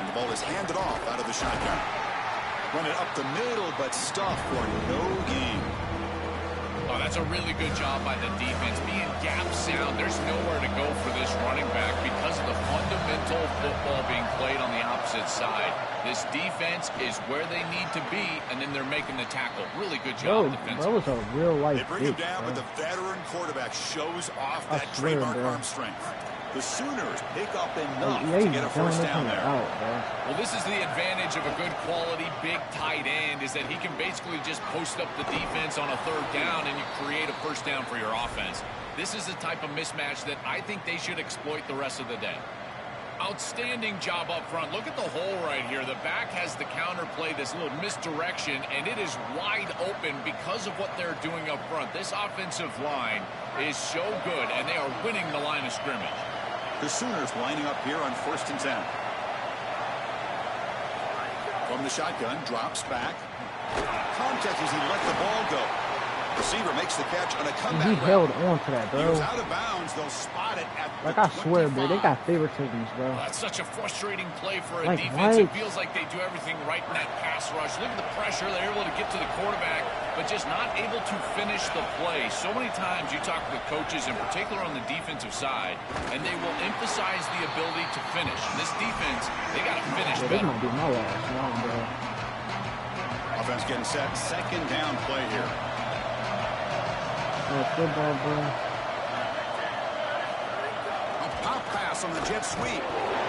And the ball is handed off out of the shotgun. Run it up the middle, but stuffed for no gain. Oh, that's a really good job by the defense. Being gap sound, there's nowhere to go for this running back because of the fundamental football being played on the opposite side. This defense is where they need to be, and then they're making the tackle. Really good job defensively. Bro, was a real life They bring him bitch, down, bro. but the veteran quarterback shows off I that swear, trademark bro. arm strength. The Sooners pick up enough Like, to get a first down there. Out, bro. Well, this is the advantage of a good quality big tight end, is that he can basically just post up the defense on a third down and you create a first down for your offense. This is the type of mismatch that I think they should exploit the rest of the day. Outstanding job up front. Look at the hole right here. The back has the counter play, this little misdirection, and it is wide open because of what they're doing up front. This offensive line is so good, and they are winning the line of scrimmage. The Sooners lining up here on 1st and 10. From the shotgun, drops back. Contact as he let the ball go. Receiver makes the catch on a comeback. He held on to that, He bro. was out of bounds. They'll spot it at Like, the I swear, 25. bro, they got favoritisms, bro. That's such a frustrating play for a Like, defense. what? It feels like they do everything right in that pass rush. Look at the pressure. They're able to get to the quarterback, but just not able to finish the play. So many times you talk with coaches, in particular on the defensive side, and they will emphasize the ability to finish. This defense, they got to finish Yeah, this better. might be my last one, bro. Offense getting set. 2nd down play here. Football, bro. A pop pass on the jet sweep.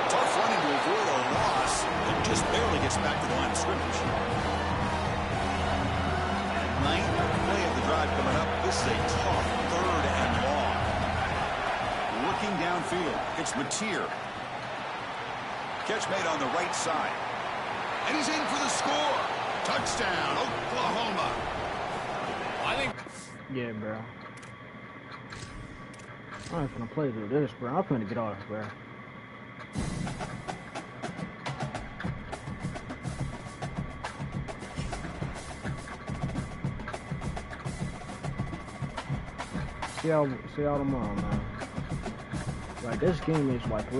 Tough running to avoid a loss, and just barely gets back to the line of scrimmage. 9th play of the drive coming up. This is a tough 3rd and long. Looking downfield. It's Mateer. Catch made on the right side. And he's in for the score. Touchdown, Oklahoma. I think Yeah, bro. I ain't finna play through this, bro. I'm finna get off, bro. See y'all tomorrow, man. Like, this game is like